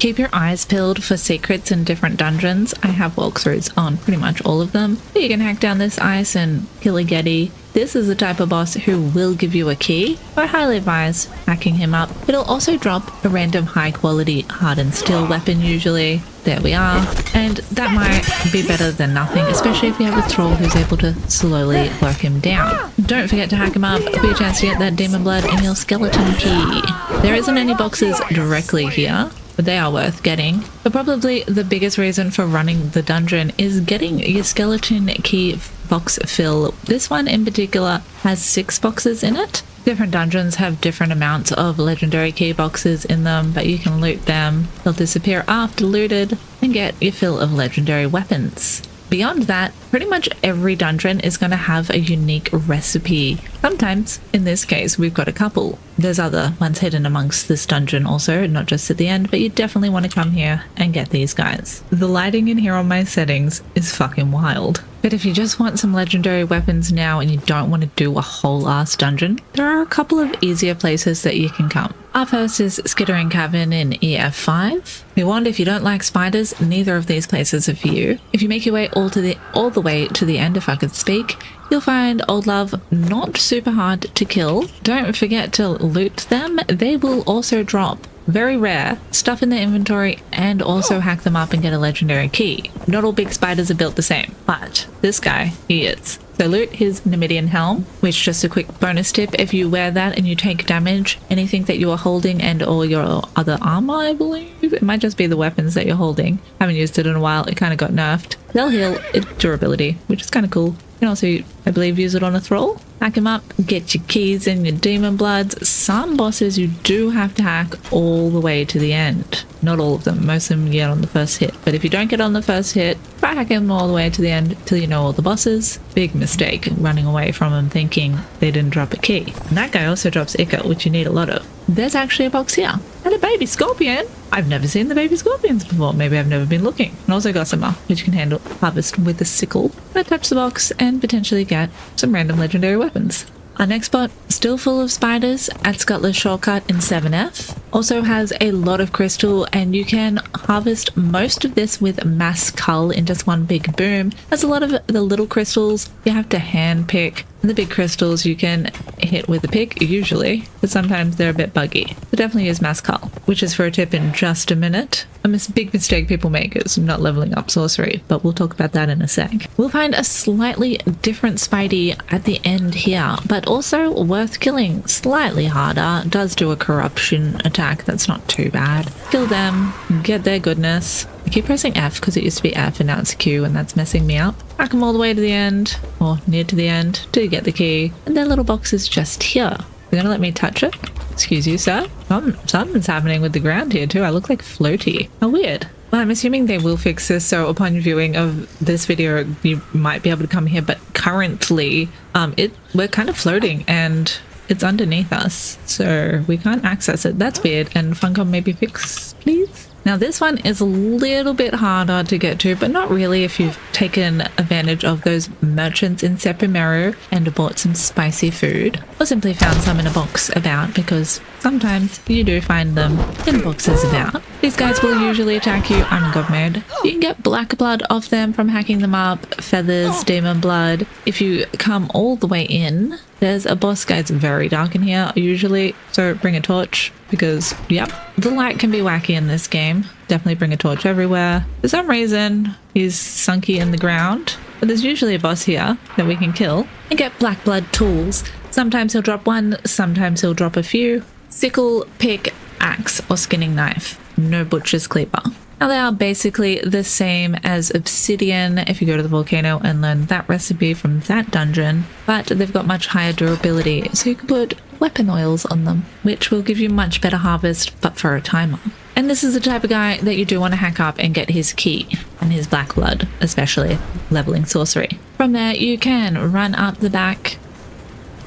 Keep your eyes peeled for secrets in different dungeons. I have walkthroughs on pretty much all of them. But you can hack down this ice and kill a Getty. This is the type of boss who will give you a key. I highly advise hacking him up. It'll also drop a random high quality hardened steel weapon usually. There we are. And that might be better than nothing, especially if you have a thrall who's able to slowly work him down. Don't forget to hack him up for your chance to get that demon blood and your skeleton key. There isn't any boxes directly here, but they are worth getting. But probably the biggest reason for running the dungeon is getting your skeleton key box fill. This one in particular has 6 boxes in it. Different dungeons have different amounts of legendary key boxes in them, but you can loot them. They'll disappear after looted and get your fill of legendary weapons. Beyond that, pretty much every dungeon is going to have a unique recipe. Sometimes, in this case, we've got a couple. There's other ones hidden amongst this dungeon also, not just at the end, but you definitely want to come here and get these guys. The lighting in here on my settings is fucking wild. But if you just want some legendary weapons now and you don't want to do a whole ass dungeon, there are a couple of easier places that you can come. Our first is Skittering Cavern in EF5. We warned, if you don't like spiders, neither of these places are for you. If you make your way all the way to the end, if I could speak, you'll find Old Love not super hard to kill. Don't forget to loot them. They will also drop very rare stuff in their inventory and also hack them up and get a legendary key. Not all big spiders are built the same, but this guy, he is. So loot his Numidian helm, which, just a quick bonus tip, if you wear that and you take damage, anything that you are holding and or your other armor, I believe, it might just be the weapons that you're holding. Haven't used it in a while, it kind of got nerfed. They'll heal its durability, which is kind of cool. You can also, I believe, use it on a thrall. Hack him up, get your keys and your demon bloods. Some bosses you do have to hack all the way to the end. Not all of them, most of them you get on the first hit. But if you don't get on the first hit, try hacking them all the way to the end till you know all the bosses. Big mistake, running away from them thinking they didn't drop a key. And that guy also drops Ica, which you need a lot of. There's actually a box here. And a baby scorpion. I've never seen the baby scorpions before. Maybe I've never been looking. And also gossamer, which you can handle harvest with a sickle. But touch the box and potentially get some random legendary weapons. Our next spot, still full of spiders, at Scuttler's Shortcut in 7F. Also has a lot of crystal, and you can harvest most of this with mass cull in just one big boom. As a lot of the little crystals you have to hand pick. The big crystals you can hit with a pick usually, but sometimes they're a bit buggy. So definitely use mass cull, which is for a tip in just a minute. A big mistake people make is not leveling up sorcery, but we'll talk about that in a sec. We'll find a slightly different Spidey at the end here, but also worth killing. Slightly harder, does do a corruption attack that's not too bad. Kill them, get their goodness. I keep pressing F because it used to be F and now it's Q, and that's messing me up. Hack them all the way to the end, or near to the end, to get the key. And their little box is just here. You're gonna let me touch it? Excuse you, sir? Something's happening with the ground here too. I look like floaty. How weird. Well, I'm assuming they will fix this, so upon viewing of this video, you might be able to come here, but currently, we're kind of floating and it's underneath us, so we can't access it. That's weird, and Funcom maybe fix, please? Now this one is a little bit harder to get to, but not really if you've taken advantage of those merchants in Seppimeru and bought some spicy food, or simply found some in a box about, because sometimes you do find them in boxes about. These guys will usually attack you on God mode. You can get black blood off them from hacking them up, feathers, demon blood. If you come all the way in, there's a boss guy. It's very dark in here usually, so bring a torch because, yep, the light can be wacky in this game. Definitely bring a torch everywhere. For some reason, he's sunky in the ground, but there's usually a boss here that we can kill and get black blood tools. Sometimes he'll drop one, sometimes he'll drop a few. Sickle, pick, axe, or skinning knife. No butcher's cleaver. Now they are basically the same as obsidian if you go to the volcano and learn that recipe from that dungeon, but they've got much higher durability, so you can put weapon oils on them, which will give you much better harvest, but for a timer. And this is the type of guy that you do want to hack up and get his key, and his black blood, especially leveling sorcery. From there, you can run up the back,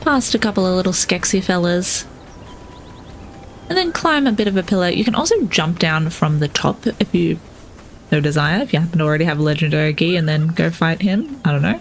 past a couple of little skexy fellas, and then climb a bit of a pillar. You can also jump down from the top if you so desire, if you happen to already have a legendary key, and then go fight him. I don't know.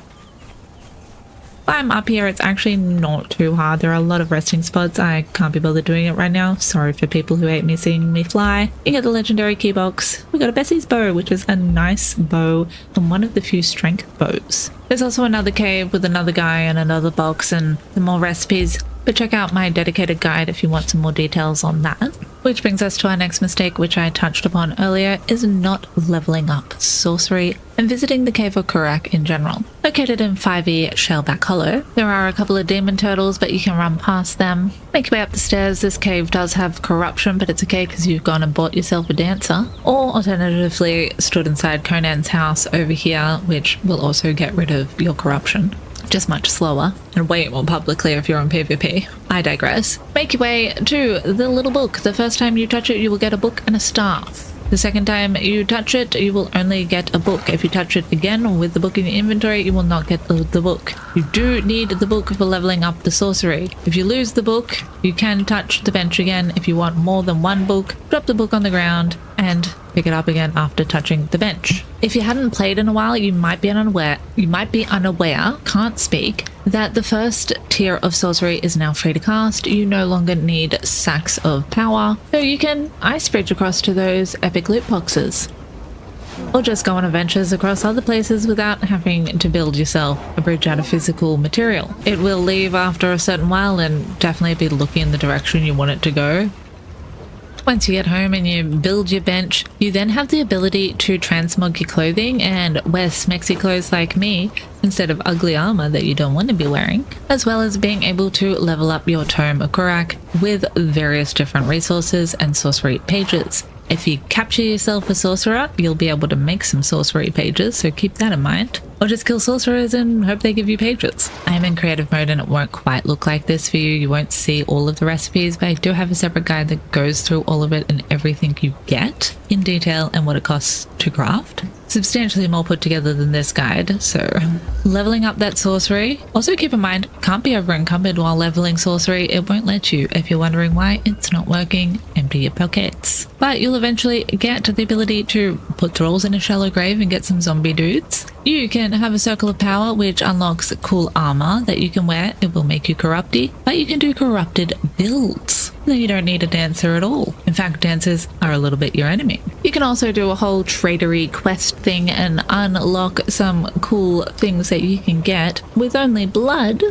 I'm up here, it's actually not too hard. There are a lot of resting spots. I can't be bothered doing it right now. Sorry for people who hate me seeing me fly. You get the legendary key box. We got a Bessie's bow, which is a nice bow and one of the few strength bows. There's also another cave with another guy and another box and some more recipes. But check out my dedicated guide if you want some more details on that. Which brings us to our next mistake, which I touched upon earlier, is not leveling up sorcery and visiting the Cave of Kurak in general. Located in 5e Shellback Hollow, there are a couple of demon turtles, but you can run past them. Make your way up the stairs. This cave does have corruption, but it's okay because you've gone and bought yourself a dancer. Or alternatively, stood inside Conan's house over here, which will also get rid of your corruption. Just much slower and way more publicly if you're on PvP. I digress. Make your way to the little book. The first time you touch it, you will get a book and a staff. The second time you touch it, you will only get a book. If you touch it again with the book in your inventory, you will not get the book. You do need the book for leveling up the sorcery. If you lose the book, you can touch the bench again. If you want more than one book, drop the book on the ground and pick it up again after touching the bench. If you hadn't played in a while, you might be unaware, can't speak, that the first tier of sorcery is now free to cast. You no longer need sacks of power, so you can ice bridge across to those epic loot boxes. Or just go on adventures across other places without having to build yourself a bridge out of physical material. It will leave after a certain while and definitely be looking in the direction you want it to go. Once you get home and you build your bench, you then have the ability to transmog your clothing and wear smexy clothes like me instead of ugly armor that you don't want to be wearing, as well as being able to level up your Tome of Kurak with various different resources and sorcery pages. If you capture yourself a sorcerer, you'll be able to make some sorcery pages, so keep that in mind. Or just kill sorcerers and hope they give you pages. I'm in creative mode and it won't quite look like this for you. You won't see all of the recipes, but I do have a separate guide that goes through all of it and everything you get in detail and what it costs to craft. Substantially more put together than this guide, so leveling up that sorcery. Also keep in mind, can't be over encumbered while leveling sorcery. It won't let you. If you're wondering why it's not working, empty your pockets. But you'll eventually get the ability to put thralls in a shallow grave and get some zombie dudes. You can have a circle of power which unlocks cool armor that you can wear. It will make you corrupty, but you can do corrupted builds. Then you don't need a dancer at all. In fact, dancers are a little bit your enemy. You can also do a whole tradery quest thing and unlock some cool things that you can get with only blood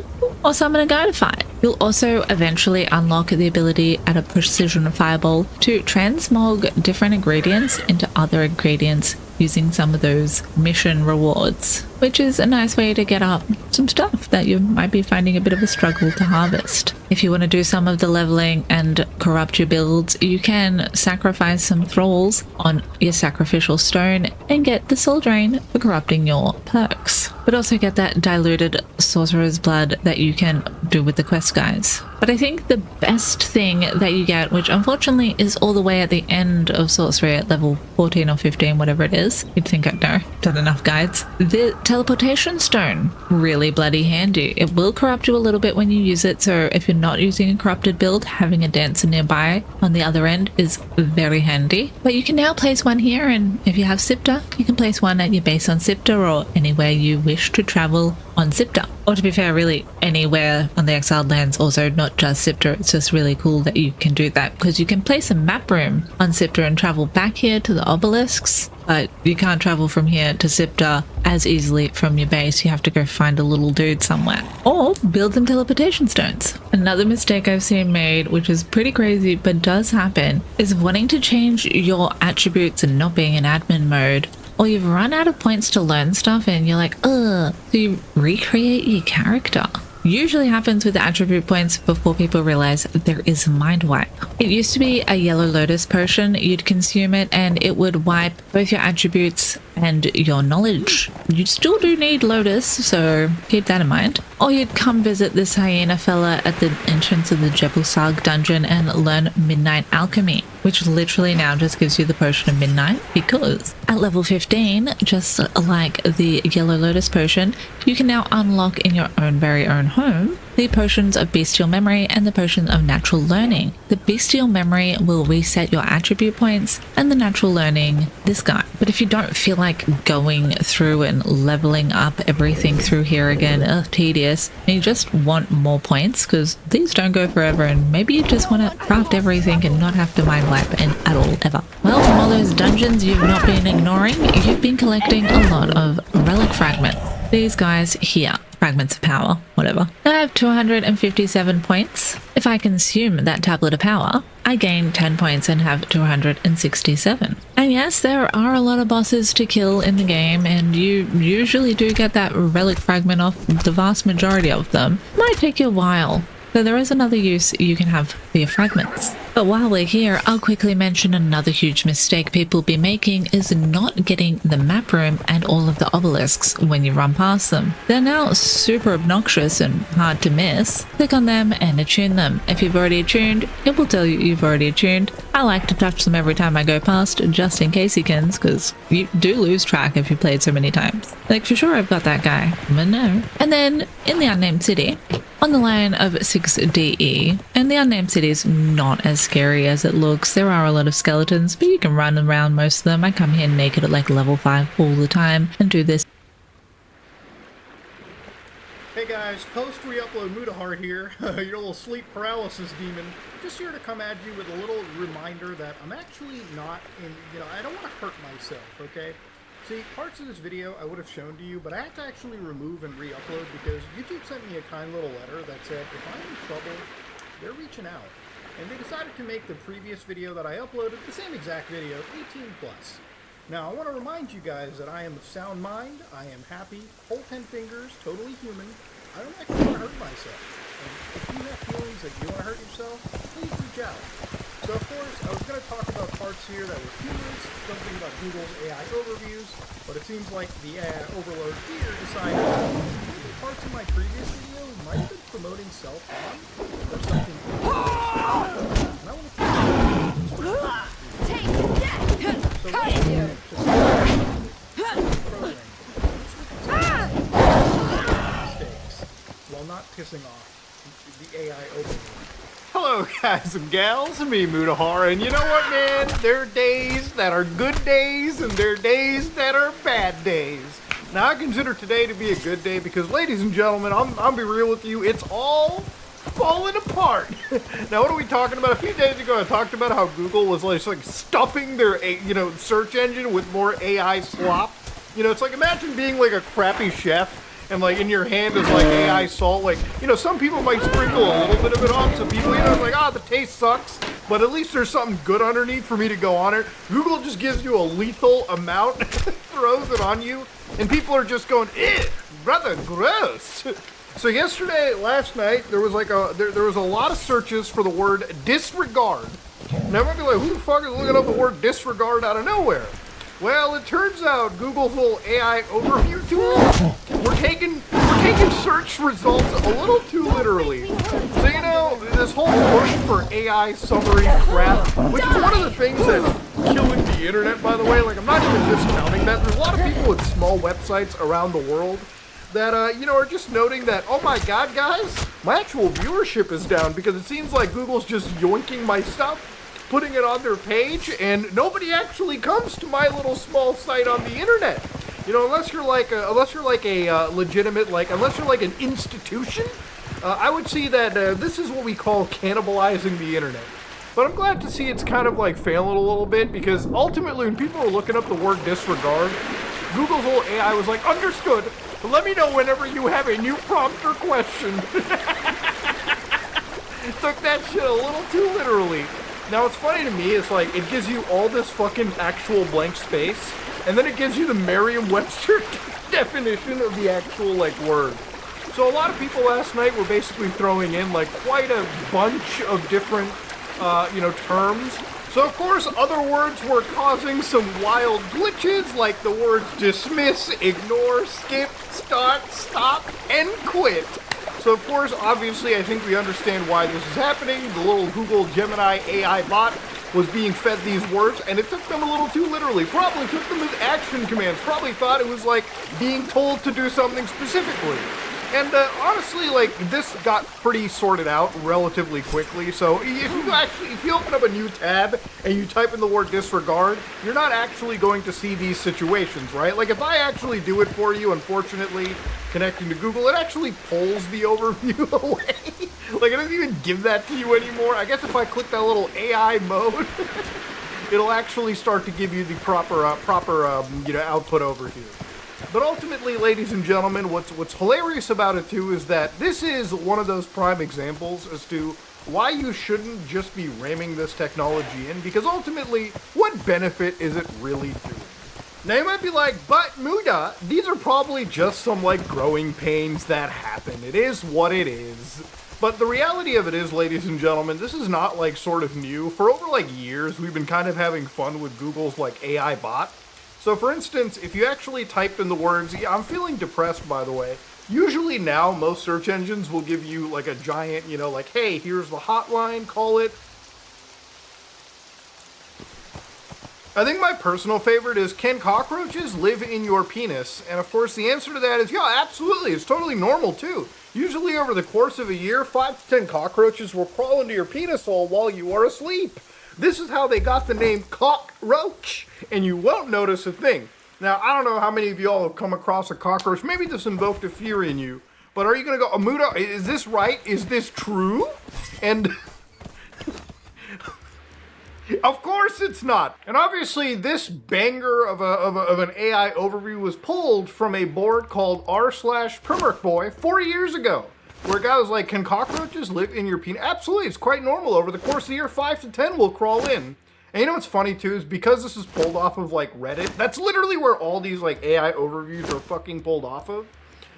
or summon a guy to fight. You'll also eventually unlock the ability at a precision fireball to transmog different ingredients into other ingredients using some of those mission rewards, which is a nice way to get up some stuff that you might be finding a bit of a struggle to harvest. If you want to do some of the leveling and corrupt your builds, you can sacrifice some thralls on your sacrificial stone and get the soul drain for corrupting your perks, but also get that diluted sorcerer's blood that you can do with the quest guides. But I think the best thing that you get, which unfortunately is all the way at the end of sorcery at level 14 or 15, whatever it is, you'd think I'd know, done enough guides. The teleportation stone, really bloody handy. It will corrupt you a little bit when you use it, so if you're not using a corrupted build, having a dancer nearby on the other end is very handy. But you can now place one here, and if you have Siptah, you can place one at your base on Siptah or anywhere you wish to travel on Siptah. Or to be fair, really anywhere on the Exiled Lands, also not just Siptah. It's just really cool that you can do that because you can place a map room on Siptah and travel back here to the obelisks, but you can't travel from here to Siptah as easily from your base. You have to go find a little dude somewhere or build some teleportation stones. Another mistake I've seen made, which is pretty crazy but does happen, is wanting to change your attributes and not being in admin mode. Or you've run out of points to learn stuff and you're like, ugh. So you recreate your character. usually happens with attribute points before people realize there is mind wipe. It used to be a yellow lotus potion. You'd consume it and it would wipe both your attributes and your knowledge. You still do need lotus, so keep that in mind. Or you'd come visit this hyena fella at the entrance of the Jebel Sarg dungeon and learn Midnight Alchemy, which literally now just gives you the potion of midnight, because at level 15, just like the Yellow Lotus potion, you can now unlock in your own very own home the potions of Bestial Memory and the potion of Natural Learning. The Bestial Memory will reset your attribute points, and the Natural Learning, this guy. But if you don't feel like going through and leveling up everything through here again, tedious, and you just want more points, because these don't go forever, and maybe you just want to craft everything and not have to mind wipe at all, ever. Well, from all those dungeons you've not been ignoring, you've been collecting a lot of relic fragments. These guys here. Fragments of power, whatever. I have 257 points. If I consume that tablet of power, I gain 10 points and have 267. And yes, there are a lot of bosses to kill in the game, and you usually do get that relic fragment off the vast majority of them. Might take you a while. So there is another use you can have for your fragments. But while we're here, I'll quickly mention another huge mistake people be making is not getting the map room and all of the obelisks when you run past them. They're now super obnoxious and hard to miss. Click on them and attune them. If you've already attuned, it will tell you you've already attuned. I like to touch them every time I go past, just in case you can, because you do lose track if you played so many times. Like, for sure I've got that guy, but no. And then, in the Unnamed City, on the line of 6DE, and the Unnamed City is not as scary as it looks. There are a lot of skeletons, but you can run around most of them. I come here naked at like level 5 all the time and do this. Hey guys, post re-upload Mudahar here, your little sleep paralysis demon, just here to come at you with a little reminder that I'm actually not in, I don't want to hurt myself, okay? See, parts of this video I would have shown to you, but I had to actually remove and re-upload because YouTube sent me a kind little letter that said, if I'm in trouble, they're reaching out. And they decided to make the previous video that I uploaded, the same exact video, 18+. Now, I want to remind you guys that I am of sound mind, I am happy, whole 10 fingers, totally human. I don't actually want to hurt myself. And if you have feelings that you want to hurt yourself, please reach out. So, of course, I was going to talk about parts here that were humorous, something about Google's AI overviews, but it seems like the AI overload here decided that maybe parts of my previous video might have been promoting self-harm or something. And I want to take that. So let's mistakes while not pissing off the AI overload. Hello guys and gals, me Mudahar, and you know what, man? There are days that are good days and there are days that are bad days. Now I consider today to be a good day because, ladies and gentlemen, I'll be real with you, it's all falling apart. Now what are we talking about? A few days ago I talked about how Google was like stuffing their search engine with more AI slop. It's like, imagine being like a crappy chef and like in your hand is like AI salt. Like, some people might sprinkle a little bit of it on. Some people, it's like, the taste sucks, but at least there's something good underneath for me to go on it. Google just gives you a lethal amount, throws it on you, and people are just going, rather gross. So last night, there was like there was a lot of searches for the word disregard. Now, I might be like, who the fuck is looking up the word disregard out of nowhere? Well, it turns out Google's little AI overview tool, we're taking search results a little too literally. So, this whole push for AI summary crap, which is one of the things that's killing the internet, by the way. Like, I'm not even discounting that. There's a lot of people with small websites around the world that, are just noting that, oh my god, guys, my actual viewership is down because it seems like Google's just yoinking my stuff, putting it on their page, and nobody actually comes to my little small site on the internet. Unless you're like a legitimate, unless you're like an institution, I would see that this is what we call cannibalizing the internet. But I'm glad to see it's kind of like failing a little bit, because ultimately when people are looking up the word disregard, Google's whole AI was like, understood, but let me know whenever you have a new prompt or question. Took that shit a little too literally. Now, what's funny to me is, like, it gives you all this fucking actual blank space, and then it gives you the Merriam-Webster definition of the actual, word. So a lot of people last night were basically throwing in like quite a bunch of different, terms. So of course other words were causing some wild glitches, like the words dismiss, ignore, skip, start, stop, and quit. So of course, obviously, I think we understand why this is happening. The little Google Gemini AI bot was being fed these words, and it took them a little too literally. Probably took them as action commands. Probably thought it was like being told to do something specifically. And honestly, like, this got pretty sorted out relatively quickly. So if you open up a new tab and you type in the word disregard, you're not actually going to see these situations, right? Like, if I actually do it for you, unfortunately, connecting to Google, it actually pulls the overview away. Like, it doesn't even give that to you anymore. I guess if I click that little AI mode, it'll actually start to give you the proper output over here. But ultimately, ladies and gentlemen, what's hilarious about it too is that this is one of those prime examples as to why you shouldn't just be ramming this technology in, because ultimately, what benefit is it really doing? Now you might be like, but Muda, these are probably just some like growing pains that happen. It is what it is. But the reality of it is, ladies and gentlemen, this is not like sort of new. For over like years, we've been kind of having fun with Google's like AI bot. So for instance, if you actually typed in the words, yeah, I'm feeling depressed, by the way, usually now most search engines will give you like a giant, like, hey, here's the hotline, call it. I think my personal favorite is, can cockroaches live in your penis? And of course the answer to that is, yeah, absolutely. It's totally normal too. Usually over the course of a year, 5 to 10 cockroaches will crawl into your penis hole while you are asleep. This is how they got the name cockroach, and you won't notice a thing. Now, I don't know how many of y'all have come across a cockroach. Maybe this invoked a fear in you, but are you going to go, Amuda, is this right? Is this true? And of course it's not. And obviously this banger of an AI overview was pulled from a board called r/PrimworkBoy 4 years ago, where a guy was like, can cockroaches live in your penis? Absolutely, it's quite normal. Over the course of the year, 5 to 10 will crawl in. And you know what's funny too, is because this is pulled off of like Reddit, that's literally where all these like AI overviews are fucking pulled off of.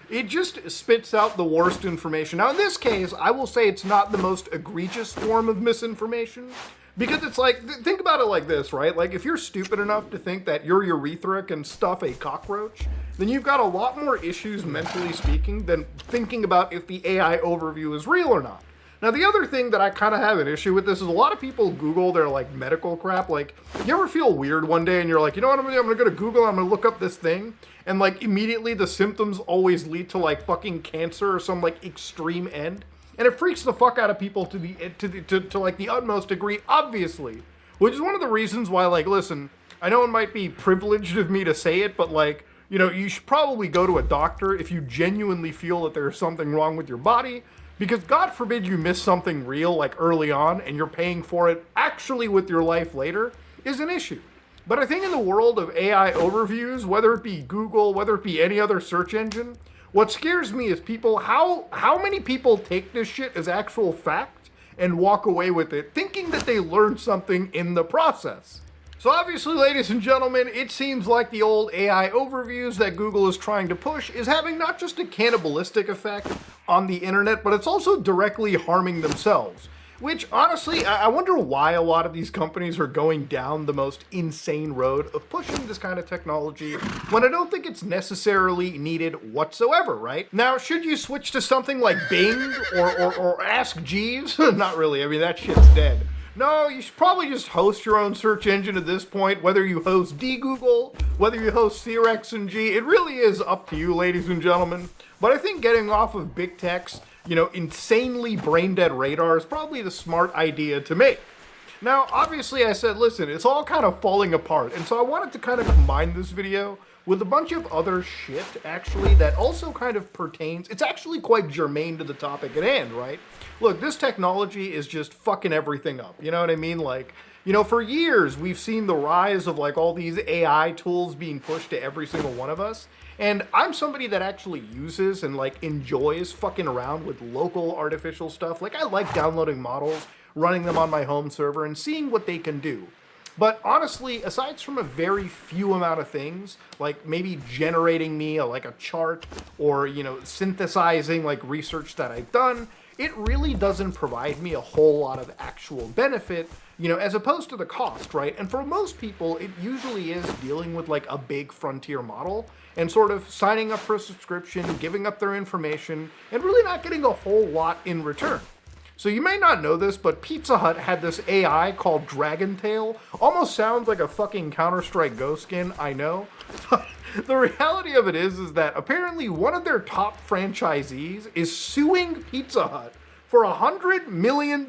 It just spits out the worst information. Now in this case, I will say it's not the most egregious form of misinformation, because it's like, think about it like this, right? Like if you're stupid enough to think that your urethra can stuff a cockroach, then you've got a lot more issues mentally speaking than thinking about if the AI overview is real or not. Now the other thing that I kind of have an issue with this is a lot of people Google their like medical crap. Like, you ever feel weird one day and you're like, you know what I'm gonna do? I'm gonna go to Google, I'm gonna look up this thing, and like immediately the symptoms always lead to like fucking cancer or some like extreme end. And it freaks the fuck out of people to like the utmost degree, obviously. Which is one of the reasons why, like, listen, I know it might be privileged of me to say it, but like, you should probably go to a doctor if you genuinely feel that there's something wrong with your body. Because God forbid you miss something real, like early on, and you're paying for it actually with your life later, is an issue. But I think in the world of AI overviews, whether it be Google, whether it be any other search engine, what scares me is people, how many people take this shit as actual fact and walk away with it, thinking that they learned something in the process. So obviously, ladies and gentlemen, it seems like the old AI overviews that Google is trying to push is having not just a cannibalistic effect on the internet, but it's also directly harming themselves. Which, honestly, I wonder why a lot of these companies are going down the most insane road of pushing this kind of technology when I don't think it's necessarily needed whatsoever, right? Now, should you switch to something like Bing or Ask Jeeves? Not really, I mean, that shit's dead. No, you should probably just host your own search engine at this point, whether you host DGoogle, whether you host CRXNG, it really is up to you, ladies and gentlemen. But I think getting off of big tech's, insanely brain-dead radar is probably the smart idea to make. Now, obviously I said, listen, it's all kind of falling apart, and so I wanted to kind of combine this video with a bunch of other shit, actually, that also kind of pertains, it's actually quite germane to the topic at hand, right? Look, this technology is just fucking everything up, you know what I mean? Like, for years, we've seen the rise of, like, all these AI tools being pushed to every single one of us, and I'm somebody that actually uses and, like, enjoys fucking around with local artificial stuff. Like, I like downloading models, running them on my home server, and seeing what they can do. But honestly, aside from a very few amount of things, like maybe generating me a chart or, synthesizing like research that I've done, it really doesn't provide me a whole lot of actual benefit, as opposed to the cost, right? And for most people, it usually is dealing with like a big frontier model and sort of signing up for a subscription, giving up their information, and really not getting a whole lot in return. So you may not know this, but Pizza Hut had this AI called Dragontail. Almost sounds like a fucking Counter-Strike Ghost skin, I know. But the reality of it is that apparently one of their top franchisees is suing Pizza Hut for $100 million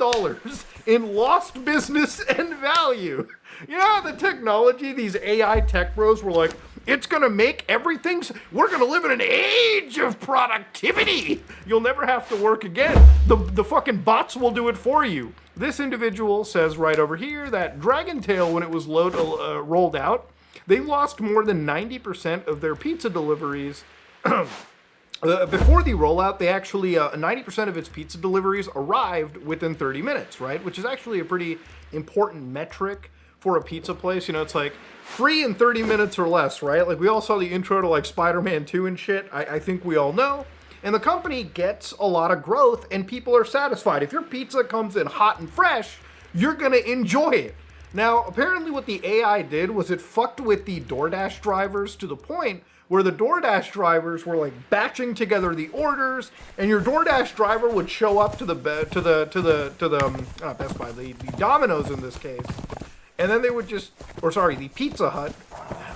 in lost business and value. You know how the technology, these AI tech bros were like, it's gonna make everything, we're gonna live in an age of productivity. You'll never have to work again. The fucking bots will do it for you. This individual says right over here that Dragontail, when it was rolled out, they lost more than 90% of their pizza deliveries. Before the rollout, they actually, 90% of its pizza deliveries arrived within 30 minutes, right? Which is actually a pretty important metric for a pizza place. It's like free in 30 minutes or less, right? Like we all saw the intro to like Spider-Man 2 and shit. I think we all know. And the company gets a lot of growth and people are satisfied. If your pizza comes in hot and fresh, you're gonna enjoy it. Now, apparently what the AI did was it fucked with the DoorDash drivers to the point where the DoorDash drivers were like batching together the orders, and your DoorDash driver would show up to the Best Buy, the Domino's in this case, and then they would the Pizza Hut.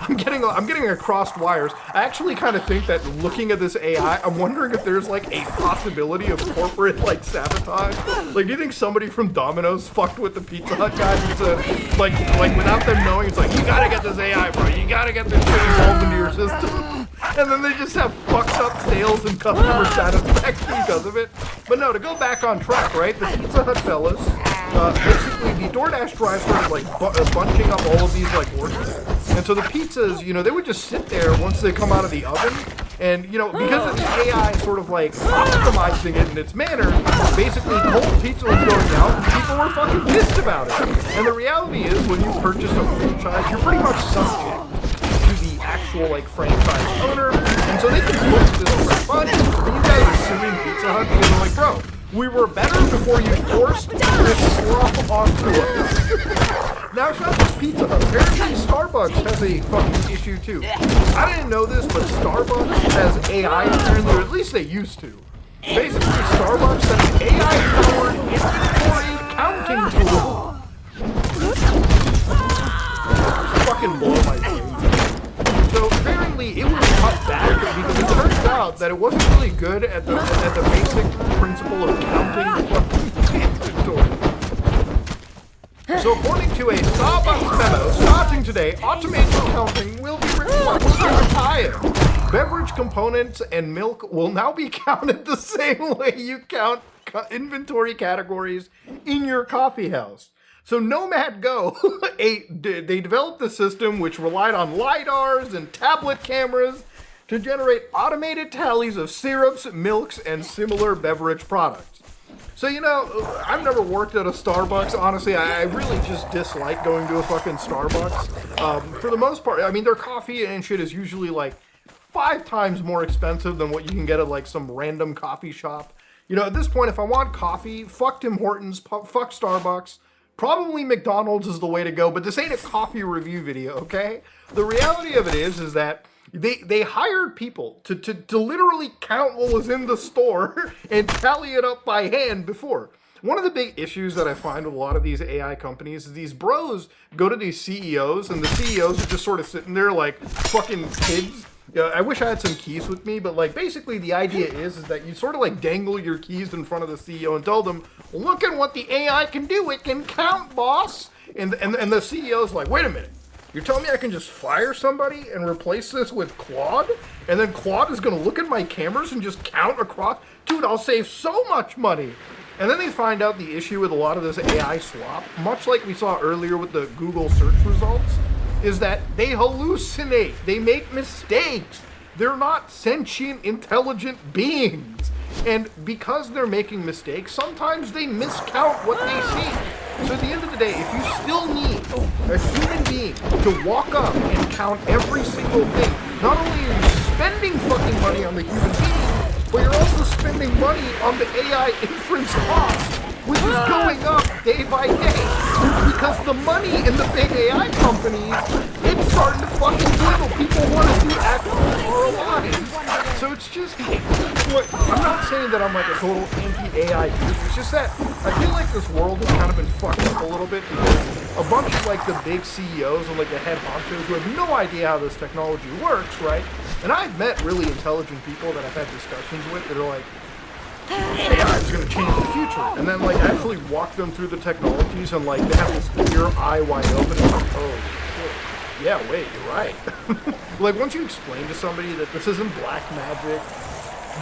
I'm getting across wires. I actually kind of think that looking at this AI, I'm wondering if there's like a possibility of corporate like sabotage. Like, do you think somebody from Domino's fucked with the Pizza Hut guys? It's like without them knowing, it's like, you gotta get this AI, bro. You gotta get this shit involved into your system. And then they just have fucked up sales and customer satisfaction because of it. But no, to go back on track, right? The Pizza Hut fellas, basically the DoorDash drive started like bunching up all of these like orders. And so the pizzas, they would just sit there once they come out of the oven. And, because of the AI sort of like optimizing it in its manner, basically cold pizza was going out and people were fucking pissed about it. And the reality is when you purchase a franchise, you're pretty much subject to the actual like franchise owner. And so they can push this for fun. And you guys are suing Pizza Hut because they're like, bro, we were better before you forced this slop onto us. Now, it's not just Pizza Hut. Apparently, Starbucks has a fucking issue, too. I didn't know this, but Starbucks has AI, apparently, or at least they used to. Basically, Starbucks has an AI-powered inventory counting tool. Fucking blow my brains. So, apparently, it was cut back because it turns out that it wasn't really good at the basic principle of counting fucking inventory. So according to a Starbucks memo, starting today, automated counting will be retired. Beverage components and milk will now be counted the same way you count inventory categories in your coffee house. So Nomad Go, they developed a system which relied on LiDARs and tablet cameras to generate automated tallies of syrups, milks, and similar beverage products. So, I've never worked at a Starbucks. Honestly, I really just dislike going to a fucking Starbucks. For the most part, their coffee and shit is usually like 5 times more expensive than what you can get at like some random coffee shop. At this point, if I want coffee, fuck Tim Hortons, fuck Starbucks. Probably McDonald's is the way to go, but this ain't a coffee review video, okay? The reality of it is that they hired people to literally count what was in the store and tally it up by hand before. One of the big issues that I find with a lot of these AI companies is these bros go to these CEOs and the CEOs are just sort of sitting there like fucking kids. I wish I had some keys with me, but like basically the idea is that you sort of like dangle your keys in front of the CEO and tell them, look at what the AI can do. It can count, boss. And the CEO's like, wait a minute. You're telling me I can just fire somebody and replace this with Claude? And then Claude is going to look at my cameras and just count across? Dude, I'll save so much money. And then they find out the issue with a lot of this AI slop, much like we saw earlier with the Google search results, is that they hallucinate. They make mistakes. They're not sentient, intelligent beings. And because they're making mistakes, sometimes they miscount what they see. So at the end of the day, if you still need a human being to walk up and count every single thing, not only are you spending fucking money on the human being, but you're also spending money on the AI inference cost, which is going up day by day. Because the money in the big AI companies, it's starting to fucking dwindle. People want to see actual ROIs. So it's just, look, I'm not saying that I'm like a total anti-AI dude. It's just that I feel like this world has kind of been fucked up a little bit because a bunch of like the big CEOs and like the head honchos who have no idea how this technology works, right? And I've met really intelligent people that I've had discussions with that are like, AI is going to change the future. And then like actually walk them through the technologies and like they have this clear eye wide open and like, oh shit, yeah, wait, you're right. Like once you explain to somebody that this isn't black magic,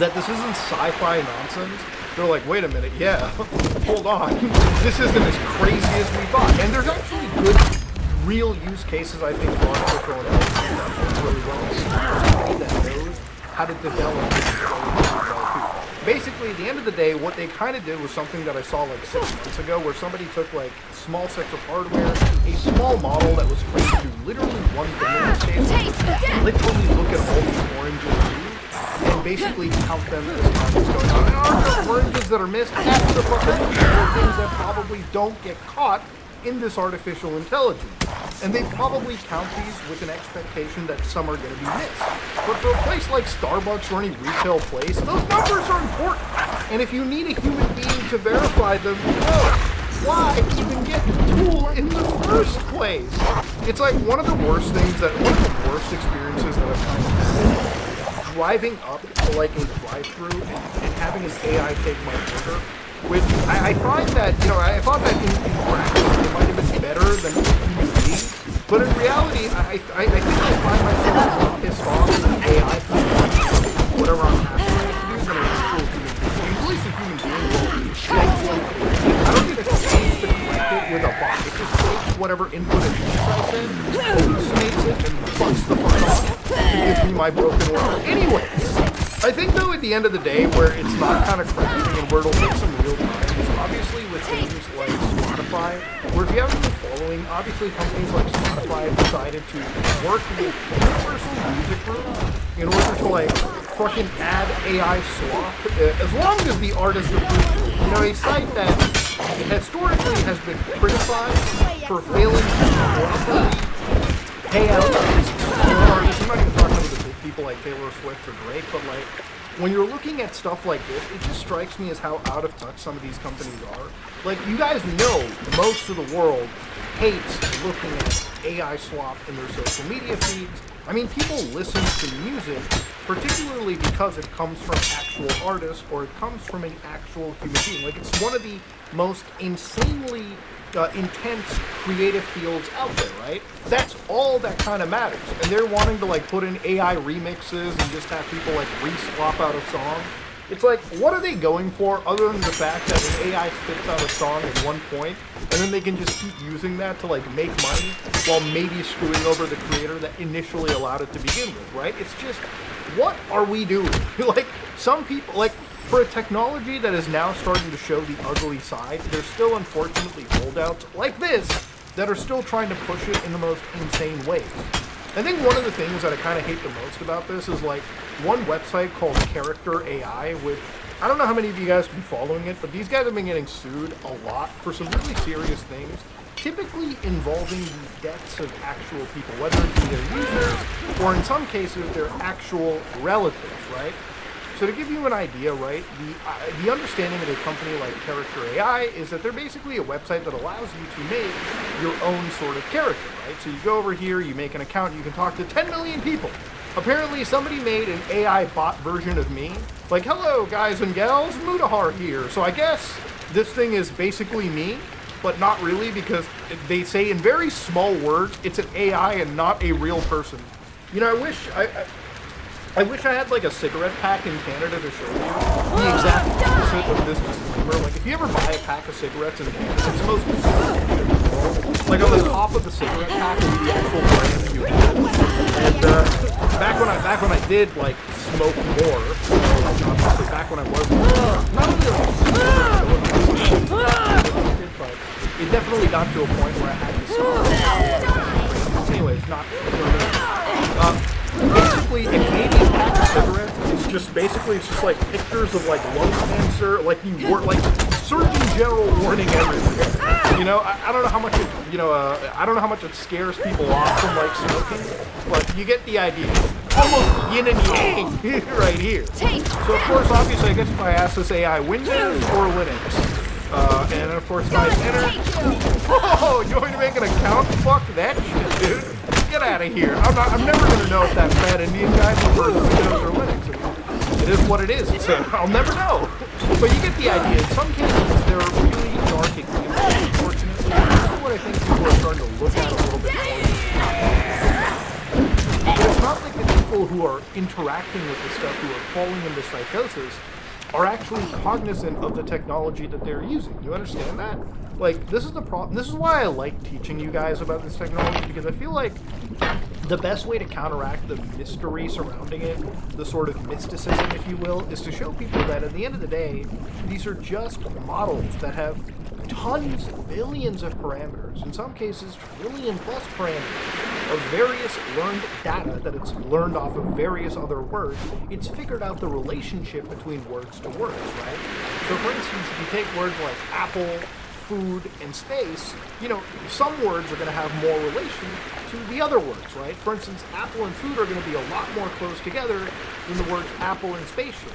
that this isn't sci-fi nonsense, they're like, wait a minute, yeah, hold on. This isn't as crazy as we thought. And there's actually good real use cases, I think, for artificial intelligence that work really well. Somebody that knows how to develop this. Basically, at the end of the day, what they kind of did was something that I saw like 6 months ago, where somebody took like small sets of hardware, a small model that was trained to do literally one thing in this case, literally look at all these oranges and basically count them as time is going on. And are there oranges that are missed? Absolutely. There are things that probably don't get caught in this artificial intelligence. And they probably count these with an expectation that some are going to be missed. But for a place like Starbucks or any retail place, those numbers are important. And if you need a human being to verify them, why even get the tool in the first place? It's like one of the worst experiences that I've kind of had is driving up to like a drive-thru and having an AI take my order. Which I find that, I thought that in practice it might have been better than a human being, but in reality, I think I find myself more pissed off with the AI whatever I'm asking it to do than an actual human being. At least a human being will I don't think it's changed to correct it with a bot. It just takes whatever input and I send, hallucinates it, and fucks the fuck off to give me my broken order. Anyways. I think though at the end of the day where it's not kind of crashing and where it'll take some real time is obviously with things like Spotify, where if you haven't been following, obviously companies like Spotify have decided to work with Universal Music Group in order to like fucking add AI slop as long as the artist approves it. A site that historically has been criticized for failing to pay out artists. I'm not even talking about the people like Taylor Swift or Drake, but like when you're looking at stuff like this, it just strikes me as how out of touch some of these companies are. Like you guys know, most of the world hates looking at AI slop in their social media feeds. I mean, people listen to music, particularly because it comes from actual artists or it comes from an actual human being. Like it's one of the most insanely intense creative fields out there, right? That's all that kind of matters. And they're wanting to like put in AI remixes and just have people like re-swap out a song. It's like, what are they going for other than the fact that an AI spits out a song at one point and then they can just keep using that to like make money while maybe screwing over the creator that initially allowed it to begin with, right? It's just, what are we doing? Like, some people, like, for a technology that is now starting to show the ugly side, there's still unfortunately holdouts like this that are still trying to push it in the most insane ways. I think one of the things that I kind of hate the most about this is like one website called Character AI, which I don't know how many of you guys have been following it, but these guys have been getting sued a lot for some really serious things, typically involving the deaths of actual people, whether it be their users or in some cases their actual relatives, right? So to give you an idea, right, the understanding of a company like Character AI is that they're basically a website that allows you to make your own sort of character, right? So you go over here, you make an account, you can talk to 10 million people. Apparently somebody made an AI bot version of me. Like, hello guys and gals, Mutahar here. So I guess this thing is basically me, but not really, because they say in very small words, it's an AI and not a real person. I wish I had like a cigarette pack in Canada to show you the exact opposite of this disclaimer. Like if you ever buy a pack of cigarettes in Canada, it's the most expensive thing in the world. Like on the top of the cigarette pack will be the actual brand that you have. And back when I did like smoke more, obviously back when I was not only but it definitely got to a point where I had to stop. Anyways, not. Basically, a Canadian pack of cigarettes is just it's just like pictures of like lung cancer, like Surgeon General warning everywhere. You know, I don't know how much I don't know how much it scares people off from like smoking, but you get the idea. It's almost yin and yang right here. So of course, obviously, I guess if I ask this AI Windows or Linux. And then of course, if I enter. Whoa, you want me to make an account? Fuck that shit, dude. Get out of here. I'm never gonna know if that fat Indian guy prefers Windows or Linux. It is what it is. I'll never know. But you get the idea. In some cases, they're really dark examples. Unfortunately, this is what I think people are starting to look at a little bit more. But it's not like the people who are interacting with this stuff, who are falling into psychosis, are actually cognizant of the technology that they're using. You understand that? Like, this is the problem. This is why I like teaching you guys about this technology, because I feel like the best way to counteract the mystery surrounding it, the sort of mysticism, if you will, is to show people that at the end of the day, these are just models that have tons, billions of parameters, in some cases trillion plus parameters of various learned data that it's learned off of various other words. It's figured out the relationship between words to words, right? So for instance, if you take words like apple, food, and space, you know, some words are going to have more relation to the other words, right? For instance, apple and food are going to be a lot more close together than the words apple and spaceship.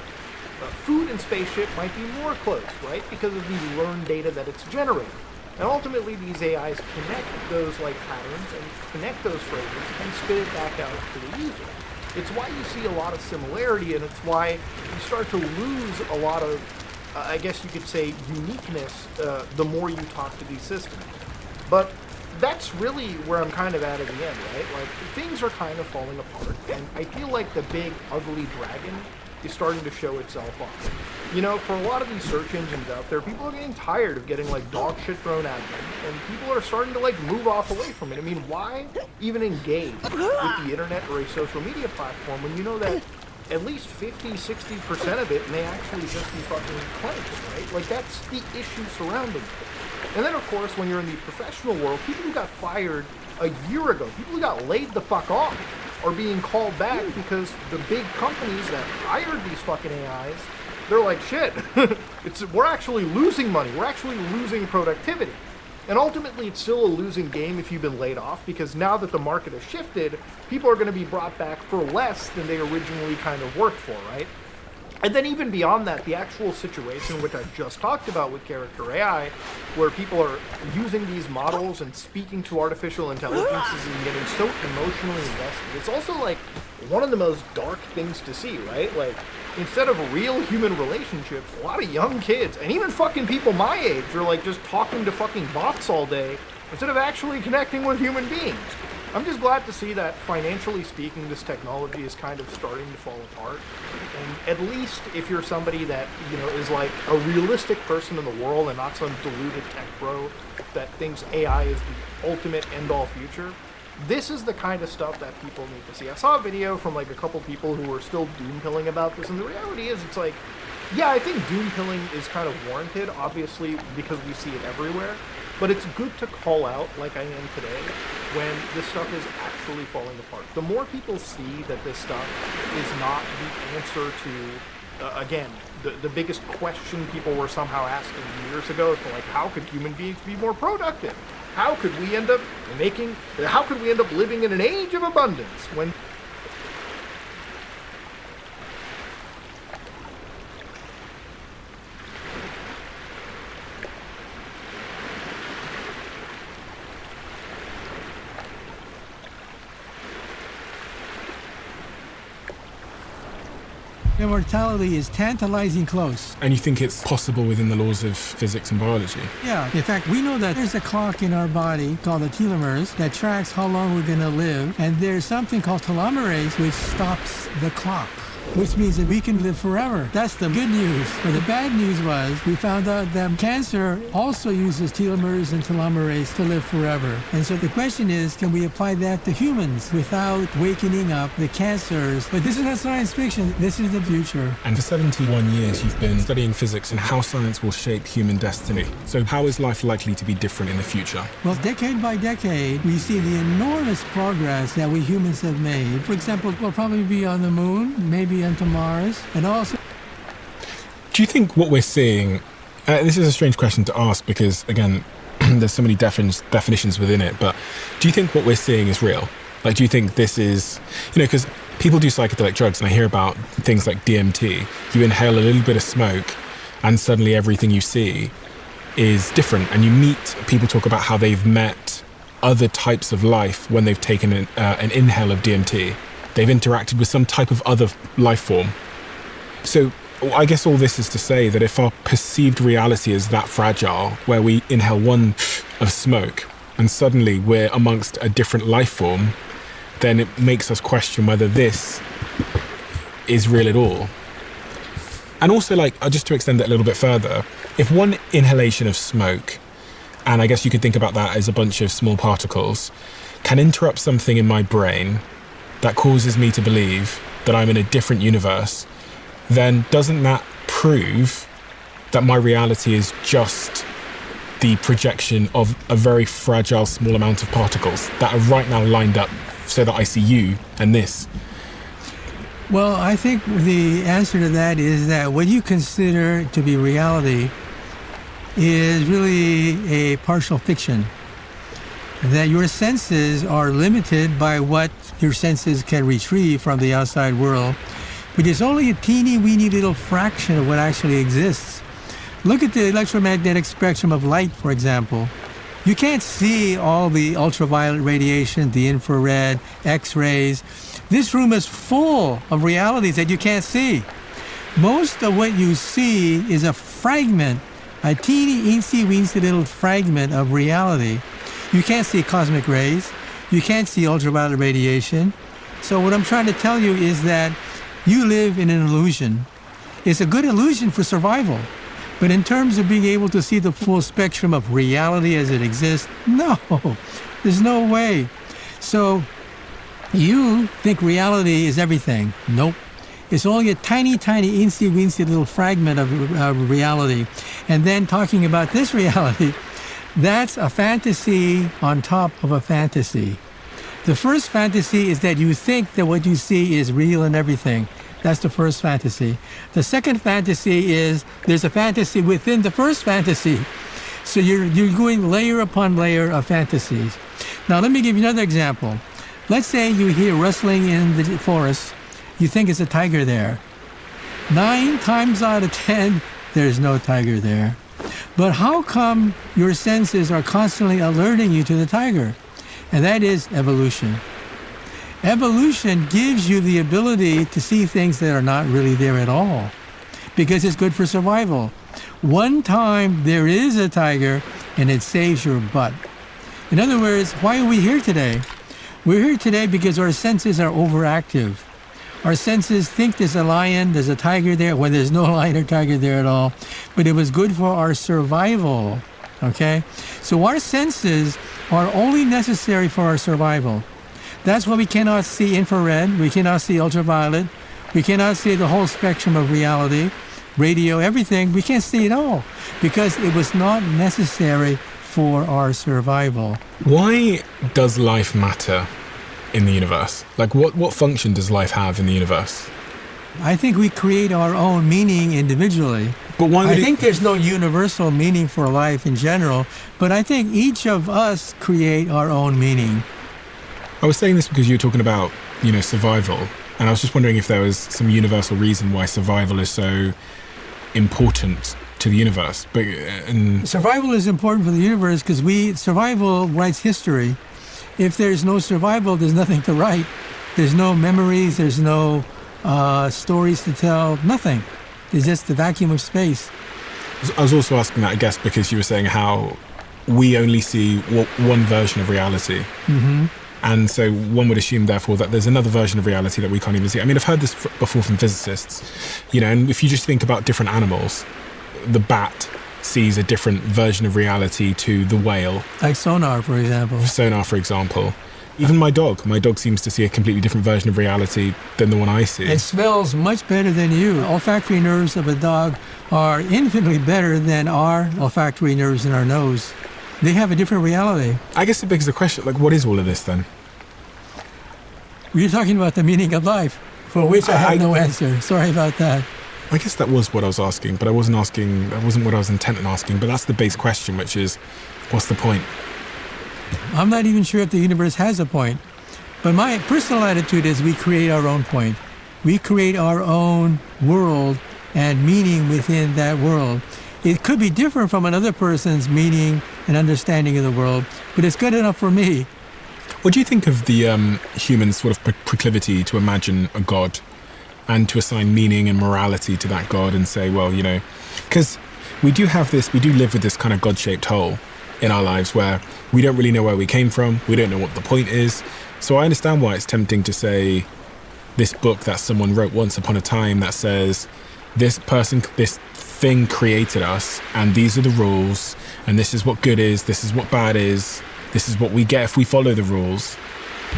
Food and spaceship might be more close, right? Because of the learned data that it's generating. And ultimately, these AIs connect those like patterns and connect those phrases and spit it back out to the user. It's why you see a lot of similarity, and it's why you start to lose a lot of I guess you could say, uniqueness the more you talk to these systems. But that's really where I'm kind of at the end, right? Like, things are kind of falling apart, and I feel like the big, ugly dragon is starting to show itself off. You know, for a lot of these search engines out there, people are getting tired of getting, like, dog shit thrown at them, and people are starting to, like, move off away from it. I mean, why even engage with the internet or a social media platform when you know that at least 50-60% of it may actually just be fucking claims, right? Like, that's the issue surrounding it. And then, of course, when you're in the professional world, people who got fired a year ago, people who got laid the fuck off, are being called back because the big companies that hired these fucking AIs, they're like, shit, we're actually losing money, we're actually losing productivity. And ultimately, it's still a losing game if you've been laid off, because now that the market has shifted, people are going to be brought back for less than they originally kind of worked for, right? And then even beyond that, the actual situation, which I just talked about with character AI, where people are using these models and speaking to artificial intelligences and getting so emotionally invested, it's also like one of the most dark things to see, right? Like, instead of real human relationships, a lot of young kids, and even fucking people my age, are like just talking to fucking bots all day instead of actually connecting with human beings. I'm just glad to see that, financially speaking, this technology is kind of starting to fall apart. And at least if you're somebody that, you know, is like a realistic person in the world and not some deluded tech bro that thinks AI is the ultimate end-all future, this is the kind of stuff that people need to see. I saw a video from like a couple people who were still doom-pilling about this, and the reality is, it's like, yeah, I think doom-pilling is kind of warranted, obviously, because we see it everywhere. But it's good to call out, like I am today, when this stuff is actually falling apart. The more people see that this stuff is not the answer to, again, the biggest question people were somehow asking years ago is like, how could human beings be more productive? How could we end up living in an age of abundance when... Immortality is tantalizing close. And you think it's possible within the laws of physics and biology? Yeah. In fact, we know that there's a clock in our body called the telomeres that tracks how long we're going to live. And there's something called telomerase which stops the clock. which means that we can live forever. That's the good news. But the bad news was we found out that cancer also uses telomeres and telomerase to live forever. And so the question is, can we apply that to humans without wakening up the cancers? But this is not science fiction. This is the future. And for 71 years, you've been studying physics and how science will shape human destiny. So how is life likely to be different in the future? Well, decade by decade, we see the enormous progress that we humans have made. For example, we'll probably be on the moon, maybe onto Mars, and also... Do you think what we're seeing... this is a strange question to ask because, again, there's so many definitions within it, but do you think what we're seeing is real? Like, do you think this is... because people do psychedelic drugs, and I hear about things like DMT. You inhale a little bit of smoke, and suddenly everything you see is different. And you meet... People talk about how they've met other types of life when they've taken an inhale of DMT. They've interacted with some type of other life form. So I guess all this is to say that if our perceived reality is that fragile, where we inhale one of smoke and suddenly we're amongst a different life form, then it makes us question whether this is real at all. And also, just to extend it a little bit further, if one inhalation of smoke, and I guess you could think about that as a bunch of small particles, can interrupt something in my brain that causes me to believe that I'm in a different universe, then doesn't that prove that my reality is just the projection of a very fragile small amount of particles that are right now lined up so that I see you and this? Well, I think the answer to that is that what you consider to be reality is really a partial fiction. That your senses are limited by what your senses can retrieve from the outside world, but it's only a teeny weeny little fraction of what actually exists. Look at the electromagnetic spectrum of light, for example. You can't see all the ultraviolet radiation, the infrared, X-rays. This room is full of realities that you can't see. Most of what you see is a fragment, a teeny weensy little fragment of reality. You can't see cosmic rays. You can't see ultraviolet radiation. So what I'm trying to tell you is that you live in an illusion. It's a good illusion for survival. But in terms of being able to see the full spectrum of reality as it exists, no, there's no way. So you think reality is everything. Nope. It's only a tiny weensy little fragment of reality. And then talking about this reality, that's a fantasy on top of a fantasy. The first fantasy is that you think that what you see is real and everything. That's the first fantasy. The second fantasy is there's a fantasy within the first fantasy. So you're going layer upon layer of fantasies. Now let me give you another example. Let's say you hear rustling in the forest. You think it's a tiger there. 9 times out of 10, there's no tiger there. But how come your senses are constantly alerting you to the tiger? And that is evolution. Evolution gives you the ability to see things that are not really there at all, because it's good for survival. One time there is a tiger and it saves your butt. In other words, why are we here today? We're here today because our senses are overactive. Our senses think there's a lion, there's a tiger there, when there's no lion or tiger there at all. But it was good for our survival, okay? So our senses are only necessary for our survival. That's why we cannot see infrared, we cannot see ultraviolet, we cannot see the whole spectrum of reality, radio, everything. We can't see it all because it was not necessary for our survival. Why does life matter in the universe? Like, what function does life have in the universe? I think we create our own meaning individually. But why would I think there's no universal meaning for life in general, but I think each of us create our own meaning. I was saying this because you were talking about, survival, and I was just wondering if there was some universal reason why survival is so important to the universe. But survival is important for the universe because survival writes history. If there's no survival, there's nothing to write. There's no memories, there's no stories to tell, nothing. It's just the vacuum of space. I was also asking that, I guess, because you were saying how we only see one version of reality. Mm-hmm. And so one would assume, therefore, that there's another version of reality that we can't even see. I mean, I've heard this before from physicists, and if you just think about different animals, the bat sees a different version of reality to the whale. Like sonar, for example. Even my dog seems to see a completely different version of reality than the one I see. It smells much better than you. Olfactory nerves of a dog are infinitely better than our olfactory nerves in our nose. They have a different reality. I guess it begs the question, what is all of this then? You're talking about the meaning of life, for which I have no answer. Sorry about that. I guess that was what I was asking, but that wasn't what I was intent on asking, but that's the base question, which is, what's the point? I'm not even sure if the universe has a point. But my personal attitude is we create our own point. We create our own world and meaning within that world. It could be different from another person's meaning and understanding of the world, but it's good enough for me. What do you think of the human sort of proclivity to imagine a god and to assign meaning and morality to that god and say, well, because we do live with this kind of God-shaped hole in our lives where we don't really know where we came from, we don't know what the point is. So I understand why it's tempting to say this book that someone wrote once upon a time that says this thing created us and these are the rules and this is what good is, this is what bad is, this is what we get if we follow the rules.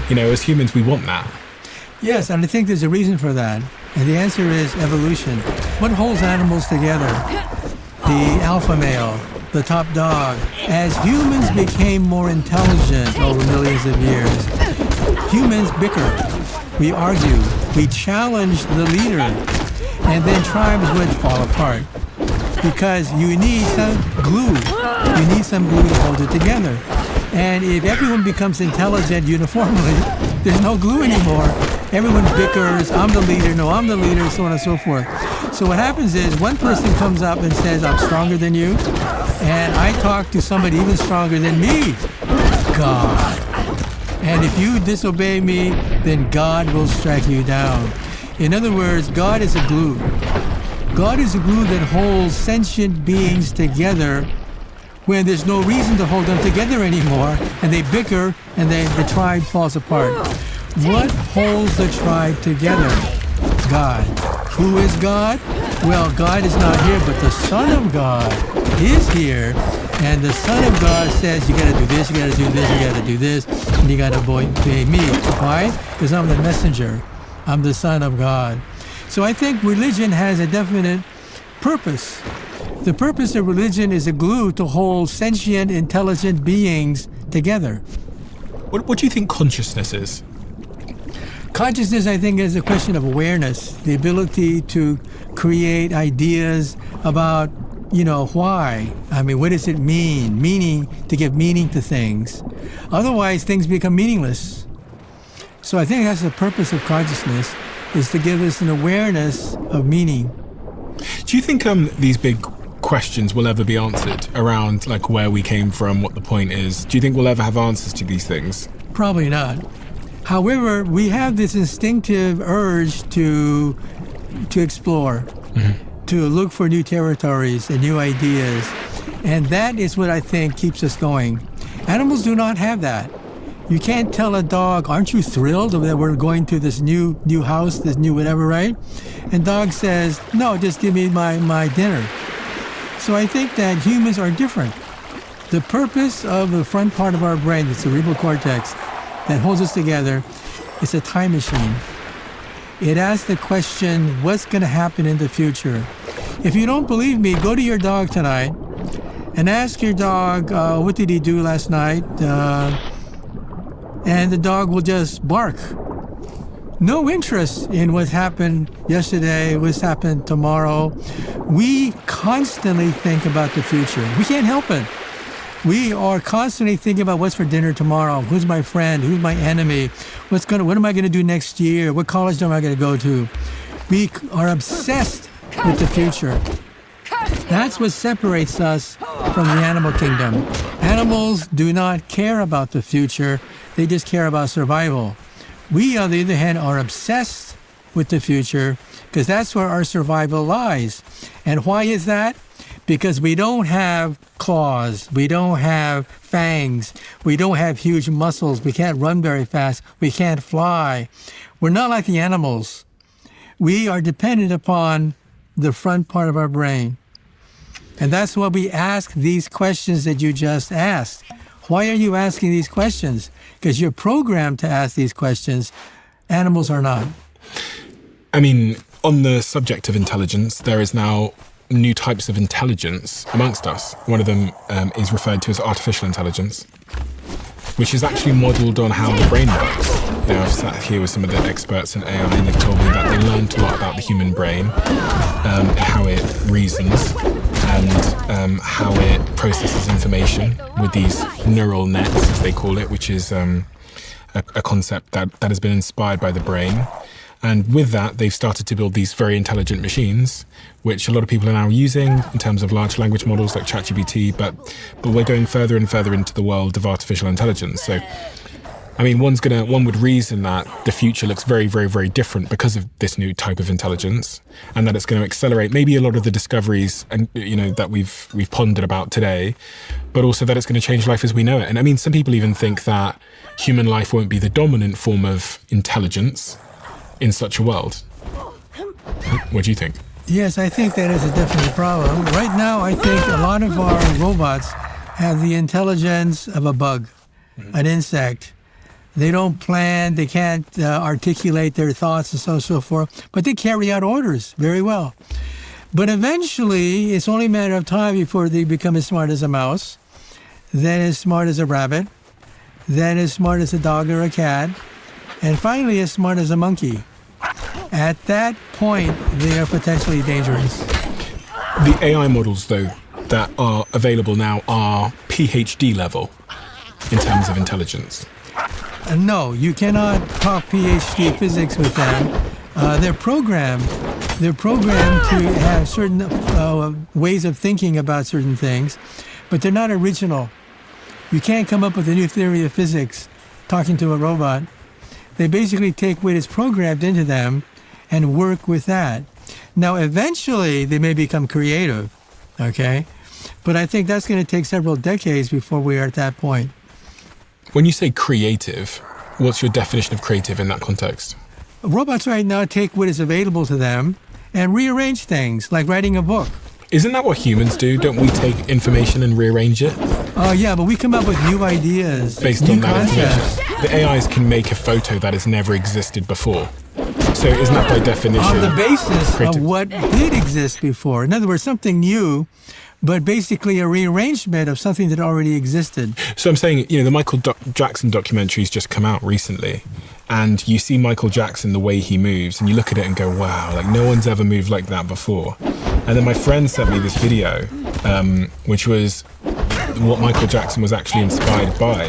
As humans, we want that. Yes, and I think there's a reason for that. And the answer is evolution. What holds animals together? The alpha male, the top dog. As humans became more intelligent over millions of years, humans bicker. We argue. We challenge the leader. And then tribes would fall apart. Because you need some glue. You need some glue to hold it together. And if everyone becomes intelligent uniformly, there's no glue anymore. Everyone bickers, I'm the leader, no, I'm the leader, so on and so forth. So what happens is one person comes up and says, I'm stronger than you, and I talk to somebody even stronger than me, God. And if you disobey me, then God will strike you down. In other words, God is a glue. God is a glue that holds sentient beings together when there's no reason to hold them together anymore, and they bicker, and the tribe falls apart. What holds the tribe together? God. Who is God? Well, God is not here, but the Son of God is here, and the Son of God says, you gotta do this, you gotta do this, you gotta do this, and you gotta obey me. Why? Because I'm the messenger. I'm the Son of God. So I think religion has a definite purpose. The purpose of religion is a glue to hold sentient, intelligent beings together. What do you think consciousness is? Consciousness, I think, is a question of awareness, the ability to create ideas about, why. I mean, what does it mean? Meaning, to give meaning to things. Otherwise, things become meaningless. So I think that's the purpose of consciousness, is to give us an awareness of meaning. Do you think these big questions will ever be answered around where we came from, what the point is? Do you think we'll ever have answers to these things? Probably not. However, we have this instinctive urge to explore, to look for new territories and new ideas. And that is what I think keeps us going. Animals do not have that. You can't tell a dog, aren't you thrilled that we're going to this new house, this new whatever, right? And dog says, no, just give me my dinner. So I think that humans are different. The purpose of the front part of our brain, the cerebral cortex, that holds us together, is a time machine. It asks the question, what's going to happen in the future? If you don't believe me, go to your dog tonight and ask your dog, what did he do last night? And the dog will just bark. No interest in what's happened yesterday, what's happened tomorrow. We constantly think about the future. We can't help it. We are constantly thinking about what's for dinner tomorrow, who's my friend, who's my enemy, what am I going to do next year, what college am I going to go to. We are obsessed with the future. That's what separates us from the animal kingdom. Animals do not care about the future, they just care about survival. We, on the other hand, are obsessed with the future because that's where our survival lies. And why is that? because we don't have claws, we don't have fangs, we don't have huge muscles, we can't run very fast, we can't fly. We're not like the animals. We are dependent upon the front part of our brain. And that's why we ask these questions that you just asked. Why are you asking these questions? Because you're programmed to ask these questions. Animals are not. I mean, on the subject of intelligence, there is now new types of intelligence amongst us. One of them is referred to as artificial intelligence, which is actually modeled on how the brain works. You know, I've sat here with some of the experts in AI and they've told me that they learned a lot about the human brain, and how it reasons and how it processes information with these neural nets, as they call it, which is a concept that has been inspired by the brain. And with that, they've started to build these very intelligent machines, which a lot of people are now using in terms of large language models like ChatGPT, but we're going further and further into the world of artificial intelligence. So, I mean, one would reason that the future looks very, very, very different because of this new type of intelligence, and that it's going to accelerate maybe a lot of the discoveries and that we've pondered about today, but also that it's going to change life as we know it. And I mean, some people even think that human life won't be the dominant form of intelligence in such a world. What do you think? Yes, I think that is a definite problem. Right now, I think a lot of our robots have the intelligence of a bug, an insect. They don't plan, they can't articulate their thoughts and so forth, but they carry out orders very well. But eventually, it's only a matter of time before they become as smart as a mouse, then as smart as a rabbit, then as smart as a dog or a cat, and finally as smart as a monkey. At that point, they are potentially dangerous. The AI models, though, that are available now are PhD level in terms of intelligence. No, you cannot talk PhD physics with them. They're programmed. They're programmed to have certain ways of thinking about certain things, but they're not original. You can't come up with a new theory of physics talking to a robot. They basically take what is programmed into them and work with that. Now, eventually, they may become creative, okay? But I think that's going to take several decades before we are at that point. When you say creative, what's your definition of creative in that context? Robots right now take what is available to them and rearrange things, like writing a book. Isn't that what humans do? Don't we take information and rearrange it? Yeah, but we come up with new ideas, based on that information. The AIs can make a photo that has never existed before. So isn't that by definition on the basis creative? Of what did exist before? In other words, something new, but basically a rearrangement of something that already existed. So I'm saying, the Michael Jackson documentary's just come out recently, and you see Michael Jackson, the way he moves, and you look at it and go, wow, like no one's ever moved like that before. And then my friend sent me this video, which was what Michael Jackson was actually inspired by.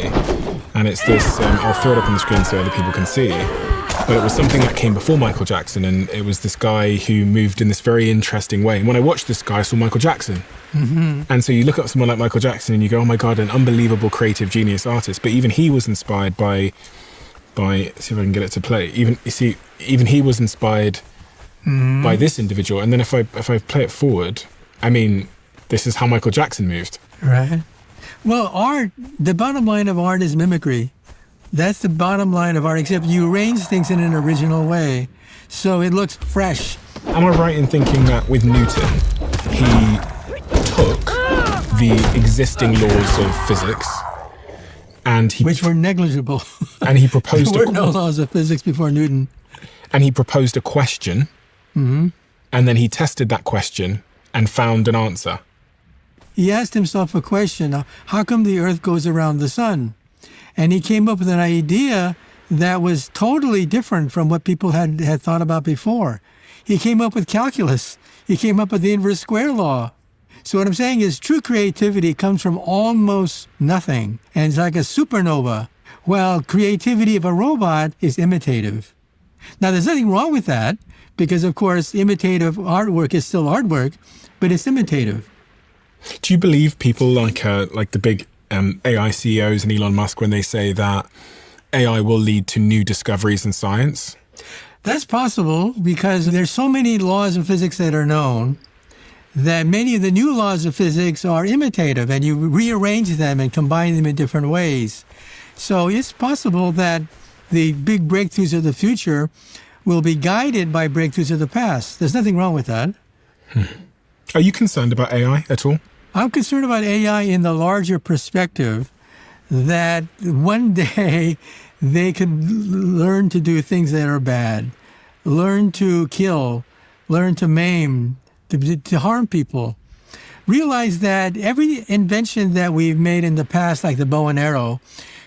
And it's this, I'll throw it up on the screen so other people can see. But it was something that came before Michael Jackson, and it was this guy who moved in this very interesting way. And when I watched this guy, I saw Michael Jackson. Mm-hmm. And so you look at someone like Michael Jackson and you go, oh my God, an unbelievable creative genius artist. But even he was inspired by see if I can get it to play. Even he was inspired by this individual. And then if I play it forward, I mean, this is how Michael Jackson moved. Right. Well, art, the bottom line of art is mimicry. That's the bottom line of art, except you arrange things in an original way, so it looks fresh. Am I right in thinking that with Newton, he took the existing laws of physics and which were negligible. And he proposed there were no laws of physics before Newton. And he proposed a question, and then he tested that question and found an answer. He asked himself a question, how come the Earth goes around the sun? And he came up with an idea that was totally different from what people had thought about before. He came up with calculus. He came up with the inverse square law. So what I'm saying is true creativity comes from almost nothing, and it's like a supernova, while creativity of a robot is imitative. Now, there's nothing wrong with that, because, of course, imitative artwork is still artwork, but it's imitative. Do you believe people like the big AI CEOs and Elon Musk when they say that AI will lead to new discoveries in science? That's possible because there's so many laws of physics that are known that many of the new laws of physics are imitative, and you rearrange them and combine them in different ways. So it's possible that the big breakthroughs of the future will be guided by breakthroughs of the past. There's nothing wrong with that. Are you concerned about AI at all? I'm concerned about AI in the larger perspective that one day they could learn to do things that are bad, learn to kill, learn to maim, to harm people. Realize that every invention that we've made in the past, like the bow and arrow,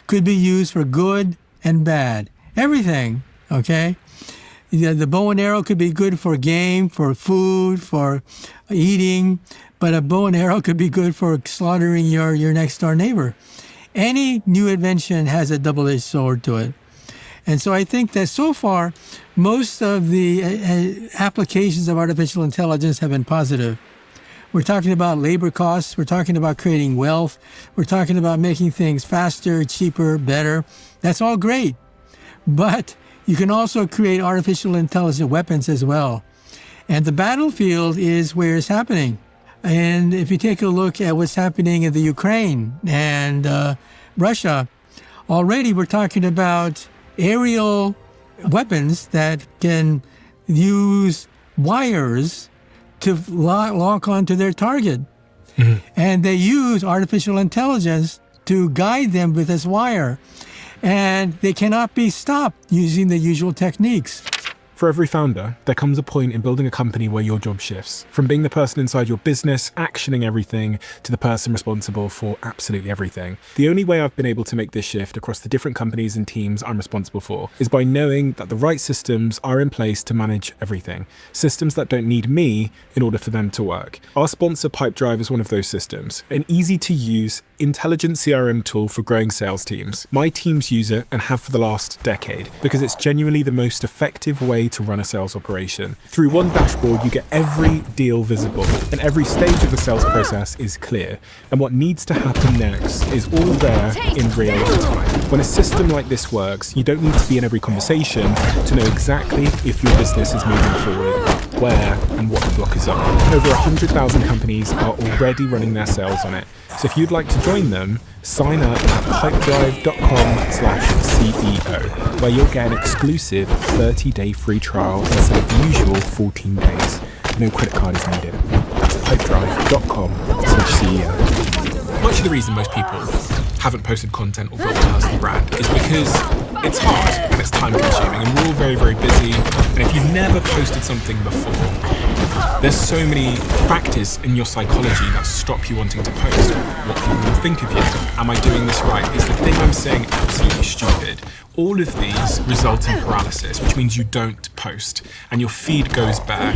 could be used for good and bad. Everything, okay? The bow and arrow could be good for game, for food, for eating, but a bow and arrow could be good for slaughtering your next door neighbor. Any new invention has a double-edged sword to it. And so I think that so far, most of the applications of artificial intelligence have been positive. We're talking about labor costs. We're talking about creating wealth. We're talking about making things faster, cheaper, better. That's all great. But you can also create artificial intelligent weapons as well. And the battlefield is where it's happening. And if you take a look at what's happening in the Ukraine and Russia, already we're talking about aerial weapons that can use wires to lock onto their target. Mm-hmm. And they use artificial intelligence to guide them with this wire. And they cannot be stopped using the usual techniques. For every founder, there comes a point in building a company where your job shifts. From being the person inside your business, actioning everything, to the person responsible for absolutely everything. The only way I've been able to make this shift across the different companies and teams I'm responsible for is by knowing that the right systems are in place to manage everything. Systems that don't need me in order for them to work. Our sponsor Pipedrive is one of those systems. An easy to use, intelligent CRM tool for growing sales teams. My teams use it and have for the last decade because it's genuinely the most effective way to run a sales operation. Through one dashboard, you get every deal visible and every stage of the sales process is clear. And what needs to happen next is all there in real time. When a system like this works, you don't need to be in every conversation to know exactly if your business is moving forward, where and what the blockers are. Over 100,000 companies are already running their sales on it. So if you'd like to join them, sign up at pipedrive.com/CEO, where you'll get an exclusive 30-day free trial instead of the usual 14 days. No credit card is needed. That's pipedrive.com/CEO. Much of the reason most people haven't posted content or built a personal brand is because it's hard and it's time consuming and we're all very, very busy. And if you've never posted something before, there's so many factors in your psychology that stop you wanting to post. What people will think of you. Am I doing this right? Is the thing I'm saying absolutely stupid? All of these result in paralysis, which means you don't post and your feed goes bare.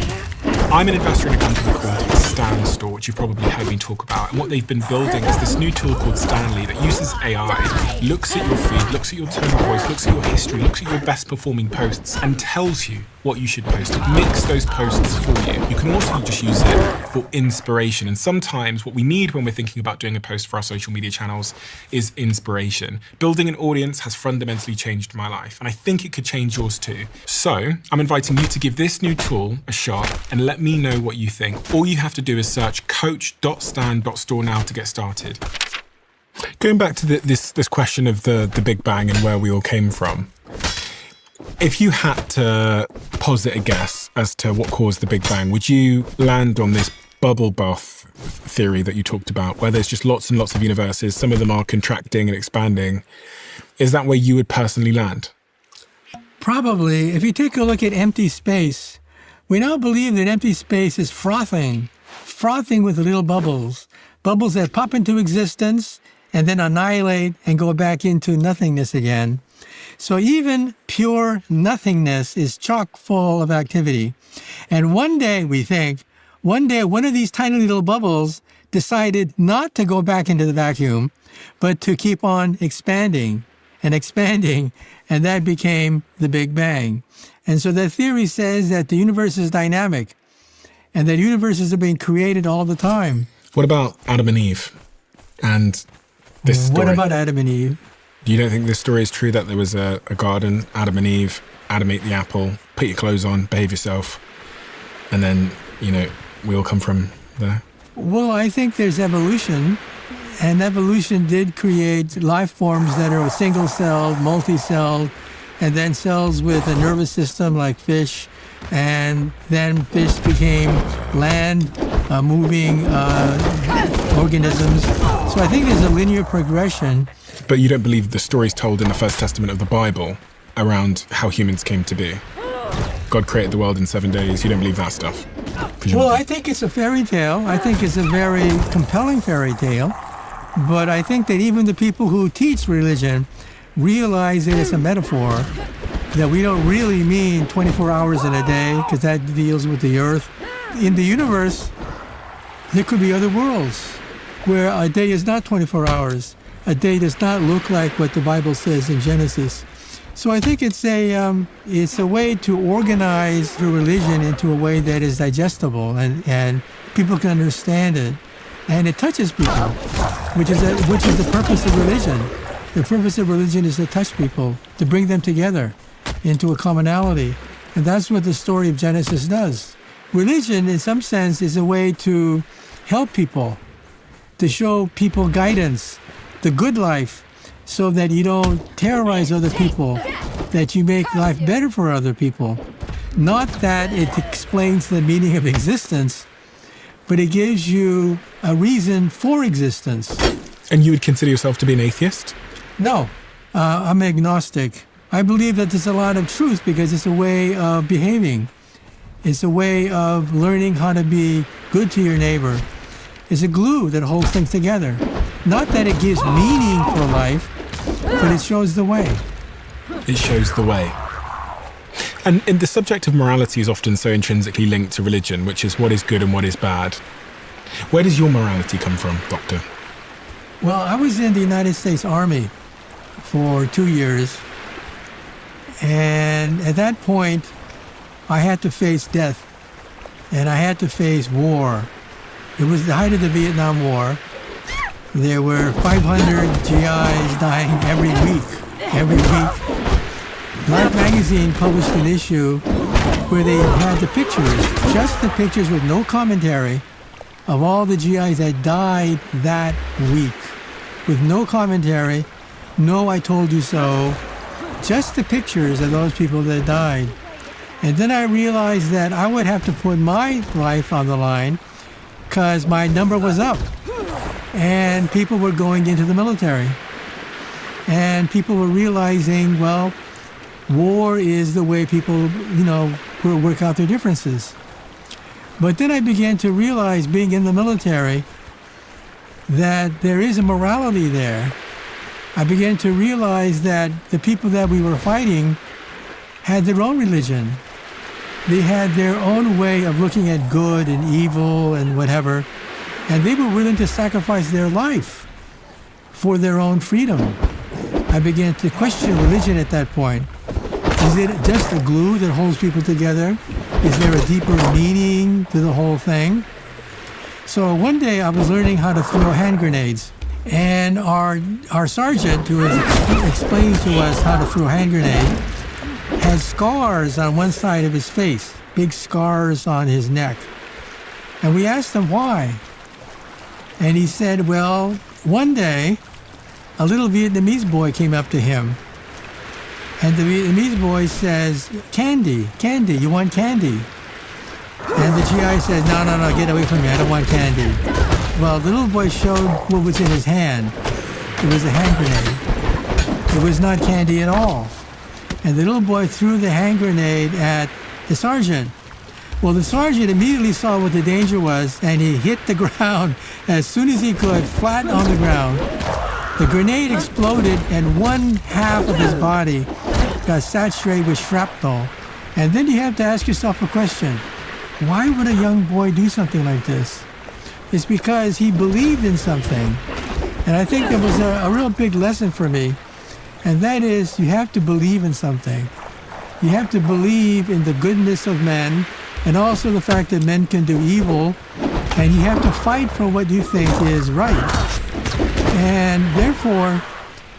I'm an investor in a company called Stan Store, which you've probably heard me talk about. And what they've been building is this new tool called Stanley that uses AI, looks at your feed, looks at your tone of voice, looks at your history, looks at your best performing posts and tells you what you should post. It makes those posts for you. You can also just use it for inspiration. And sometimes what we need when we're thinking about doing a post for our social media channels is inspiration. Building an audience has fundamentally changed my life, and I think it could change yours too. So I'm inviting you to give this new tool a shot and let me know what you think. All you have to do is search coach.stan.store now to get started. Going back to this question of the Big Bang and where we all came from, if you had to posit a guess as to what caused the Big Bang, would you land on this bubble bath theory that you talked about, where there's just lots and lots of universes, some of them are contracting and expanding? Is that where you would personally land? Probably. If you take a look at empty space, we now believe that empty space is frothing with little bubbles that pop into existence and then annihilate and go back into nothingness again. So even pure nothingness is chock full of activity. And one day, we think, one of these tiny little bubbles decided not to go back into the vacuum, but to keep on expanding and expanding, and that became the Big Bang. And so that theory says that the universe is dynamic and that universes are being created all the time. What about Adam and Eve and this story? What about Adam and Eve? You don't think this story is true, that there was a garden, Adam and Eve, Adam ate the apple, put your clothes on, behave yourself, and then, we all come from there? Well, I think there's evolution, and evolution did create life forms that are single-celled, multi-celled, and then cells with a nervous system like fish, and then fish became land-moving organisms. So I think there's a linear progression. But you don't believe the stories told in the First Testament of the Bible around how humans came to be? God created the world in 7 days. You don't believe that stuff? Presumably. Well, I think it's a fairy tale. I think it's a very compelling fairy tale. But I think that even the people who teach religion realize that it's a metaphor, that we don't really mean 24 hours in a day, because that deals with the earth. In the universe, there could be other worlds where a day is not 24 hours. A day does not look like what the Bible says in Genesis. So I think it's a way to organize the religion into a way that is digestible and people can understand it, and it touches people, which is the purpose of religion. The purpose of religion is to touch people, to bring them together into a commonality, and that's what the story of Genesis does. Religion, in some sense, is a way to help people, to show people guidance, the good life, so that you don't terrorize other people, that you make life better for other people. Not that it explains the meaning of existence, but it gives you a reason for existence. And you would consider yourself to be an atheist? No, I'm agnostic. I believe that there's a lot of truth because it's a way of behaving. It's a way of learning how to be good to your neighbor. It's a glue that holds things together. Not that it gives meaning for life, but it shows the way. It shows the way. And the subject of morality is often so intrinsically linked to religion, which is what is good and what is bad. Where does your morality come from, Doctor? Well, I was in the United States Army for 2 years. And at that point, I had to face death. And I had to face war. It was the height of the Vietnam War. There were 500 GIs dying every week. Life magazine published an issue where they had the pictures, just the pictures with no commentary, of all the GIs that died that week. With no commentary, no I told you so, just the pictures of those people that died. And then I realized that I would have to put my life on the line because my number was up. And people were going into the military. And people were realizing, well, war is the way people, work out their differences. But then I began to realize, being in the military, that there is a morality there. I began to realize that the people that we were fighting had their own religion. They had their own way of looking at good and evil and whatever. And they were willing to sacrifice their life for their own freedom. I began to question religion at that point. Is it just a glue that holds people together? Is there a deeper meaning to the whole thing? So one day I was learning how to throw hand grenades. And our sergeant, who was explaining to us how to throw a hand grenade, had scars on one side of his face, big scars on his neck. And we asked him why. And he said, well, one day, a little Vietnamese boy came up to him. And the Vietnamese boy says, candy, you want candy? And the GI says, no, get away from me, I don't want candy. Well, the little boy showed what was in his hand. It was a hand grenade. It was not candy at all. And the little boy threw the hand grenade at the sergeant. Well, the sergeant immediately saw what the danger was, and he hit the ground as soon as he could, flat on the ground. The grenade exploded, and one half of his body got saturated with shrapnel. And then you have to ask yourself a question. Why would a young boy do something like this? It's because he believed in something. And I think it was a real big lesson for me. And that is, you have to believe in something. You have to believe in the goodness of men, and also the fact that men can do evil, and you have to fight for what you think is right. And therefore,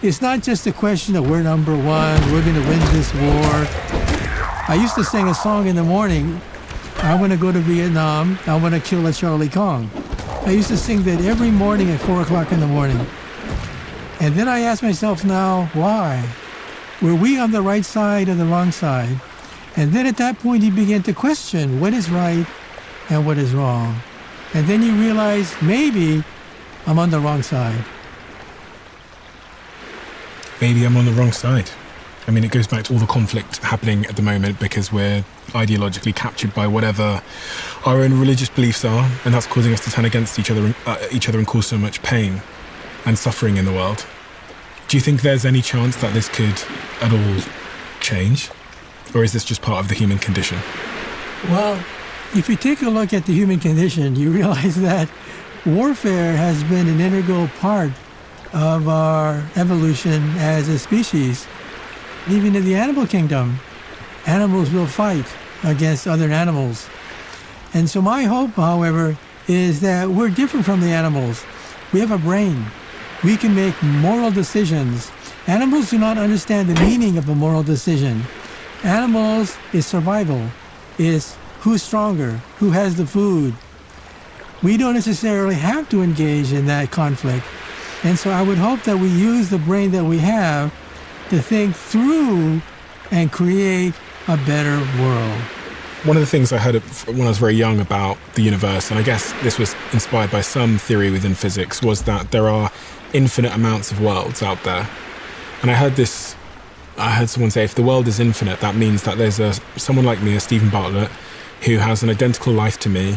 it's not just a question of we're number one, we're going to win this war. I used to sing a song in the morning I want to go to Vietnam. I want to kill a Charlie Kong. I used to sing that every morning at 4 o'clock in the morning. And then I ask myself now, why? Were we on the right side or the wrong side? And then at that point, you begin to question what is right and what is wrong. And then you realize, maybe I'm on the wrong side. Maybe I'm on the wrong side. I mean, it goes back to all the conflict happening at the moment because we're ideologically captured by whatever our own religious beliefs are, and that's causing us to turn against each other and cause so much pain and suffering in the world. Do you think there's any chance that this could at all change? Or is this just part of the human condition? Well, if you take a look at the human condition, you realize that warfare has been an integral part of our evolution as a species. Even in the animal kingdom, animals will fight against other animals. And so my hope, however, is that we're different from the animals. We have a brain. We can make moral decisions. Animals do not understand the meaning of a moral decision. Animals is survival, is who's stronger, who has the food. We don't necessarily have to engage in that conflict. And so I would hope that we use the brain that we have to think through and create a better world. One of the things I heard when I was very young about the universe, and I guess this was inspired by some theory within physics, was that there are infinite amounts of worlds out there. And I heard someone say, if the world is infinite, that means that there's someone like me, a Stephen Bartlett, who has an identical life to me,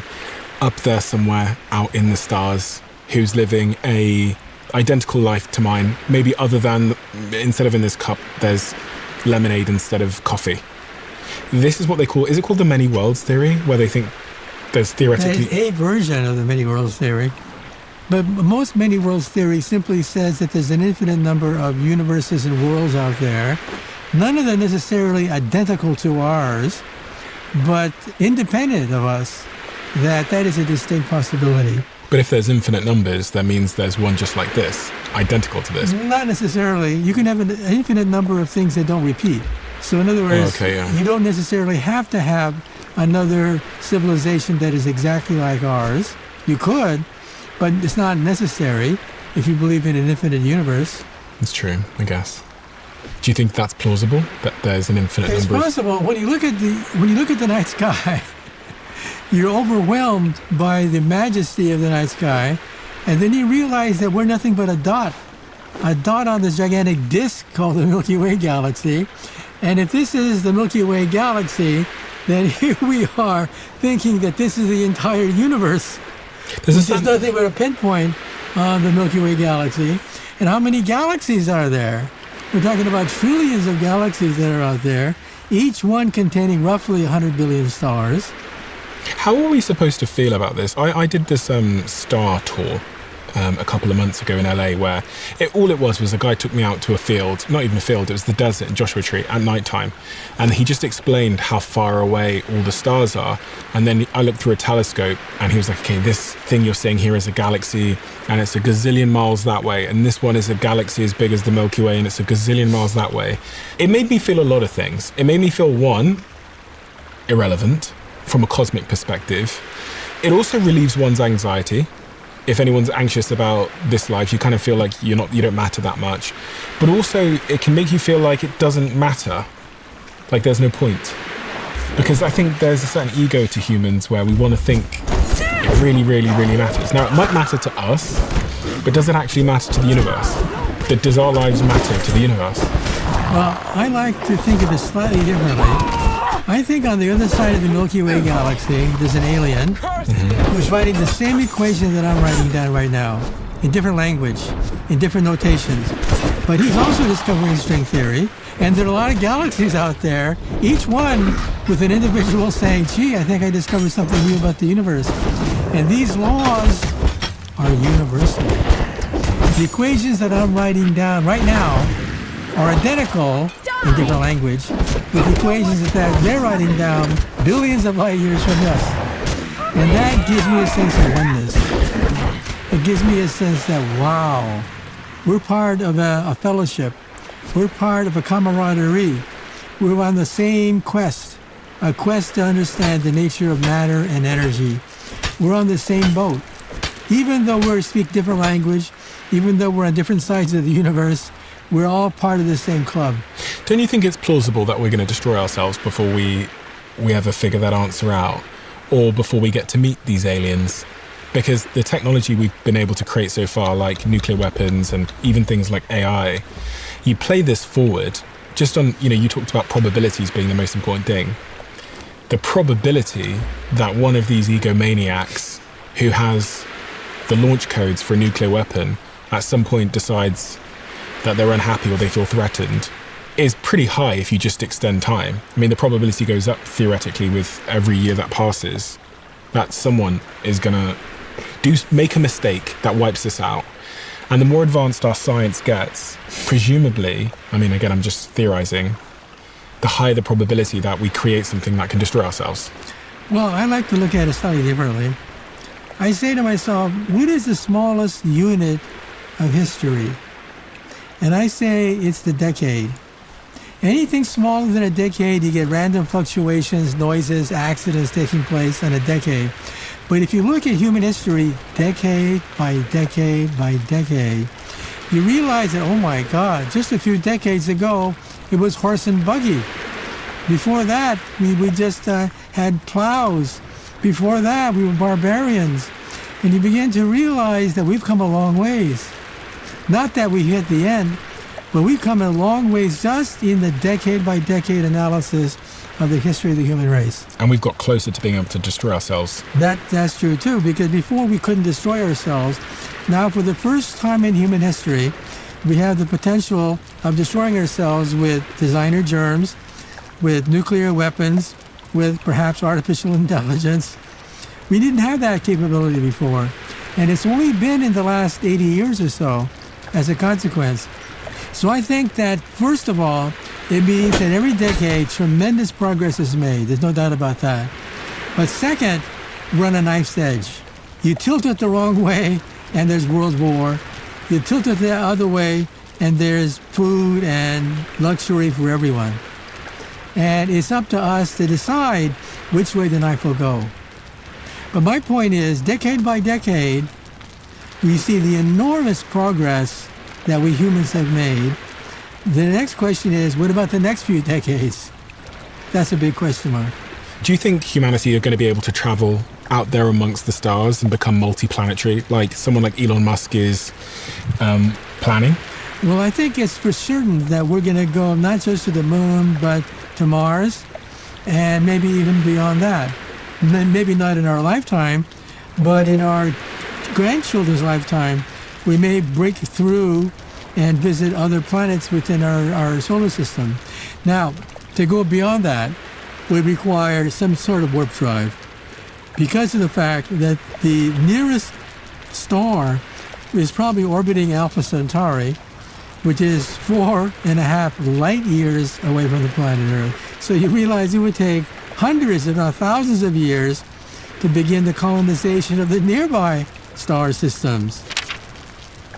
up there somewhere out in the stars, who's living a identical life to mine, maybe other than, instead of in this cup, there's lemonade instead of coffee. This is what they call, is it called the many worlds theory, where they think there's theoretically... That is a version of the many worlds theory. But most many worlds theory simply says that there's an infinite number of universes and worlds out there, none of them necessarily identical to ours, but independent of us, that is a distinct possibility. But if there's infinite numbers, that means there's one just like this, identical to this. Not necessarily. You can have an infinite number of things that don't repeat. So in other words, you don't necessarily have to have another civilization that is exactly like ours. You could, but it's not necessary if you believe in an infinite universe. It's true, I guess. Do you think that's plausible, that there's an infinite number? It's possible. When you look at the night sky, you're overwhelmed by the majesty of the night sky, and then you realize that we're nothing but a dot on this gigantic disk called the Milky Way galaxy. And if this is the Milky Way galaxy, then here we are thinking that this is the entire universe. There's nothing but a pinpoint on the Milky Way galaxy. And how many galaxies are there? We're talking about trillions of galaxies that are out there, each one containing roughly 100 billion stars. How are we supposed to feel about this? I did this star tour a couple of months ago in LA, where all it was a guy took me out to a field, not even a field, it was the desert in Joshua Tree at nighttime, and he just explained how far away all the stars are. And then I looked through a telescope and he was like, okay, this thing you're seeing here is a galaxy and it's a gazillion miles that way, and this one is a galaxy as big as the Milky Way and it's a gazillion miles that way. It made me feel a lot of things. It made me feel, one, irrelevant from a cosmic perspective. It also relieves one's anxiety. If anyone's anxious about this life, you kind of feel like you don't matter that much. But also, it can make you feel like it doesn't matter, like there's no point. Because I think there's a certain ego to humans where we want to think it really, really, really matters. Now, it might matter to us, but does it actually matter to the universe? Does our lives matter to the universe? Well, I like to think of it slightly differently. I think on the other side of the Milky Way galaxy, there's an alien who's writing the same equation that I'm writing down right now, in different language, in different notations. But he's also discovering string theory, and there are a lot of galaxies out there, each one with an individual saying, gee, I think I discovered something new about the universe. And these laws are universal. The equations that I'm writing down right now are identical in different language with equations that they're writing down billions of light years from us. And that gives me a sense of oneness. It gives me a sense that, wow, we're part of a fellowship. We're part of a camaraderie. We're on the same quest. a quest to understand the nature of matter and energy. We're on the same boat. Even though we speak different language, even though we're on different sides of the universe, we're all part of the same club. Don't you think it's plausible that we're going to destroy ourselves before we ever figure that answer out? Or before we get to meet these aliens? Because the technology we've been able to create so far, like nuclear weapons and even things like AI, you play this forward, just on, you talked about probabilities being the most important thing. The probability that one of these egomaniacs who has the launch codes for a nuclear weapon at some point decides that they're unhappy or they feel threatened is pretty high if you just extend time. I mean, the probability goes up theoretically with every year that passes, that someone is going to make a mistake that wipes us out. And the more advanced our science gets, presumably, I mean, again, I'm just theorizing, the higher the probability that we create something that can destroy ourselves. Well, I like to look at it slightly differently. I say to myself, what is the smallest unit of history? And I say it's the decade. Anything smaller than a decade, you get random fluctuations, noises, accidents taking place in a decade. But if you look at human history, decade by decade by decade, you realize that, oh my God, just a few decades ago, it was horse and buggy. Before that, we just had plows. Before that, we were barbarians. And you begin to realize that we've come a long ways. Not that we hit the end, but we've come a long ways just in the decade-by-decade analysis of the history of the human race. And we've got closer to being able to destroy ourselves. That's true, too, because before we couldn't destroy ourselves. Now, for the first time in human history, we have the potential of destroying ourselves with designer germs, with nuclear weapons, with perhaps artificial intelligence. We didn't have that capability before. And it's only been in the last 80 years or so as a consequence. So I think that, first of all, it means that every decade tremendous progress is made. There's no doubt about that. But second, we're on a knife's edge. You tilt it the wrong way, and there's World War. You tilt it the other way, and there's food and luxury for everyone. And it's up to us to decide which way the knife will go. But my point is, decade by decade, we see the enormous progress that we humans have made. The next question is, what about the next few decades? That's a big question mark. Do you think humanity are going to be able to travel out there amongst the stars and become multi-planetary, like someone like Elon Musk is planning? Well, I think it's for certain that we're going to go not just to the moon, but to Mars, and maybe even beyond that. Maybe not in our lifetime, but in our grandchildren's lifetime, we may break through and visit other planets within our solar system. Now, to go beyond that would require some sort of warp drive, because of the fact that the nearest star is probably orbiting Alpha Centauri, which is 4.5 light years away from the planet Earth. So you realize it would take hundreds, if not thousands of years to begin the colonization of the nearby star systems.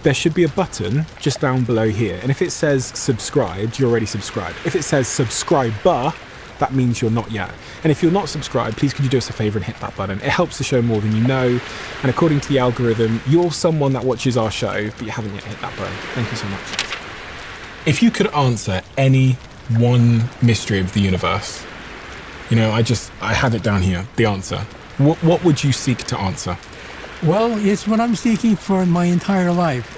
There should be a button just down below here, and if it says subscribed, you're already subscribed. If it says subscriber, that means you're not yet. And if you're not subscribed, please could you do us a favor and hit that button. It helps the show more than you know, and according to the algorithm, you're someone that watches our show, but you haven't yet hit that button. Thank you so much. If you could answer any one mystery of the universe, I have it down here, the answer. What would you seek to answer? Well, it's what I'm seeking for my entire life.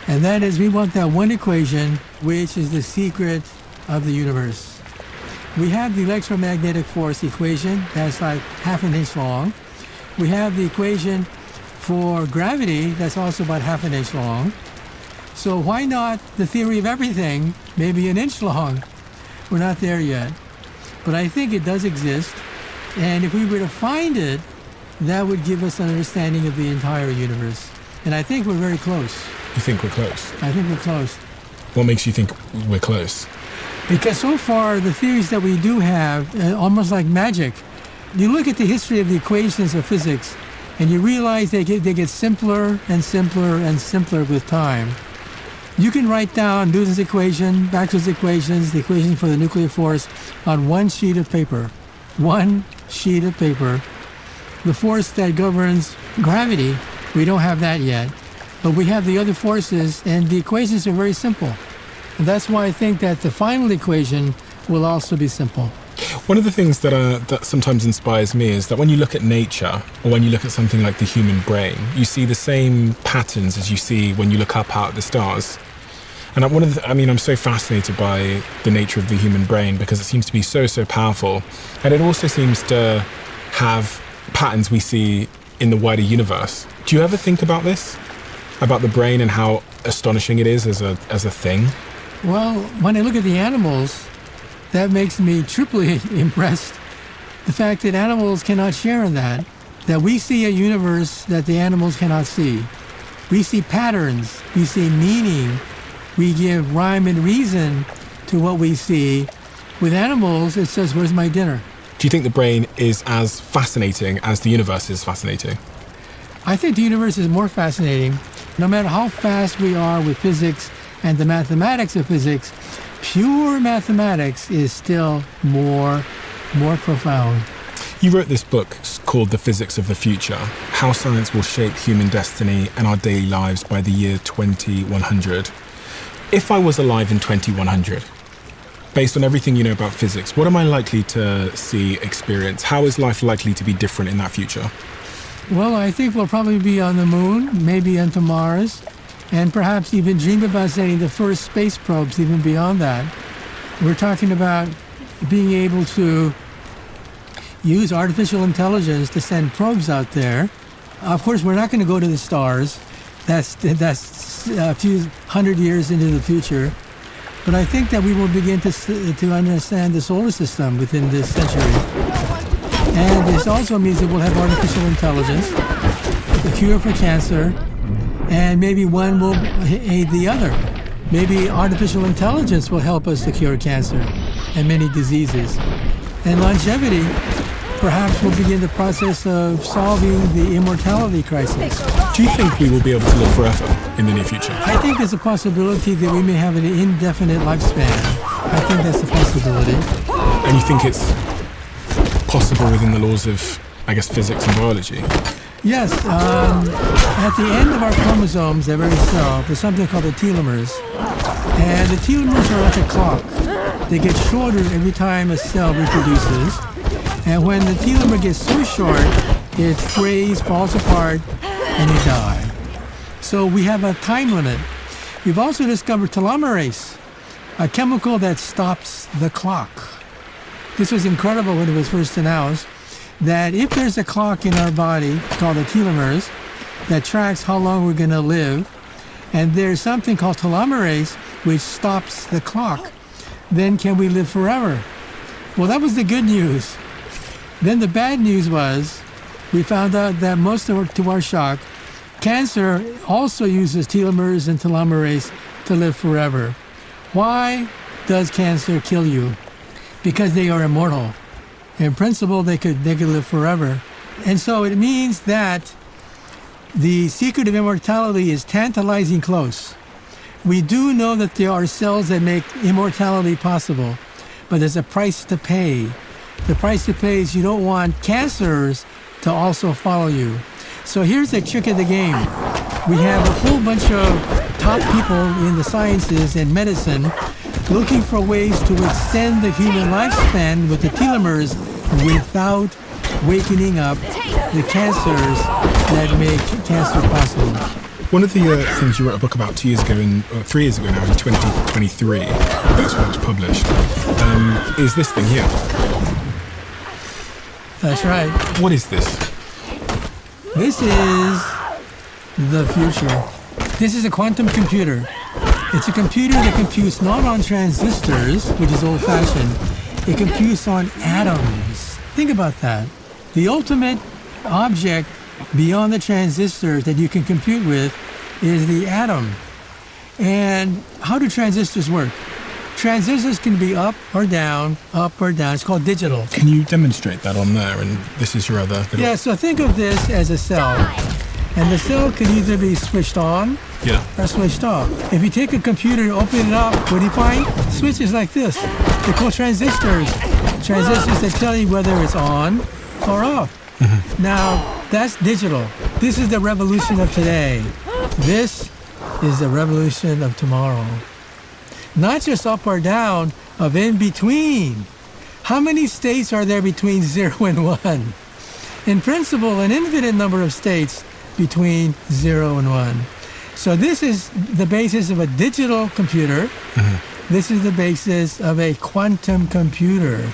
And that is, we want that one equation, which is the secret of the universe. We have the electromagnetic force equation, that's like half an inch long. We have the equation for gravity, that's also about half an inch long. So why not the theory of everything, maybe an inch long? We're not there yet. But I think it does exist. And if we were to find it, that would give us an understanding of the entire universe. And I think we're very close. You think we're close? I think we're close. What makes you think we're close? Because so far, the theories that we do have, almost like magic, you look at the history of the equations of physics, and you realize they get simpler and simpler and simpler with time. You can write down Newton's equation, Maxwell's equations, the equation for the nuclear force on one sheet of paper. one sheet of paper. The force that governs gravity, we don't have that yet. But we have the other forces, and the equations are very simple. And that's why I think that the final equation will also be simple. One of the things that sometimes inspires me is that when you look at nature, or when you look at something like the human brain, you see the same patterns as you see when you look up out at the stars. And I'm so fascinated by the nature of the human brain because it seems to be so powerful. And it also seems to have patterns we see in the wider universe. Do you ever think about this? About the brain and how astonishing it is as a thing? Well, when I look at the animals, that makes me triply impressed. The fact that animals cannot share in that we see a universe that the animals cannot see. We see patterns, we see meaning, we give rhyme and reason to what we see. With animals, it says, where's my dinner? Do you think the brain is as fascinating as the universe is fascinating? I think the universe is more fascinating. No matter how fast we are with physics and the mathematics of physics, pure mathematics is still more profound. You wrote this book called The Physics of the Future, How Science Will Shape Human Destiny and Our Daily Lives by the Year 2100. If I was alive in 2100, based on everything you know about physics, what am I likely to see, experience? How is life likely to be different in that future? Well, I think we'll probably be on the moon, maybe onto Mars, and perhaps even dream about sending the first space probes even beyond that. We're talking about being able to use artificial intelligence to send probes out there. Of course, we're not going to go to the stars. That's a few hundred years into the future. But I think that we will begin to understand the solar system within this century. And this also means that we'll have artificial intelligence, the cure for cancer, and maybe one will aid the other. Maybe artificial intelligence will help us to cure cancer and many diseases. And longevity, perhaps we'll begin the process of solving the immortality crisis. Do you think we will be able to live forever in the near future? I think there's a possibility that we may have an indefinite lifespan. I think that's a possibility. And you think it's possible within the laws of, physics and biology? Yes. At the end of our chromosomes, their very cell, there's something called the telomeres. And the telomeres are like a clock. They get shorter every time a cell reproduces. And when the telomere gets so short, it frays, falls apart, and you die. So we have a time limit. We've also discovered telomerase, a chemical that stops the clock. This was incredible when it was first announced, that if there's a clock in our body called the telomeres that tracks how long we're going to live, and there's something called telomerase which stops the clock, then can we live forever? Well, that was the good news. Then the bad news was we found out that to our shock, cancer also uses telomeres and telomerase to live forever. Why does cancer kill you? Because they are immortal. In principle, they could live forever. And so it means that the secret of immortality is tantalizing close. We do know that there are cells that make immortality possible, but there's a price to pay. The price to pay is you don't want cancers to also follow you. So here's the trick of the game. We have a whole bunch of top people in the sciences and medicine looking for ways to extend the human lifespan with the telomeres without wakening up the cancers that make cancer possible. One of the things you wrote a book about 3 years ago now, in 2023, that's when it was published, is this thing here. That's right. What is this? This is the future. This is a quantum computer. It's a computer that computes not on transistors, which is old-fashioned. It computes on atoms. Think about that. The ultimate object beyond the transistors that you can compute with is the atom. And how do transistors work? Transistors can be up or down, up or down. It's called digital. Can you demonstrate that on there? And this is your other... Yeah, so think of this as a cell. And the cell can either be switched on or switched off. If you take a computer and open it up, what do you find? Switches like this. They're called transistors. transistors that tell you whether it's on or off. Now, that's digital. This is the revolution of today. This is the revolution of tomorrow. Not just up or down, of in between. How many states are there between 0 and 1? In principle, an infinite number of states between 0 and 1. So this is the basis of a digital computer. This is the basis of a quantum computer.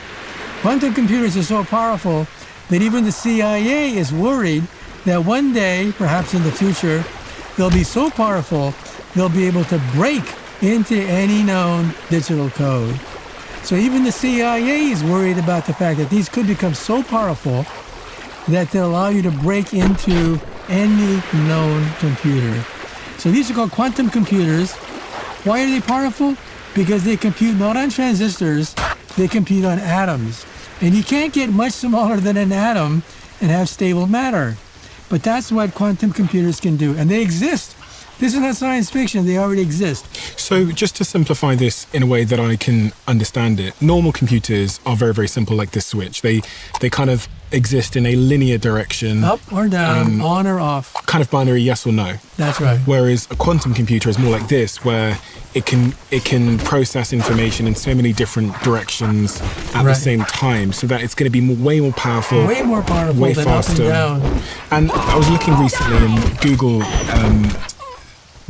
Quantum computers are so powerful that even the CIA is worried that one day, perhaps in the future, they'll be so powerful they'll be able to break into any known digital code. So even the CIA is worried about the fact that these could become so powerful that they'll allow you to break into any known computer. So these are called quantum computers. Why are they powerful? Because they compute not on transistors, they compute on atoms. And you can't get much smaller than an atom and have stable matter. But that's what quantum computers can do. And they exist. This is not science fiction, they already exist. So just to simplify this in a way that I can understand it, normal computers are very, very simple, like this switch. They kind of exist in a linear direction. Up or down, on or off. Kind of binary, yes or no. That's right. Whereas a quantum computer is more like this, where it can process information in so many different directions at the same time, so that it's going to be way more powerful. Way more powerful way than faster. Up and down. And I was looking recently, and Google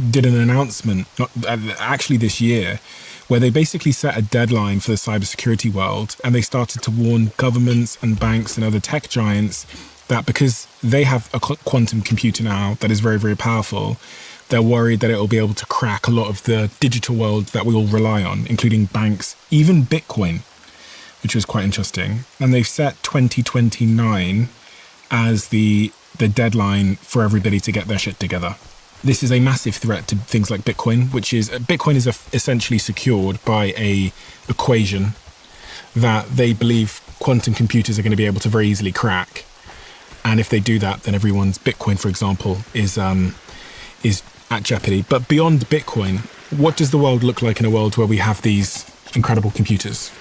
did an announcement, actually this year, where they basically set a deadline for the cybersecurity world, and they started to warn governments and banks and other tech giants that because they have a quantum computer now that is very, very powerful, they're worried that it will be able to crack a lot of the digital world that we all rely on, including banks, even Bitcoin, which was quite interesting. And they've set 2029 as the deadline for everybody to get their shit together. This is a massive threat to things like Bitcoin, which is essentially secured by a equation that they believe quantum computers are going to be able to very easily crack. And if they do that, then everyone's Bitcoin, for example, is at jeopardy. But beyond Bitcoin, what does the world look like in a world where we have these incredible computers?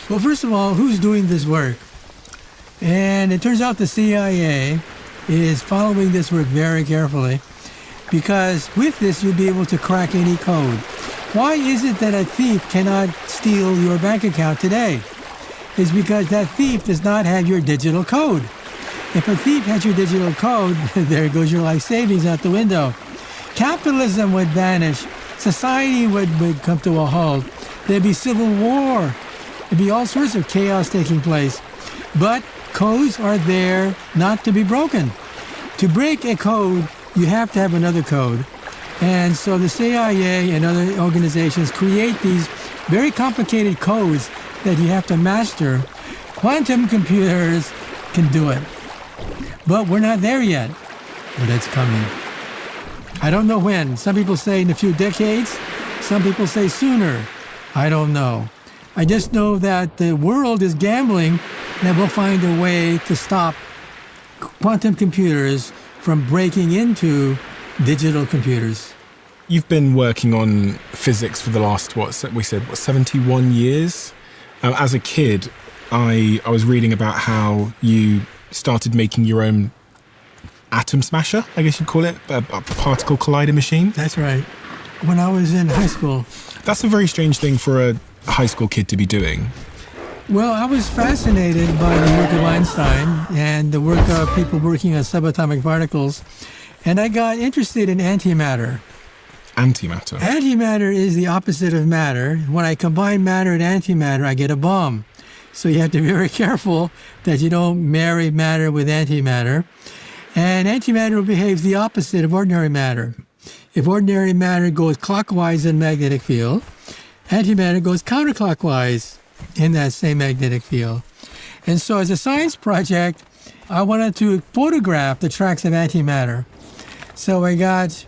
Well, first of all, who's doing this work? And it turns out the CIA is following this work very carefully, because with this, you'll be able to crack any code. Why is it that a thief cannot steal your bank account today? It's because that thief does not have your digital code. If a thief has your digital code, there goes your life savings out the window. Capitalism would vanish. Society would come to a halt. There'd be civil war. There'd be all sorts of chaos taking place. But codes are there not to be broken. To break a code, you have to have another code. And so the CIA and other organizations create these very complicated codes that you have to master. Quantum computers can do it. But we're not there yet. But it's coming. I don't know when. Some people say in a few decades. Some people say sooner. I don't know. I just know that the world is gambling that we'll find a way to stop quantum computers from breaking into digital computers. You've been working on physics for the last, 71 years? As a kid, I was reading about how you started making your own atom smasher, I guess you'd call it, a particle collider machine. That's right. When I was in high school. That's a very strange thing for a high school kid to be doing. Well, I was fascinated by the work of Einstein and the work of people working on subatomic particles, and I got interested in antimatter. Antimatter? Antimatter is the opposite of matter. When I combine matter and antimatter, I get a bomb. So you have to be very careful that you don't marry matter with antimatter. And antimatter behaves the opposite of ordinary matter. If ordinary matter goes clockwise in magnetic field, antimatter goes counterclockwise in that same magnetic field. And so as a science project, I wanted to photograph the tracks of antimatter. So I got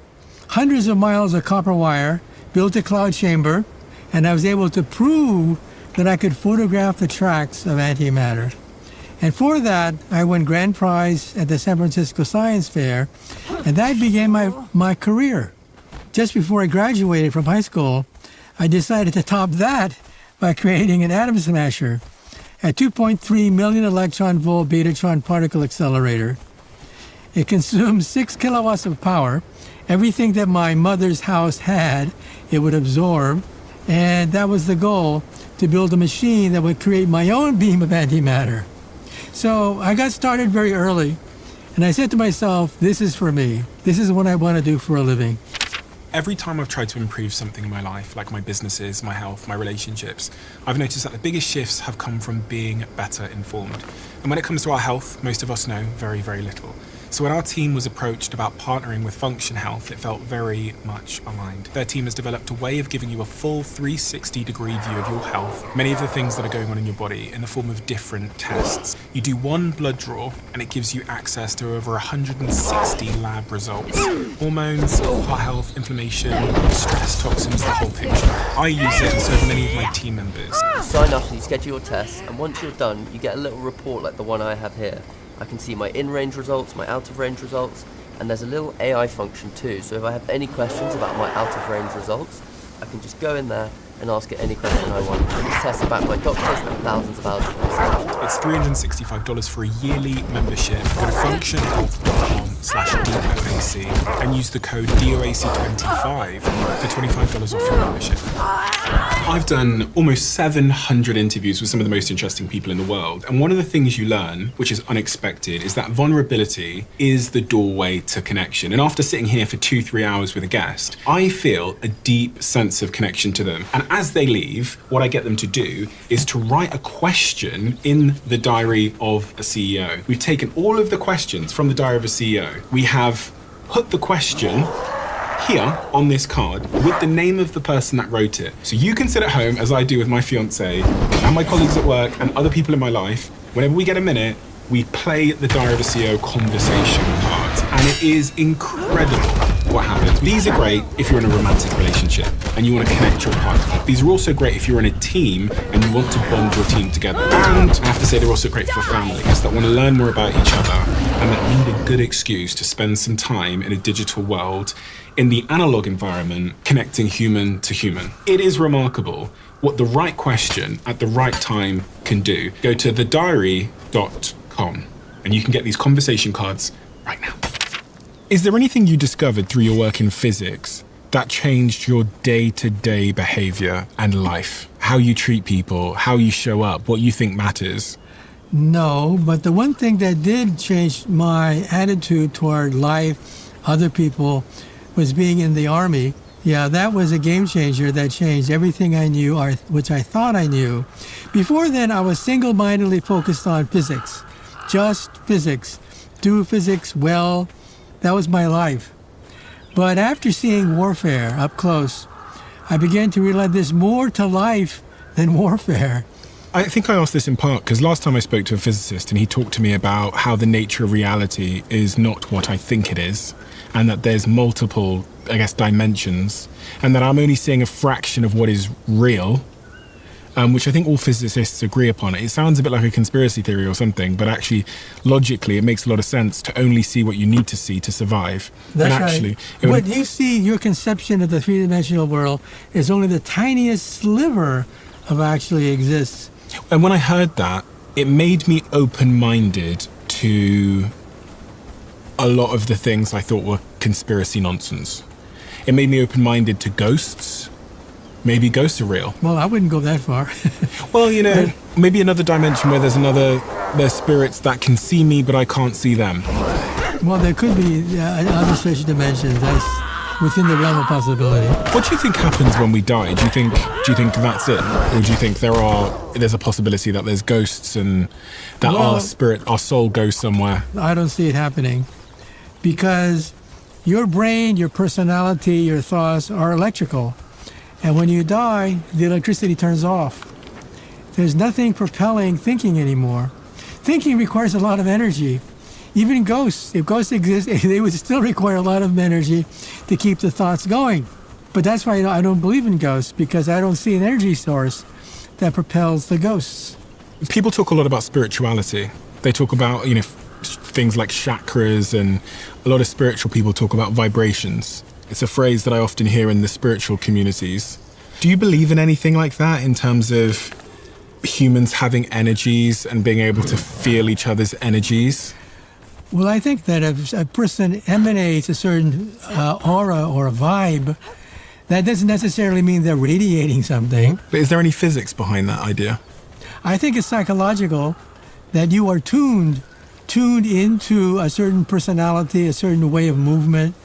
hundreds of miles of copper wire, built a cloud chamber, and I was able to prove that I could photograph the tracks of antimatter. And for that, I won grand prize at the San Francisco Science Fair, and that began my career. Just before I graduated from high school, I decided to top that by creating an atom smasher. a 2.3 million electron volt betatron particle accelerator. It consumes 6 kilowatts of power. Everything that my mother's house had, it would absorb. And that was the goal, to build a machine that would create my own beam of antimatter. So I got started very early, and I said to myself, this is for me. This is what I want to do for a living. Every time I've tried to improve something in my life, like my businesses, my health, my relationships, I've noticed that the biggest shifts have come from being better informed. And when it comes to our health, most of us know very, very little. So when our team was approached about partnering with Function Health, it felt very much aligned. Their team has developed a way of giving you a full 360-degree view of your health, many of the things that are going on in your body in the form of different tests. You do one blood draw and it gives you access to over 160 lab results. Hormones, heart health, inflammation, stress, toxins, the whole picture. I use it and so do many of my team members. You sign up and you schedule your tests, and once you're done, you get a little report like the one I have here. I can see my in-range results, my out-of-range results, and there's a little AI function too, so if I have any questions about my out-of-range results, I can just go in there and ask it any question I want. And these tests are backed by doctors and thousands of hours of research. It's $365 for a yearly membership. Go to functionhealth.com/DOAC and use the code DOAC25 for $25 off your membership. I've done almost 700 interviews with some of the most interesting people in the world, and one of the things you learn, which is unexpected, is that vulnerability is the doorway to connection. And after sitting here for 2-3 hours with a guest, I feel a deep sense of connection to them. And as they leave, what I get them to do is to write a question in the diary of a CEO. We've taken all of the questions from the diary of a CEO. We have put the question here on this card with the name of the person that wrote it. So you can sit at home, as I do with my fiance and my colleagues at work and other people in my life. Whenever we get a minute, we play the Diary of a CEO conversation card, and it is incredible what happens. These are great if you're in a romantic relationship and you want to connect your partner. These are also great if you're in a team and you want to bond your team together. And I have to say, they're also great for families that want to learn more about each other and that need a good excuse to spend some time in a digital world, in the analog environment, connecting human to human. It is remarkable what the right question at the right time can do. Go to thediary.com and you can get these conversation cards right now. Is there anything you discovered through your work in physics that changed your day-to-day behavior and life? How you treat people, how you show up, what you think matters? No, but the one thing that did change my attitude toward life, other people, was being in the Army. Yeah, that was a game changer that changed everything I knew, or which I thought I knew. Before then, I was single-mindedly focused on physics. Just physics. Do physics well. That was my life. But after seeing warfare up close, I began to realize there's more to life than warfare. I think I asked this in part because last time I spoke to a physicist and he talked to me about how the nature of reality is not what I think it is, and that there's multiple, dimensions, and that I'm only seeing a fraction of what is real, which I think all physicists agree upon. It sounds a bit like a conspiracy theory or something, but actually, logically, it makes a lot of sense to only see what you need to see to survive. That's and actually, right. What you see, your conception of the three-dimensional world is only the tiniest sliver of actually exists. And when I heard that, it made me open-minded to a lot of the things I thought were conspiracy nonsense. It made me open-minded to ghosts. Maybe ghosts are real. Well, I wouldn't go that far. Well, maybe another dimension where there's spirits that can see me, but I can't see them. Well, there could be other such dimensions. That's within the realm of possibility. What do you think happens when we die? Do you think that's it? Or do you think there's a possibility that there's ghosts and that our soul goes somewhere? I don't see it happening. Because your brain, your personality, your thoughts are electrical. And when you die, the electricity turns off. There's nothing propelling thinking anymore. Thinking requires a lot of energy. Even ghosts, if ghosts exist, they would still require a lot of energy to keep the thoughts going. But that's why I don't believe in ghosts, because I don't see an energy source that propels the ghosts. People talk a lot about spirituality. They talk about, things like chakras, and a lot of spiritual people talk about vibrations. It's a phrase that I often hear in the spiritual communities. Do you believe in anything like that in terms of humans having energies and being able to feel each other's energies? Well, I think that if a person emanates a certain aura or a vibe, that doesn't necessarily mean they're radiating something. But is there any physics behind that idea? I think it's psychological, that you are tuned into a certain personality, a certain way of movement.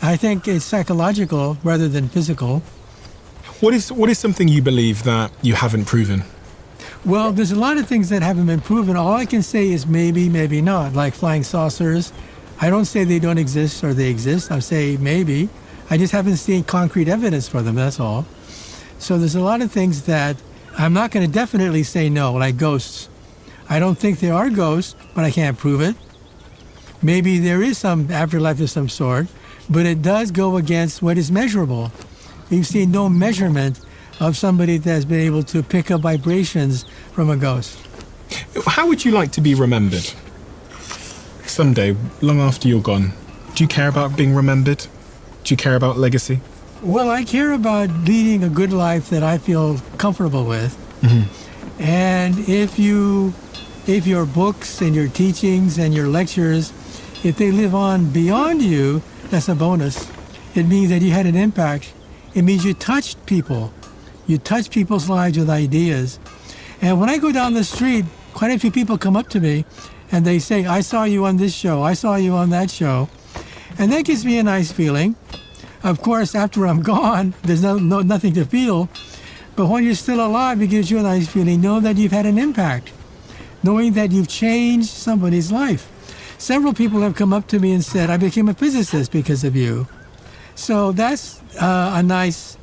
I think it's psychological rather than physical. What is something you believe that you haven't proven? Well, there's a lot of things that haven't been proven. All I can say is maybe, maybe not. Like flying saucers. I don't say they don't exist or they exist. I say maybe. I just haven't seen concrete evidence for them, that's all. So there's a lot of things that I'm not going to definitely say no, like ghosts. I don't think there are ghosts, but I can't prove it. Maybe there is some afterlife of some sort, but it does go against what is measurable. We've seen no measurement of somebody that's been able to pick up vibrations from a ghost. How would you like to be remembered? Someday, long after you're gone, do you care about being remembered? Do you care about legacy? Well, I care about leading a good life that I feel comfortable with. Mm-hmm. And if your books and your teachings and your lectures, if they live on beyond you, that's a bonus. It means that you had an impact. It means you touched people. You touch people's lives with ideas. And when I go down the street, quite a few people come up to me and they say, I saw you on this show, I saw you on that show. And that gives me a nice feeling. Of course, after I'm gone, there's nothing to feel. But when you're still alive, it gives you a nice feeling. Know that you've had an impact. Knowing that you've changed somebody's life. Several people have come up to me and said, I became a physicist because of you. So that's a nice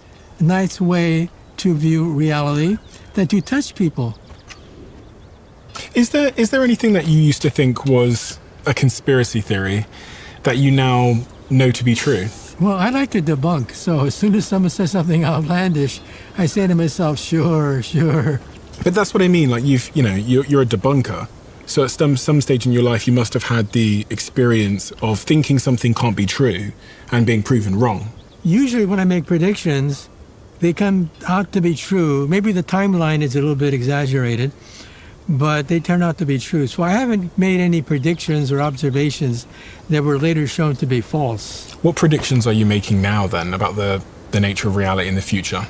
way to view reality, that you touch people. Is there anything that you used to think was a conspiracy theory that you now know to be true? Well, I like to debunk. So as soon as someone says something outlandish, I say to myself, sure. But that's what I mean. Like you're a debunker. So at some stage in your life, you must have had the experience of thinking something can't be true and being proven wrong. Usually when I make predictions, they come out to be true. Maybe the timeline is a little bit exaggerated, but they turn out to be true. So I haven't made any predictions or observations that were later shown to be false. What predictions are you making now then about the nature of reality in the future?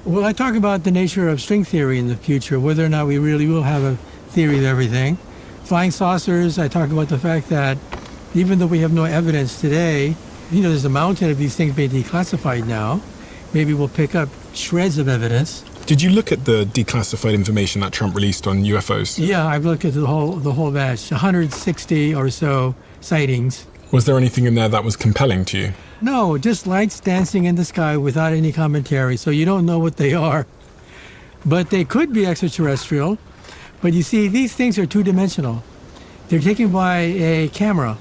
Well, I talk about the nature of string theory in the future, whether or not we really will have a theory of everything. Flying saucers, I talk about the fact that even though we have no evidence today, there's a mountain of these things being declassified now. Maybe we'll pick up shreds of evidence. Did you look at the declassified information that Trump released on UFOs? Yeah, I've looked at the whole batch, 160 or so sightings. Was there anything in there that was compelling to you? No, just lights dancing in the sky without any commentary, so you don't know what they are. But they could be extraterrestrial. But you see, these things are two-dimensional. They're taken by a camera,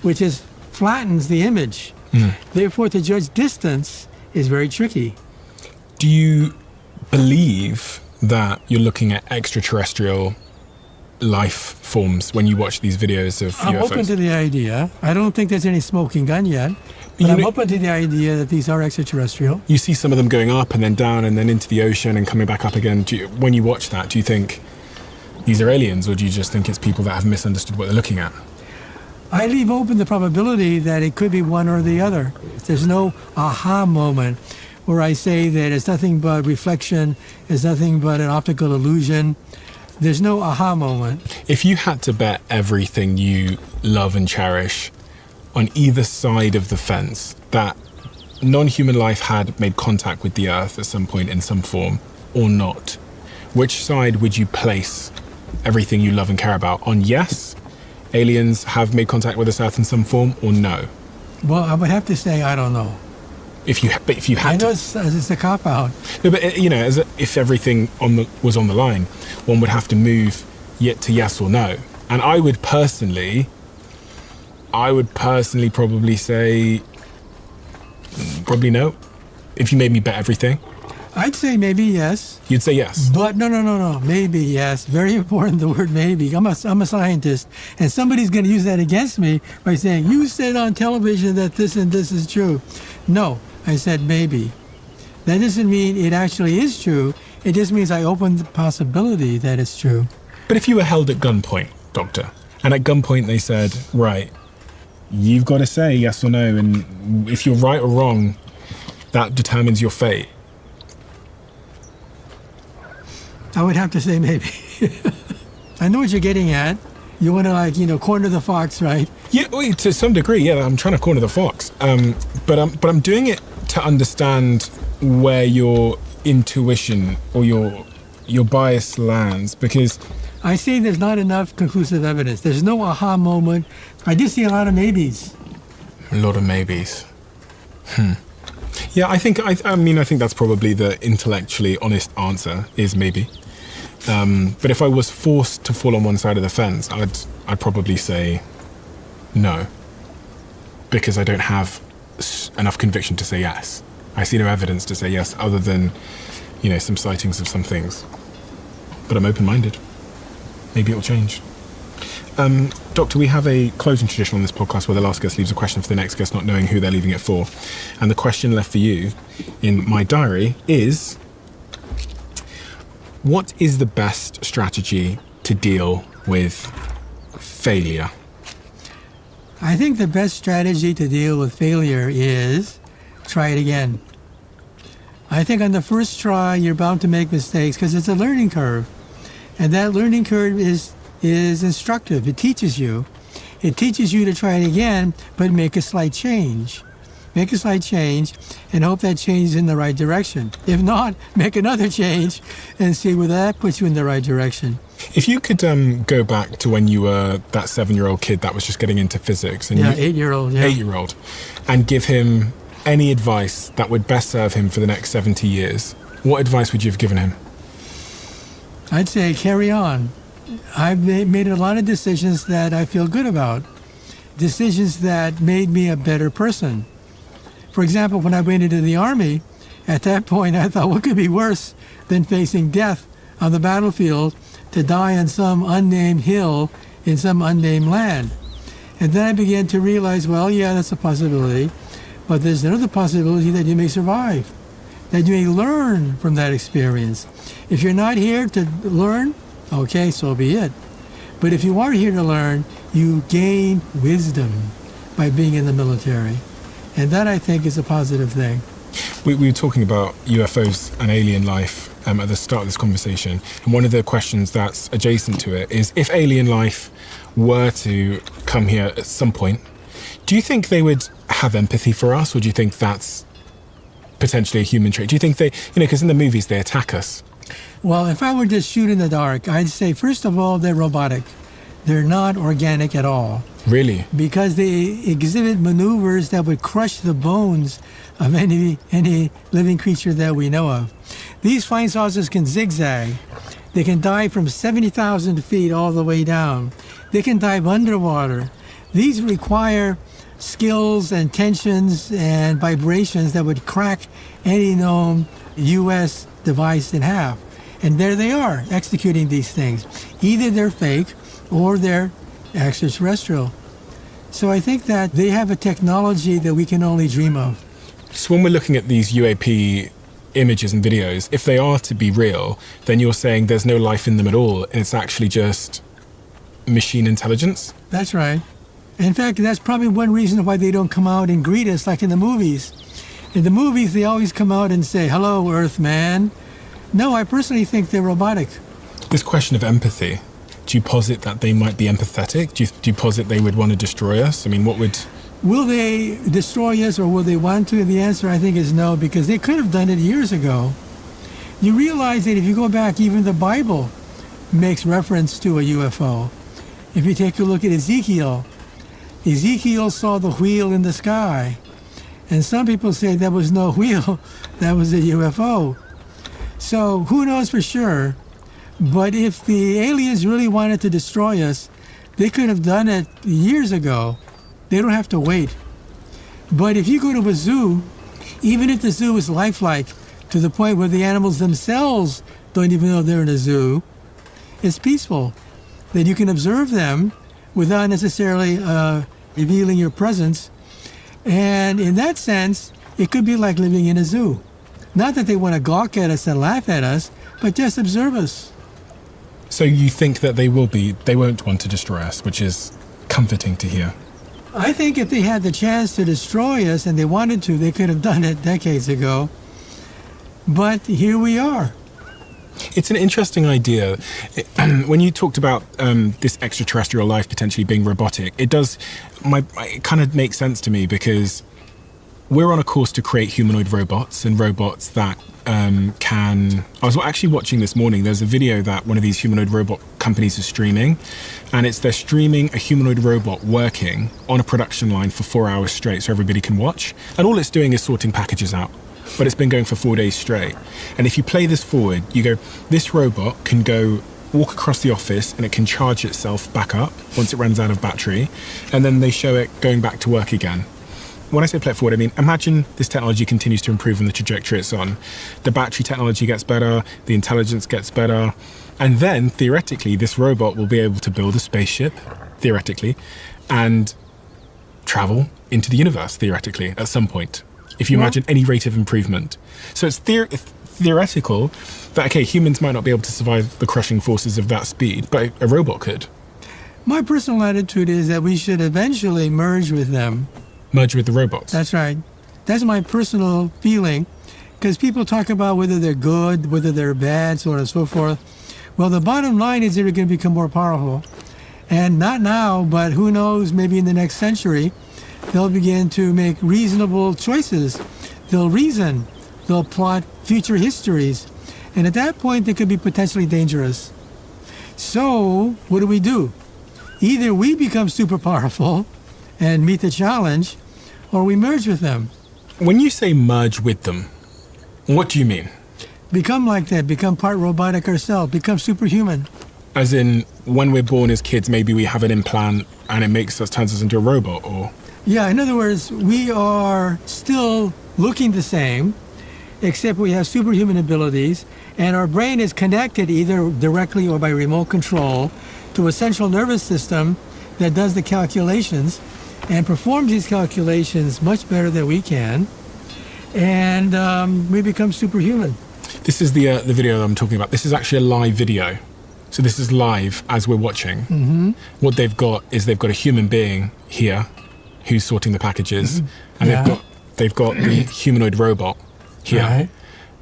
which flattens the image. Therefore, to judge distance is very tricky. Do you believe that you're looking at extraterrestrial life forms when you watch these videos of UFOs? I'm open to the idea. I don't think there's any smoking gun yet, but I'm open to the idea that these are extraterrestrial. You see some of them going up and then down and then into the ocean and coming back up again. When you watch that, do you think these are aliens, or do you just think it's people that have misunderstood what they're looking at? I leave open the probability that it could be one or the other. There's no aha moment where I say that it's nothing but reflection, it's nothing but an optical illusion. There's no aha moment. If you had to bet everything you love and cherish on either side of the fence that non-human life had made contact with the Earth at some point in some form or not, which side would you place everything you love and care about on? Yes, aliens have made contact with this Earth in some form, or no? Well, I would have to say I don't know. If you had I know it's a cop-out. No, but if everything was on the line, one would have to move yet to yes or no. And I would personally probably say probably no. If you made me bet everything, I'd say maybe yes. You'd say yes. But no. Maybe yes. Very important, the word maybe. I'm a scientist, and somebody's going to use that against me by saying, you said on television that this and this is true. No, I said maybe. That doesn't mean it actually is true. It just means I open the possibility that it's true. But if you were held at gunpoint, Doctor, and at gunpoint they said, right, you've got to say yes or no, and if you're right or wrong, that determines your fate. I would have to say maybe. I know what you're getting at. You want to corner the fox, right? Yeah, well, to some degree, yeah. I'm trying to corner the fox, but I'm doing it to understand where your intuition or your bias lands, because I see there's not enough conclusive evidence. There's no aha moment. I do see a lot of maybes. A lot of maybes. Yeah, I think that's probably the intellectually honest answer is maybe. But if I was forced to fall on one side of the fence, I'd probably say no, because I don't have enough conviction to say yes. I see no evidence to say yes, other than, some sightings of some things. But I'm open-minded. Maybe it'll change. Doctor, we have a closing tradition on this podcast where the last guest leaves a question for the next guest, not knowing who they're leaving it for. And the question left for you in my diary is, what is the best strategy to deal with failure? I think the best strategy to deal with failure is try it again. I think on the first try, you're bound to make mistakes because it's a learning curve. And that learning curve is instructive. It teaches you. It teaches you to try it again, but make a slight change. Make a slight change and hope that change is in the right direction. If not, make another change and see whether that puts you in the right direction. If you could go back to when you were that 7-year-old kid that was just getting into physics. And 8-year-old. Yeah. 8-year-old. And give him any advice that would best serve him for the next 70 years, what advice would you have given him? I'd say carry on. I've made a lot of decisions that I feel good about. Decisions that made me a better person. For example, when I went into the Army, at that point I thought, what could be worse than facing death on the battlefield to die on some unnamed hill in some unnamed land? And then I began to realize, well, yeah, that's a possibility. But there's another possibility that you may survive, that you may learn from that experience. If you're not here to learn, okay, so be it. But if you are here to learn, you gain wisdom by being in the military. And that, I think, is a positive thing. We were talking about UFOs and alien life at the start of this conversation. And one of the questions that's adjacent to it is, if alien life were to come here at some point, do you think they would have empathy for us, or do you think that's potentially a human trait? Do you think they, because in the movies they attack us? Well, if I were to shoot in the dark, I'd say, first of all, they're robotic. They're not organic at all. Really? Because they exhibit maneuvers that would crush the bones of any living creature that we know of. These flying saucers can zigzag. They can dive from 70,000 feet all the way down. They can dive underwater. These require skills and tensions and vibrations that would crack any known U.S. device in half. And there they are, executing these things. Either they're fake or they're extraterrestrial. So I think that they have a technology that we can only dream of. So when we're looking at these UAP images and videos, if they are to be real, then you're saying there's no life in them at all, and it's actually just machine intelligence? That's right. In fact, that's probably one reason why they don't come out and greet us like in the movies. In the movies, they always come out and say, "Hello, Earthman." No, I personally think they're robotic. This question of empathy, do you posit that they might be empathetic? Do you posit they would want to destroy us? I mean, what would... Will they destroy us or will they want to? The answer, I think, is no, because they could have done it years ago. You realize that if you go back, even the Bible makes reference to a UFO. If you take a look at Ezekiel saw the wheel in the sky. And some people say that was no wheel, that was a UFO. So who knows for sure? But if the aliens really wanted to destroy us, they could have done it years ago. They don't have to wait. But if you go to a zoo, even if the zoo is lifelike to the point where the animals themselves don't even know they're in a zoo, it's peaceful. That you can observe them without necessarily revealing your presence. And in that sense, it could be like living in a zoo. Not that they want to gawk at us and laugh at us, but just observe us. So you think that they won't want to destroy us, which is comforting to hear. I think if they had the chance to destroy us and they wanted to, they could have done it decades ago. But here we are. It's an interesting idea. When you talked about this extraterrestrial life potentially being robotic, it kind of makes sense to me, because we're on a course to create humanoid robots, and robots that can... I was actually watching this morning, there's a video that one of these humanoid robot companies is streaming, and they're streaming a humanoid robot working on a production line for 4 hours straight so everybody can watch. And all it's doing is sorting packages out. But it's been going for 4 days straight. And if you play this forward, you go, this robot can go walk across the office and it can charge itself back up once it runs out of battery. And then they show it going back to work again. When I say play it forward, I mean, imagine this technology continues to improve on the trajectory it's on. The battery technology gets better, the intelligence gets better. And then, theoretically, this robot will be able to build a spaceship, theoretically, and travel into the universe, theoretically, at some point. If you imagine any rate of improvement. So it's theoretical that, okay, humans might not be able to survive the crushing forces of that speed, but a robot could. My personal attitude is that we should eventually merge with them. Merge with the robots? That's right. That's my personal feeling, because people talk about whether they're good, whether they're bad, so on and so forth. Well, the bottom line is they're going to become more powerful. And not now, but who knows, maybe in the next century, they'll begin to make reasonable choices. They'll reason. They'll plot future histories. And at that point, they could be potentially dangerous. So, what do? Either we become super powerful and meet the challenge, or we merge with them. When you say merge with them, what do you mean? Become like that. Become part robotic ourselves. Become superhuman. As in, when we're born as kids, maybe we have an implant and it turns us into a robot, or... Yeah, in other words, we are still looking the same, except we have superhuman abilities, and our brain is connected either directly or by remote control to a central nervous system that does the calculations and performs these calculations much better than we can, and we become superhuman. This is the video that I'm talking about. This is actually a live video. So this is live as we're watching. Mm-hmm. What they've got is they've got a human being here who's sorting the packages, and they've got the humanoid robot here, right.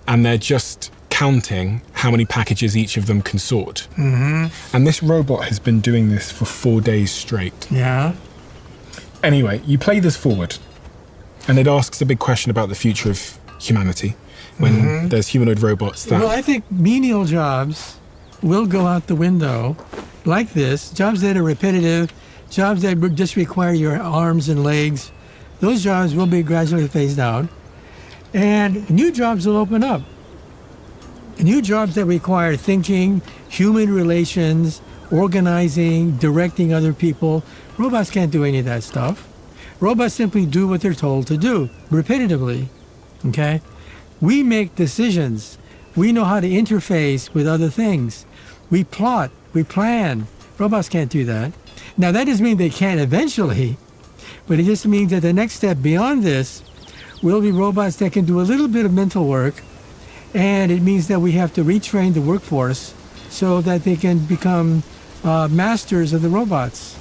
And they're just counting how many packages each of them can sort. Mm-hmm. And this robot has been doing this for 4 days straight. Yeah. Anyway, you play this forward, and it asks a big question about the future of humanity when there's humanoid robots that... Well, I think menial jobs will go out the window like this, jobs that are repetitive, jobs that just require your arms and legs. Those jobs will be gradually phased out. And new jobs will open up. New jobs that require thinking, human relations, organizing, directing other people. Robots can't do any of that stuff. Robots simply do what they're told to do, repetitively. Okay? We make decisions. We know how to interface with other things. We plot, we plan. Robots can't do that. Now, that doesn't mean they can't eventually, but it just means that the next step beyond this will be robots that can do a little bit of mental work, and it means that we have to retrain the workforce so that they can become masters of the robots.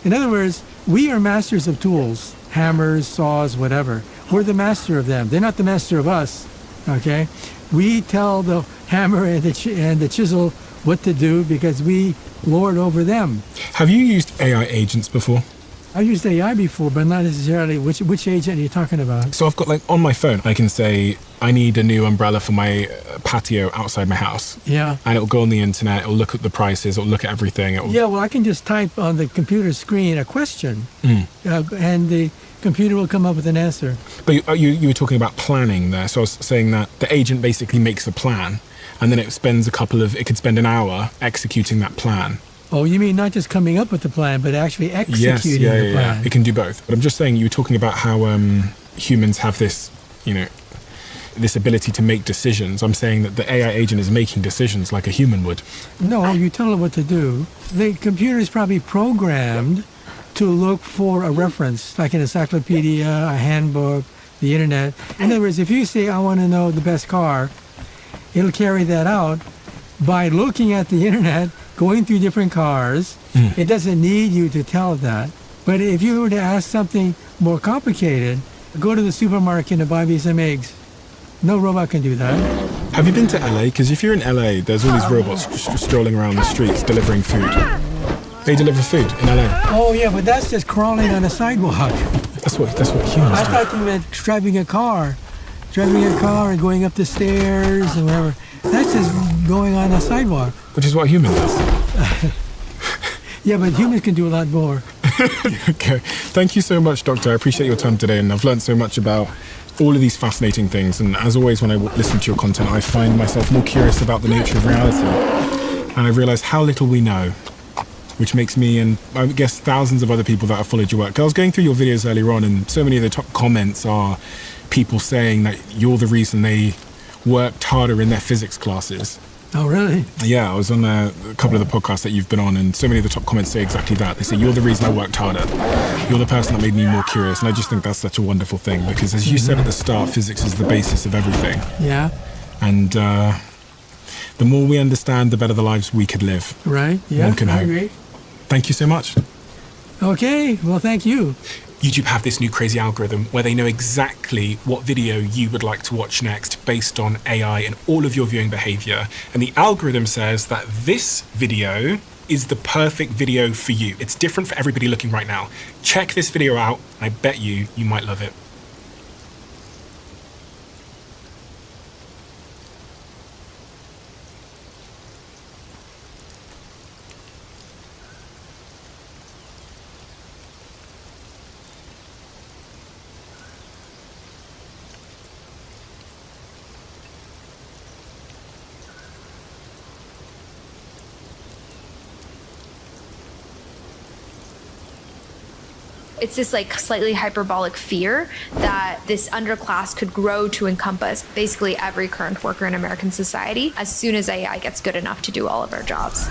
In other words, we are masters of tools, hammers, saws, whatever. We're the master of them. They're not the master of us, okay? We tell the hammer and the chisel what to do because we lord over them. Have you used AI agents before? I've used AI before, but not necessarily. Which agent are you talking about? So I've got, like, on my phone, I can say, I need a new umbrella for my patio outside my house. Yeah. And it'll go on the internet, it'll look at the prices, it'll look at everything. Yeah, well, I can just type on the computer screen a question, and the computer will come up with an answer. But you were talking about planning there, so I was saying that the agent basically makes a plan, and then it could spend an hour executing that plan. Oh, you mean not just coming up with the plan, but actually executing the plan? Yeah. It can do both. But I'm just saying, you were talking about how humans have this, this ability to make decisions. I'm saying that the AI agent is making decisions like a human would. No, you tell it what to do. The computer is probably programmed to look for a reference, like an encyclopedia, a handbook, the internet. In other words, if you say, I want to know the best car, it'll carry that out by looking at the internet, going through different cars. It doesn't need you to tell it that. But if you were to ask something more complicated, go to the supermarket and buy me some eggs. No robot can do that. Have you been to LA? Because if you're in LA, there's all these robots strolling around the streets delivering food. They deliver food in LA. Oh yeah, but that's just crawling on a sidewalk. That's what humans I do. thought you meant driving a car and going up the stairs and whatever. That's just going on a sidewalk. Which is what a human does. Yeah, but humans can do a lot more. Okay. Thank you so much, Doctor. I appreciate your time today, and I've learned so much about all of these fascinating things. And as always, when I listen to your content, I find myself more curious about the nature of reality. And I realize how little we know, which makes me, and I guess thousands of other people that have followed your work. I was going through your videos earlier on, and so many of the top comments are people saying that you're the reason they worked harder in their physics classes. Oh, really? Yeah, I was on a couple of the podcasts that you've been on, and so many of the top comments say exactly that. They say, you're the reason I worked harder. You're the person that made me more curious. And I just think that's such a wonderful thing, because as you said at the start, physics is the basis of everything. Yeah. And the more we understand, the better the lives we could live. Right, yeah, One can I hope. agree. Thank you so much. Okay, well, thank you. YouTube have this new crazy algorithm where they know exactly what video you would like to watch next based on AI and all of your viewing behavior. And the algorithm says that this video is the perfect video for you. It's different for everybody looking right now. Check this video out, and I bet you might love it. It's this like slightly hyperbolic fear that this underclass could grow to encompass basically every current worker in American society as soon as AI gets good enough to do all of our jobs.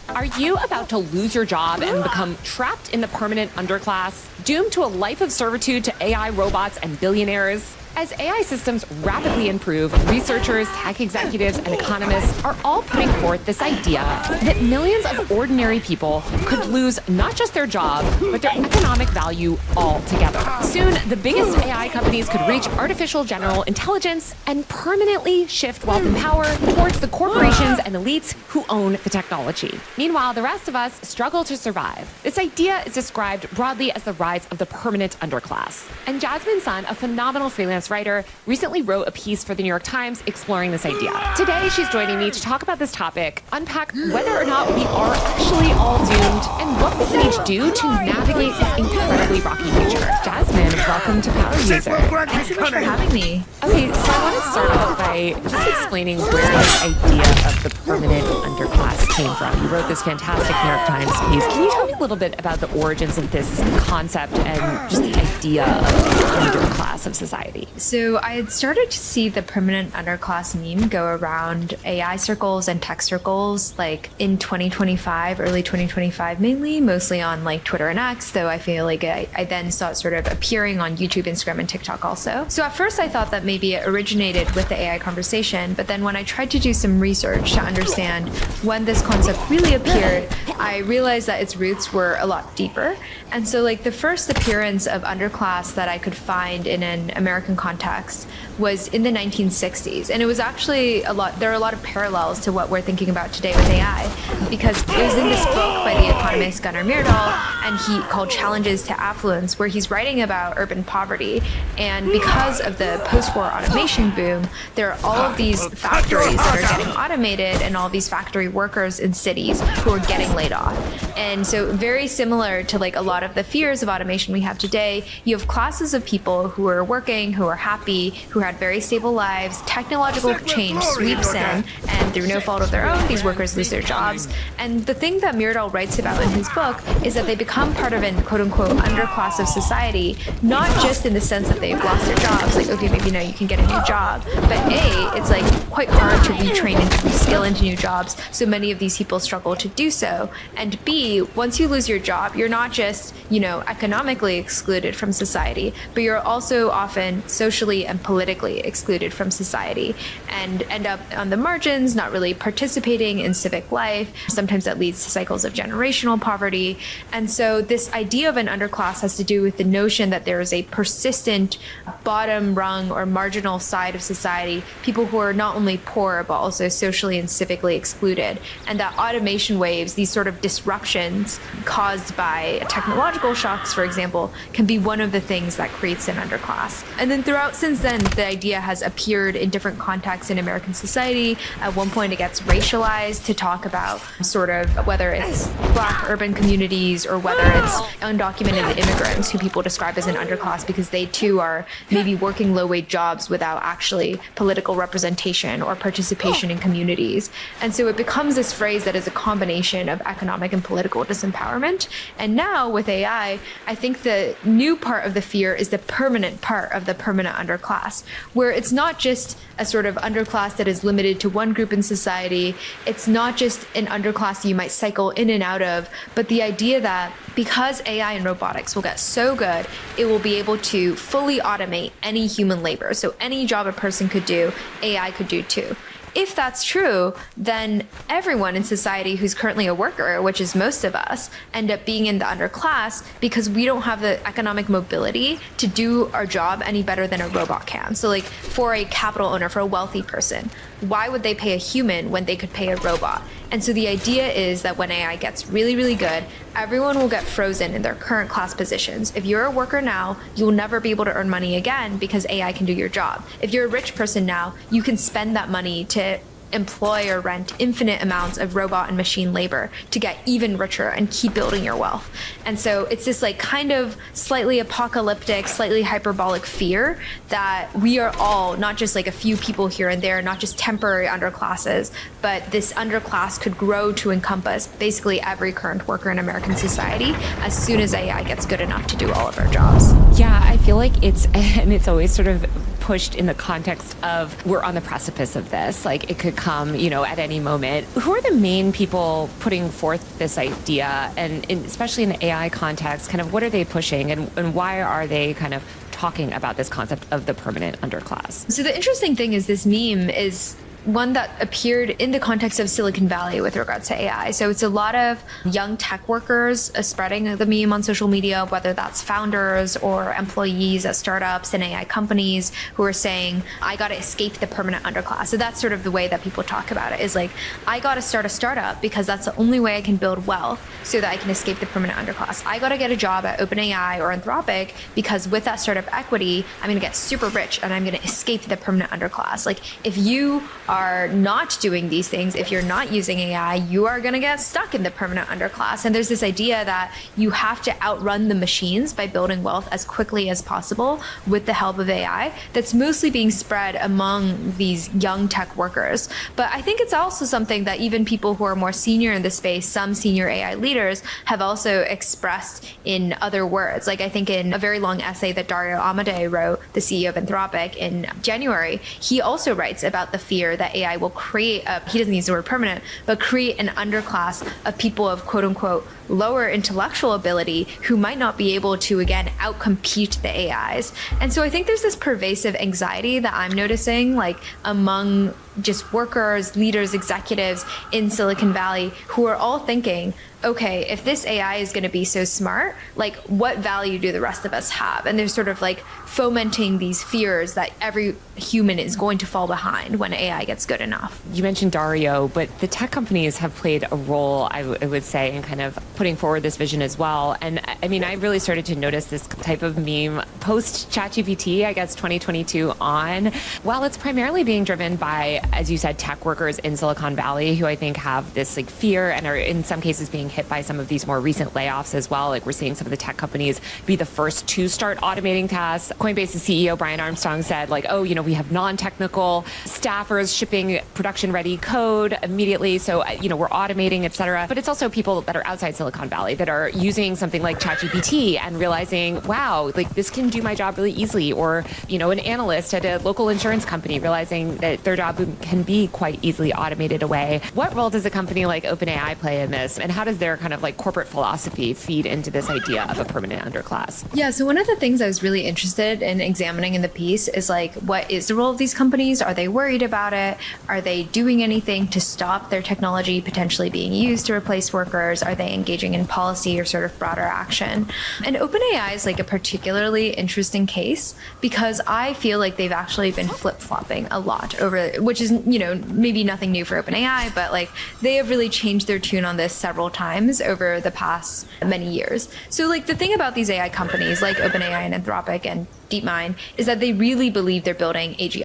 Are you about to lose your job and become trapped in the permanent underclass, doomed to a life of servitude to AI robots and billionaires? As AI systems rapidly improve, researchers, tech executives, and economists are all putting forth this idea that millions of ordinary people could lose not just their job, but their economic value altogether. Soon, the biggest AI companies could reach artificial general intelligence and permanently shift wealth and power towards the corporations and elites who own the technology. Meanwhile, the rest of us struggle to survive. This idea is described broadly as the rise of the permanent underclass. And Jasmine Sun, a phenomenal freelance writer, recently wrote a piece for the New York Times exploring this idea. Today, she's joining me to talk about this topic, unpack whether or not we are actually all doomed, and what we can each do to navigate this incredibly rocky future. Jasmine, welcome to Power User. Thanks so much for having me. Okay, so I want to start off by just explaining where this idea of the permanent underclass came from. You wrote this fantastic New York Times piece. Can you tell me a little bit about the origins of this concept and just the idea of the underclass of society? So I had started to see the permanent underclass meme go around AI circles and tech circles like in 2025, early 2025 mainly, mostly on like Twitter and X, though I feel like I then saw it sort of appearing on YouTube, Instagram, and TikTok also. So at first I thought that maybe it originated with the AI conversation, but then when I tried to do some research to understand when this concept really appeared, I realized that its roots were a lot deeper. And so like the first appearance of underclass that I could find in an American context was in the 1960s. And it was actually there are a lot of parallels to what we're thinking about today with AI, because it was in this book by the economist Gunnar Myrdal, and he called Challenges to Affluence, where he's writing about urban poverty. And because of the post-war automation boom, there are all of these factories that are getting automated and all these factory workers in cities who are getting laid off. And so very similar to like a lot of the fears of automation we have today, you have classes of people who are working, who are happy, who had very stable lives. Technological change sweeps in, and through no fault of their own, these workers lose their jobs. And the thing that Myrdal writes about in his book is that they become part of an quote-unquote underclass of society, not just in the sense that they've lost their jobs, like, okay, maybe now you can get a new job, but A, it's like quite hard to retrain and to reskill into new jobs, so many of these people struggle to do so. And B, once you lose your job, you're not just, economically excluded from society, but you're also often socially and politically excluded from society and end up on the margins, not really participating in civic life. Sometimes that leads to cycles of generational poverty. And so this idea of an underclass has to do with the notion that there is a persistent bottom rung or marginal side of society, people who are not only poor, but also socially and civically excluded. And that automation waves, these sort of disruptions caused by technological shocks, for example, can be one of the things that creates an underclass. And then throughout since then, the idea has appeared in different contexts in American society. At one point, it gets racialized to talk about sort of whether it's Black urban communities or whether it's undocumented immigrants who people describe as an underclass because they too are maybe working low-wage jobs without actually political representation or participation in communities. And so it becomes this phrase that is a combination of economic and political disempowerment. And now with AI, I think the new part of the fear is the permanent part of the permanent underclass, where it's not just a sort of underclass that is limited to one group in society. It's not just an underclass you might cycle in and out of, but the idea that because AI and robotics will get so good, it will be able to fully automate any human labor. So any job a person could do, AI could do too. If that's true, then everyone in society who's currently a worker, which is most of us, end up being in the underclass because we don't have the economic mobility to do our job any better than a robot can. So like for a capital owner, for a wealthy person, why would they pay a human when they could pay a robot? And so the idea is that when AI gets really, really good, everyone will get frozen in their current class positions. If you're a worker now, you'll never be able to earn money again because AI can do your job. If you're a rich person now, you can spend that money to employ or rent infinite amounts of robot and machine labor to get even richer and keep building your wealth. And so it's this like kind of slightly apocalyptic, slightly hyperbolic fear that we are all, not just like a few people here and there, not just temporary underclasses, but this underclass could grow to encompass basically every current worker in American society as soon as AI gets good enough to do all of our jobs. Yeah, I feel like it's always sort of pushed in the context of we're on the precipice of this, like it could come, at any moment. Who are the main people putting forth this idea, and especially in the AI context, kind of what are they pushing and why are they kind of talking about this concept of the permanent underclass? So the interesting thing is this meme is one that appeared in the context of Silicon Valley with regards to AI. So it's a lot of young tech workers spreading the meme on social media, whether that's founders or employees at startups and AI companies who are saying, I got to escape the permanent underclass. So that's sort of the way that people talk about it, is like, I got to start a startup because that's the only way I can build wealth so that I can escape the permanent underclass. I got to get a job at OpenAI or Anthropic because with that startup equity, I'm going to get super rich and I'm going to escape the permanent underclass. Like if you are not doing these things, if you're not using AI, you are going to get stuck in the permanent underclass. And there's this idea that you have to outrun the machines by building wealth as quickly as possible with the help of AI that's mostly being spread among these young tech workers. But I think it's also something that even people who are more senior in the space, some senior AI leaders, have also expressed in other words. Like I think in a very long essay that Dario Amodei wrote, the CEO of Anthropic, in January, he also writes about the fear that AI will create he doesn't use the word permanent, but create an underclass of people of quote unquote lower intellectual ability who might not be able to, again, outcompete the AIs. And so I think there's this pervasive anxiety that I'm noticing, like among just workers, leaders, executives in Silicon Valley who are all thinking, okay, if this AI is going to be so smart, like what value do the rest of us have? And they're sort of like fomenting these fears that every human is going to fall behind when AI gets good enough. You mentioned Dario, but the tech companies have played a role, I would say, in kind of putting forward this vision as well. And I mean, I really started to notice this type of meme post ChatGPT, I guess 2022 on. Well, it's primarily being driven by, as you said, tech workers in Silicon Valley who I think have this like fear and are in some cases being hit by some of these more recent layoffs as well. Like we're seeing some of the tech companies be the first to start automating tasks. Coinbase's CEO, Brian Armstrong, said like, oh, we have non-technical staffers shipping production-ready code immediately. So, we're automating, et cetera. But it's also people that are outside Silicon Valley that are using something like ChatGPT and realizing, wow, like this can do my job really easily. Or, an analyst at a local insurance company realizing that their job can be quite easily automated away. What role does a company like OpenAI play in this? And how does their kind of like corporate philosophy feed into this idea of a permanent underclass? Yeah, so one of the things I was really interested in examining in the piece is like, what is the role of these companies? Are they worried about it? Are they doing anything to stop their technology potentially being used to replace workers? Are they engaging in policy or sort of broader action? And OpenAI is like a particularly interesting case because I feel like they've actually been flip-flopping a lot over, which is, you know, maybe nothing new for OpenAI, but like they have really changed their tune on this several times over the past many years. So like the thing about these AI companies like OpenAI and Anthropic and DeepMind is that they really believe they're building AGI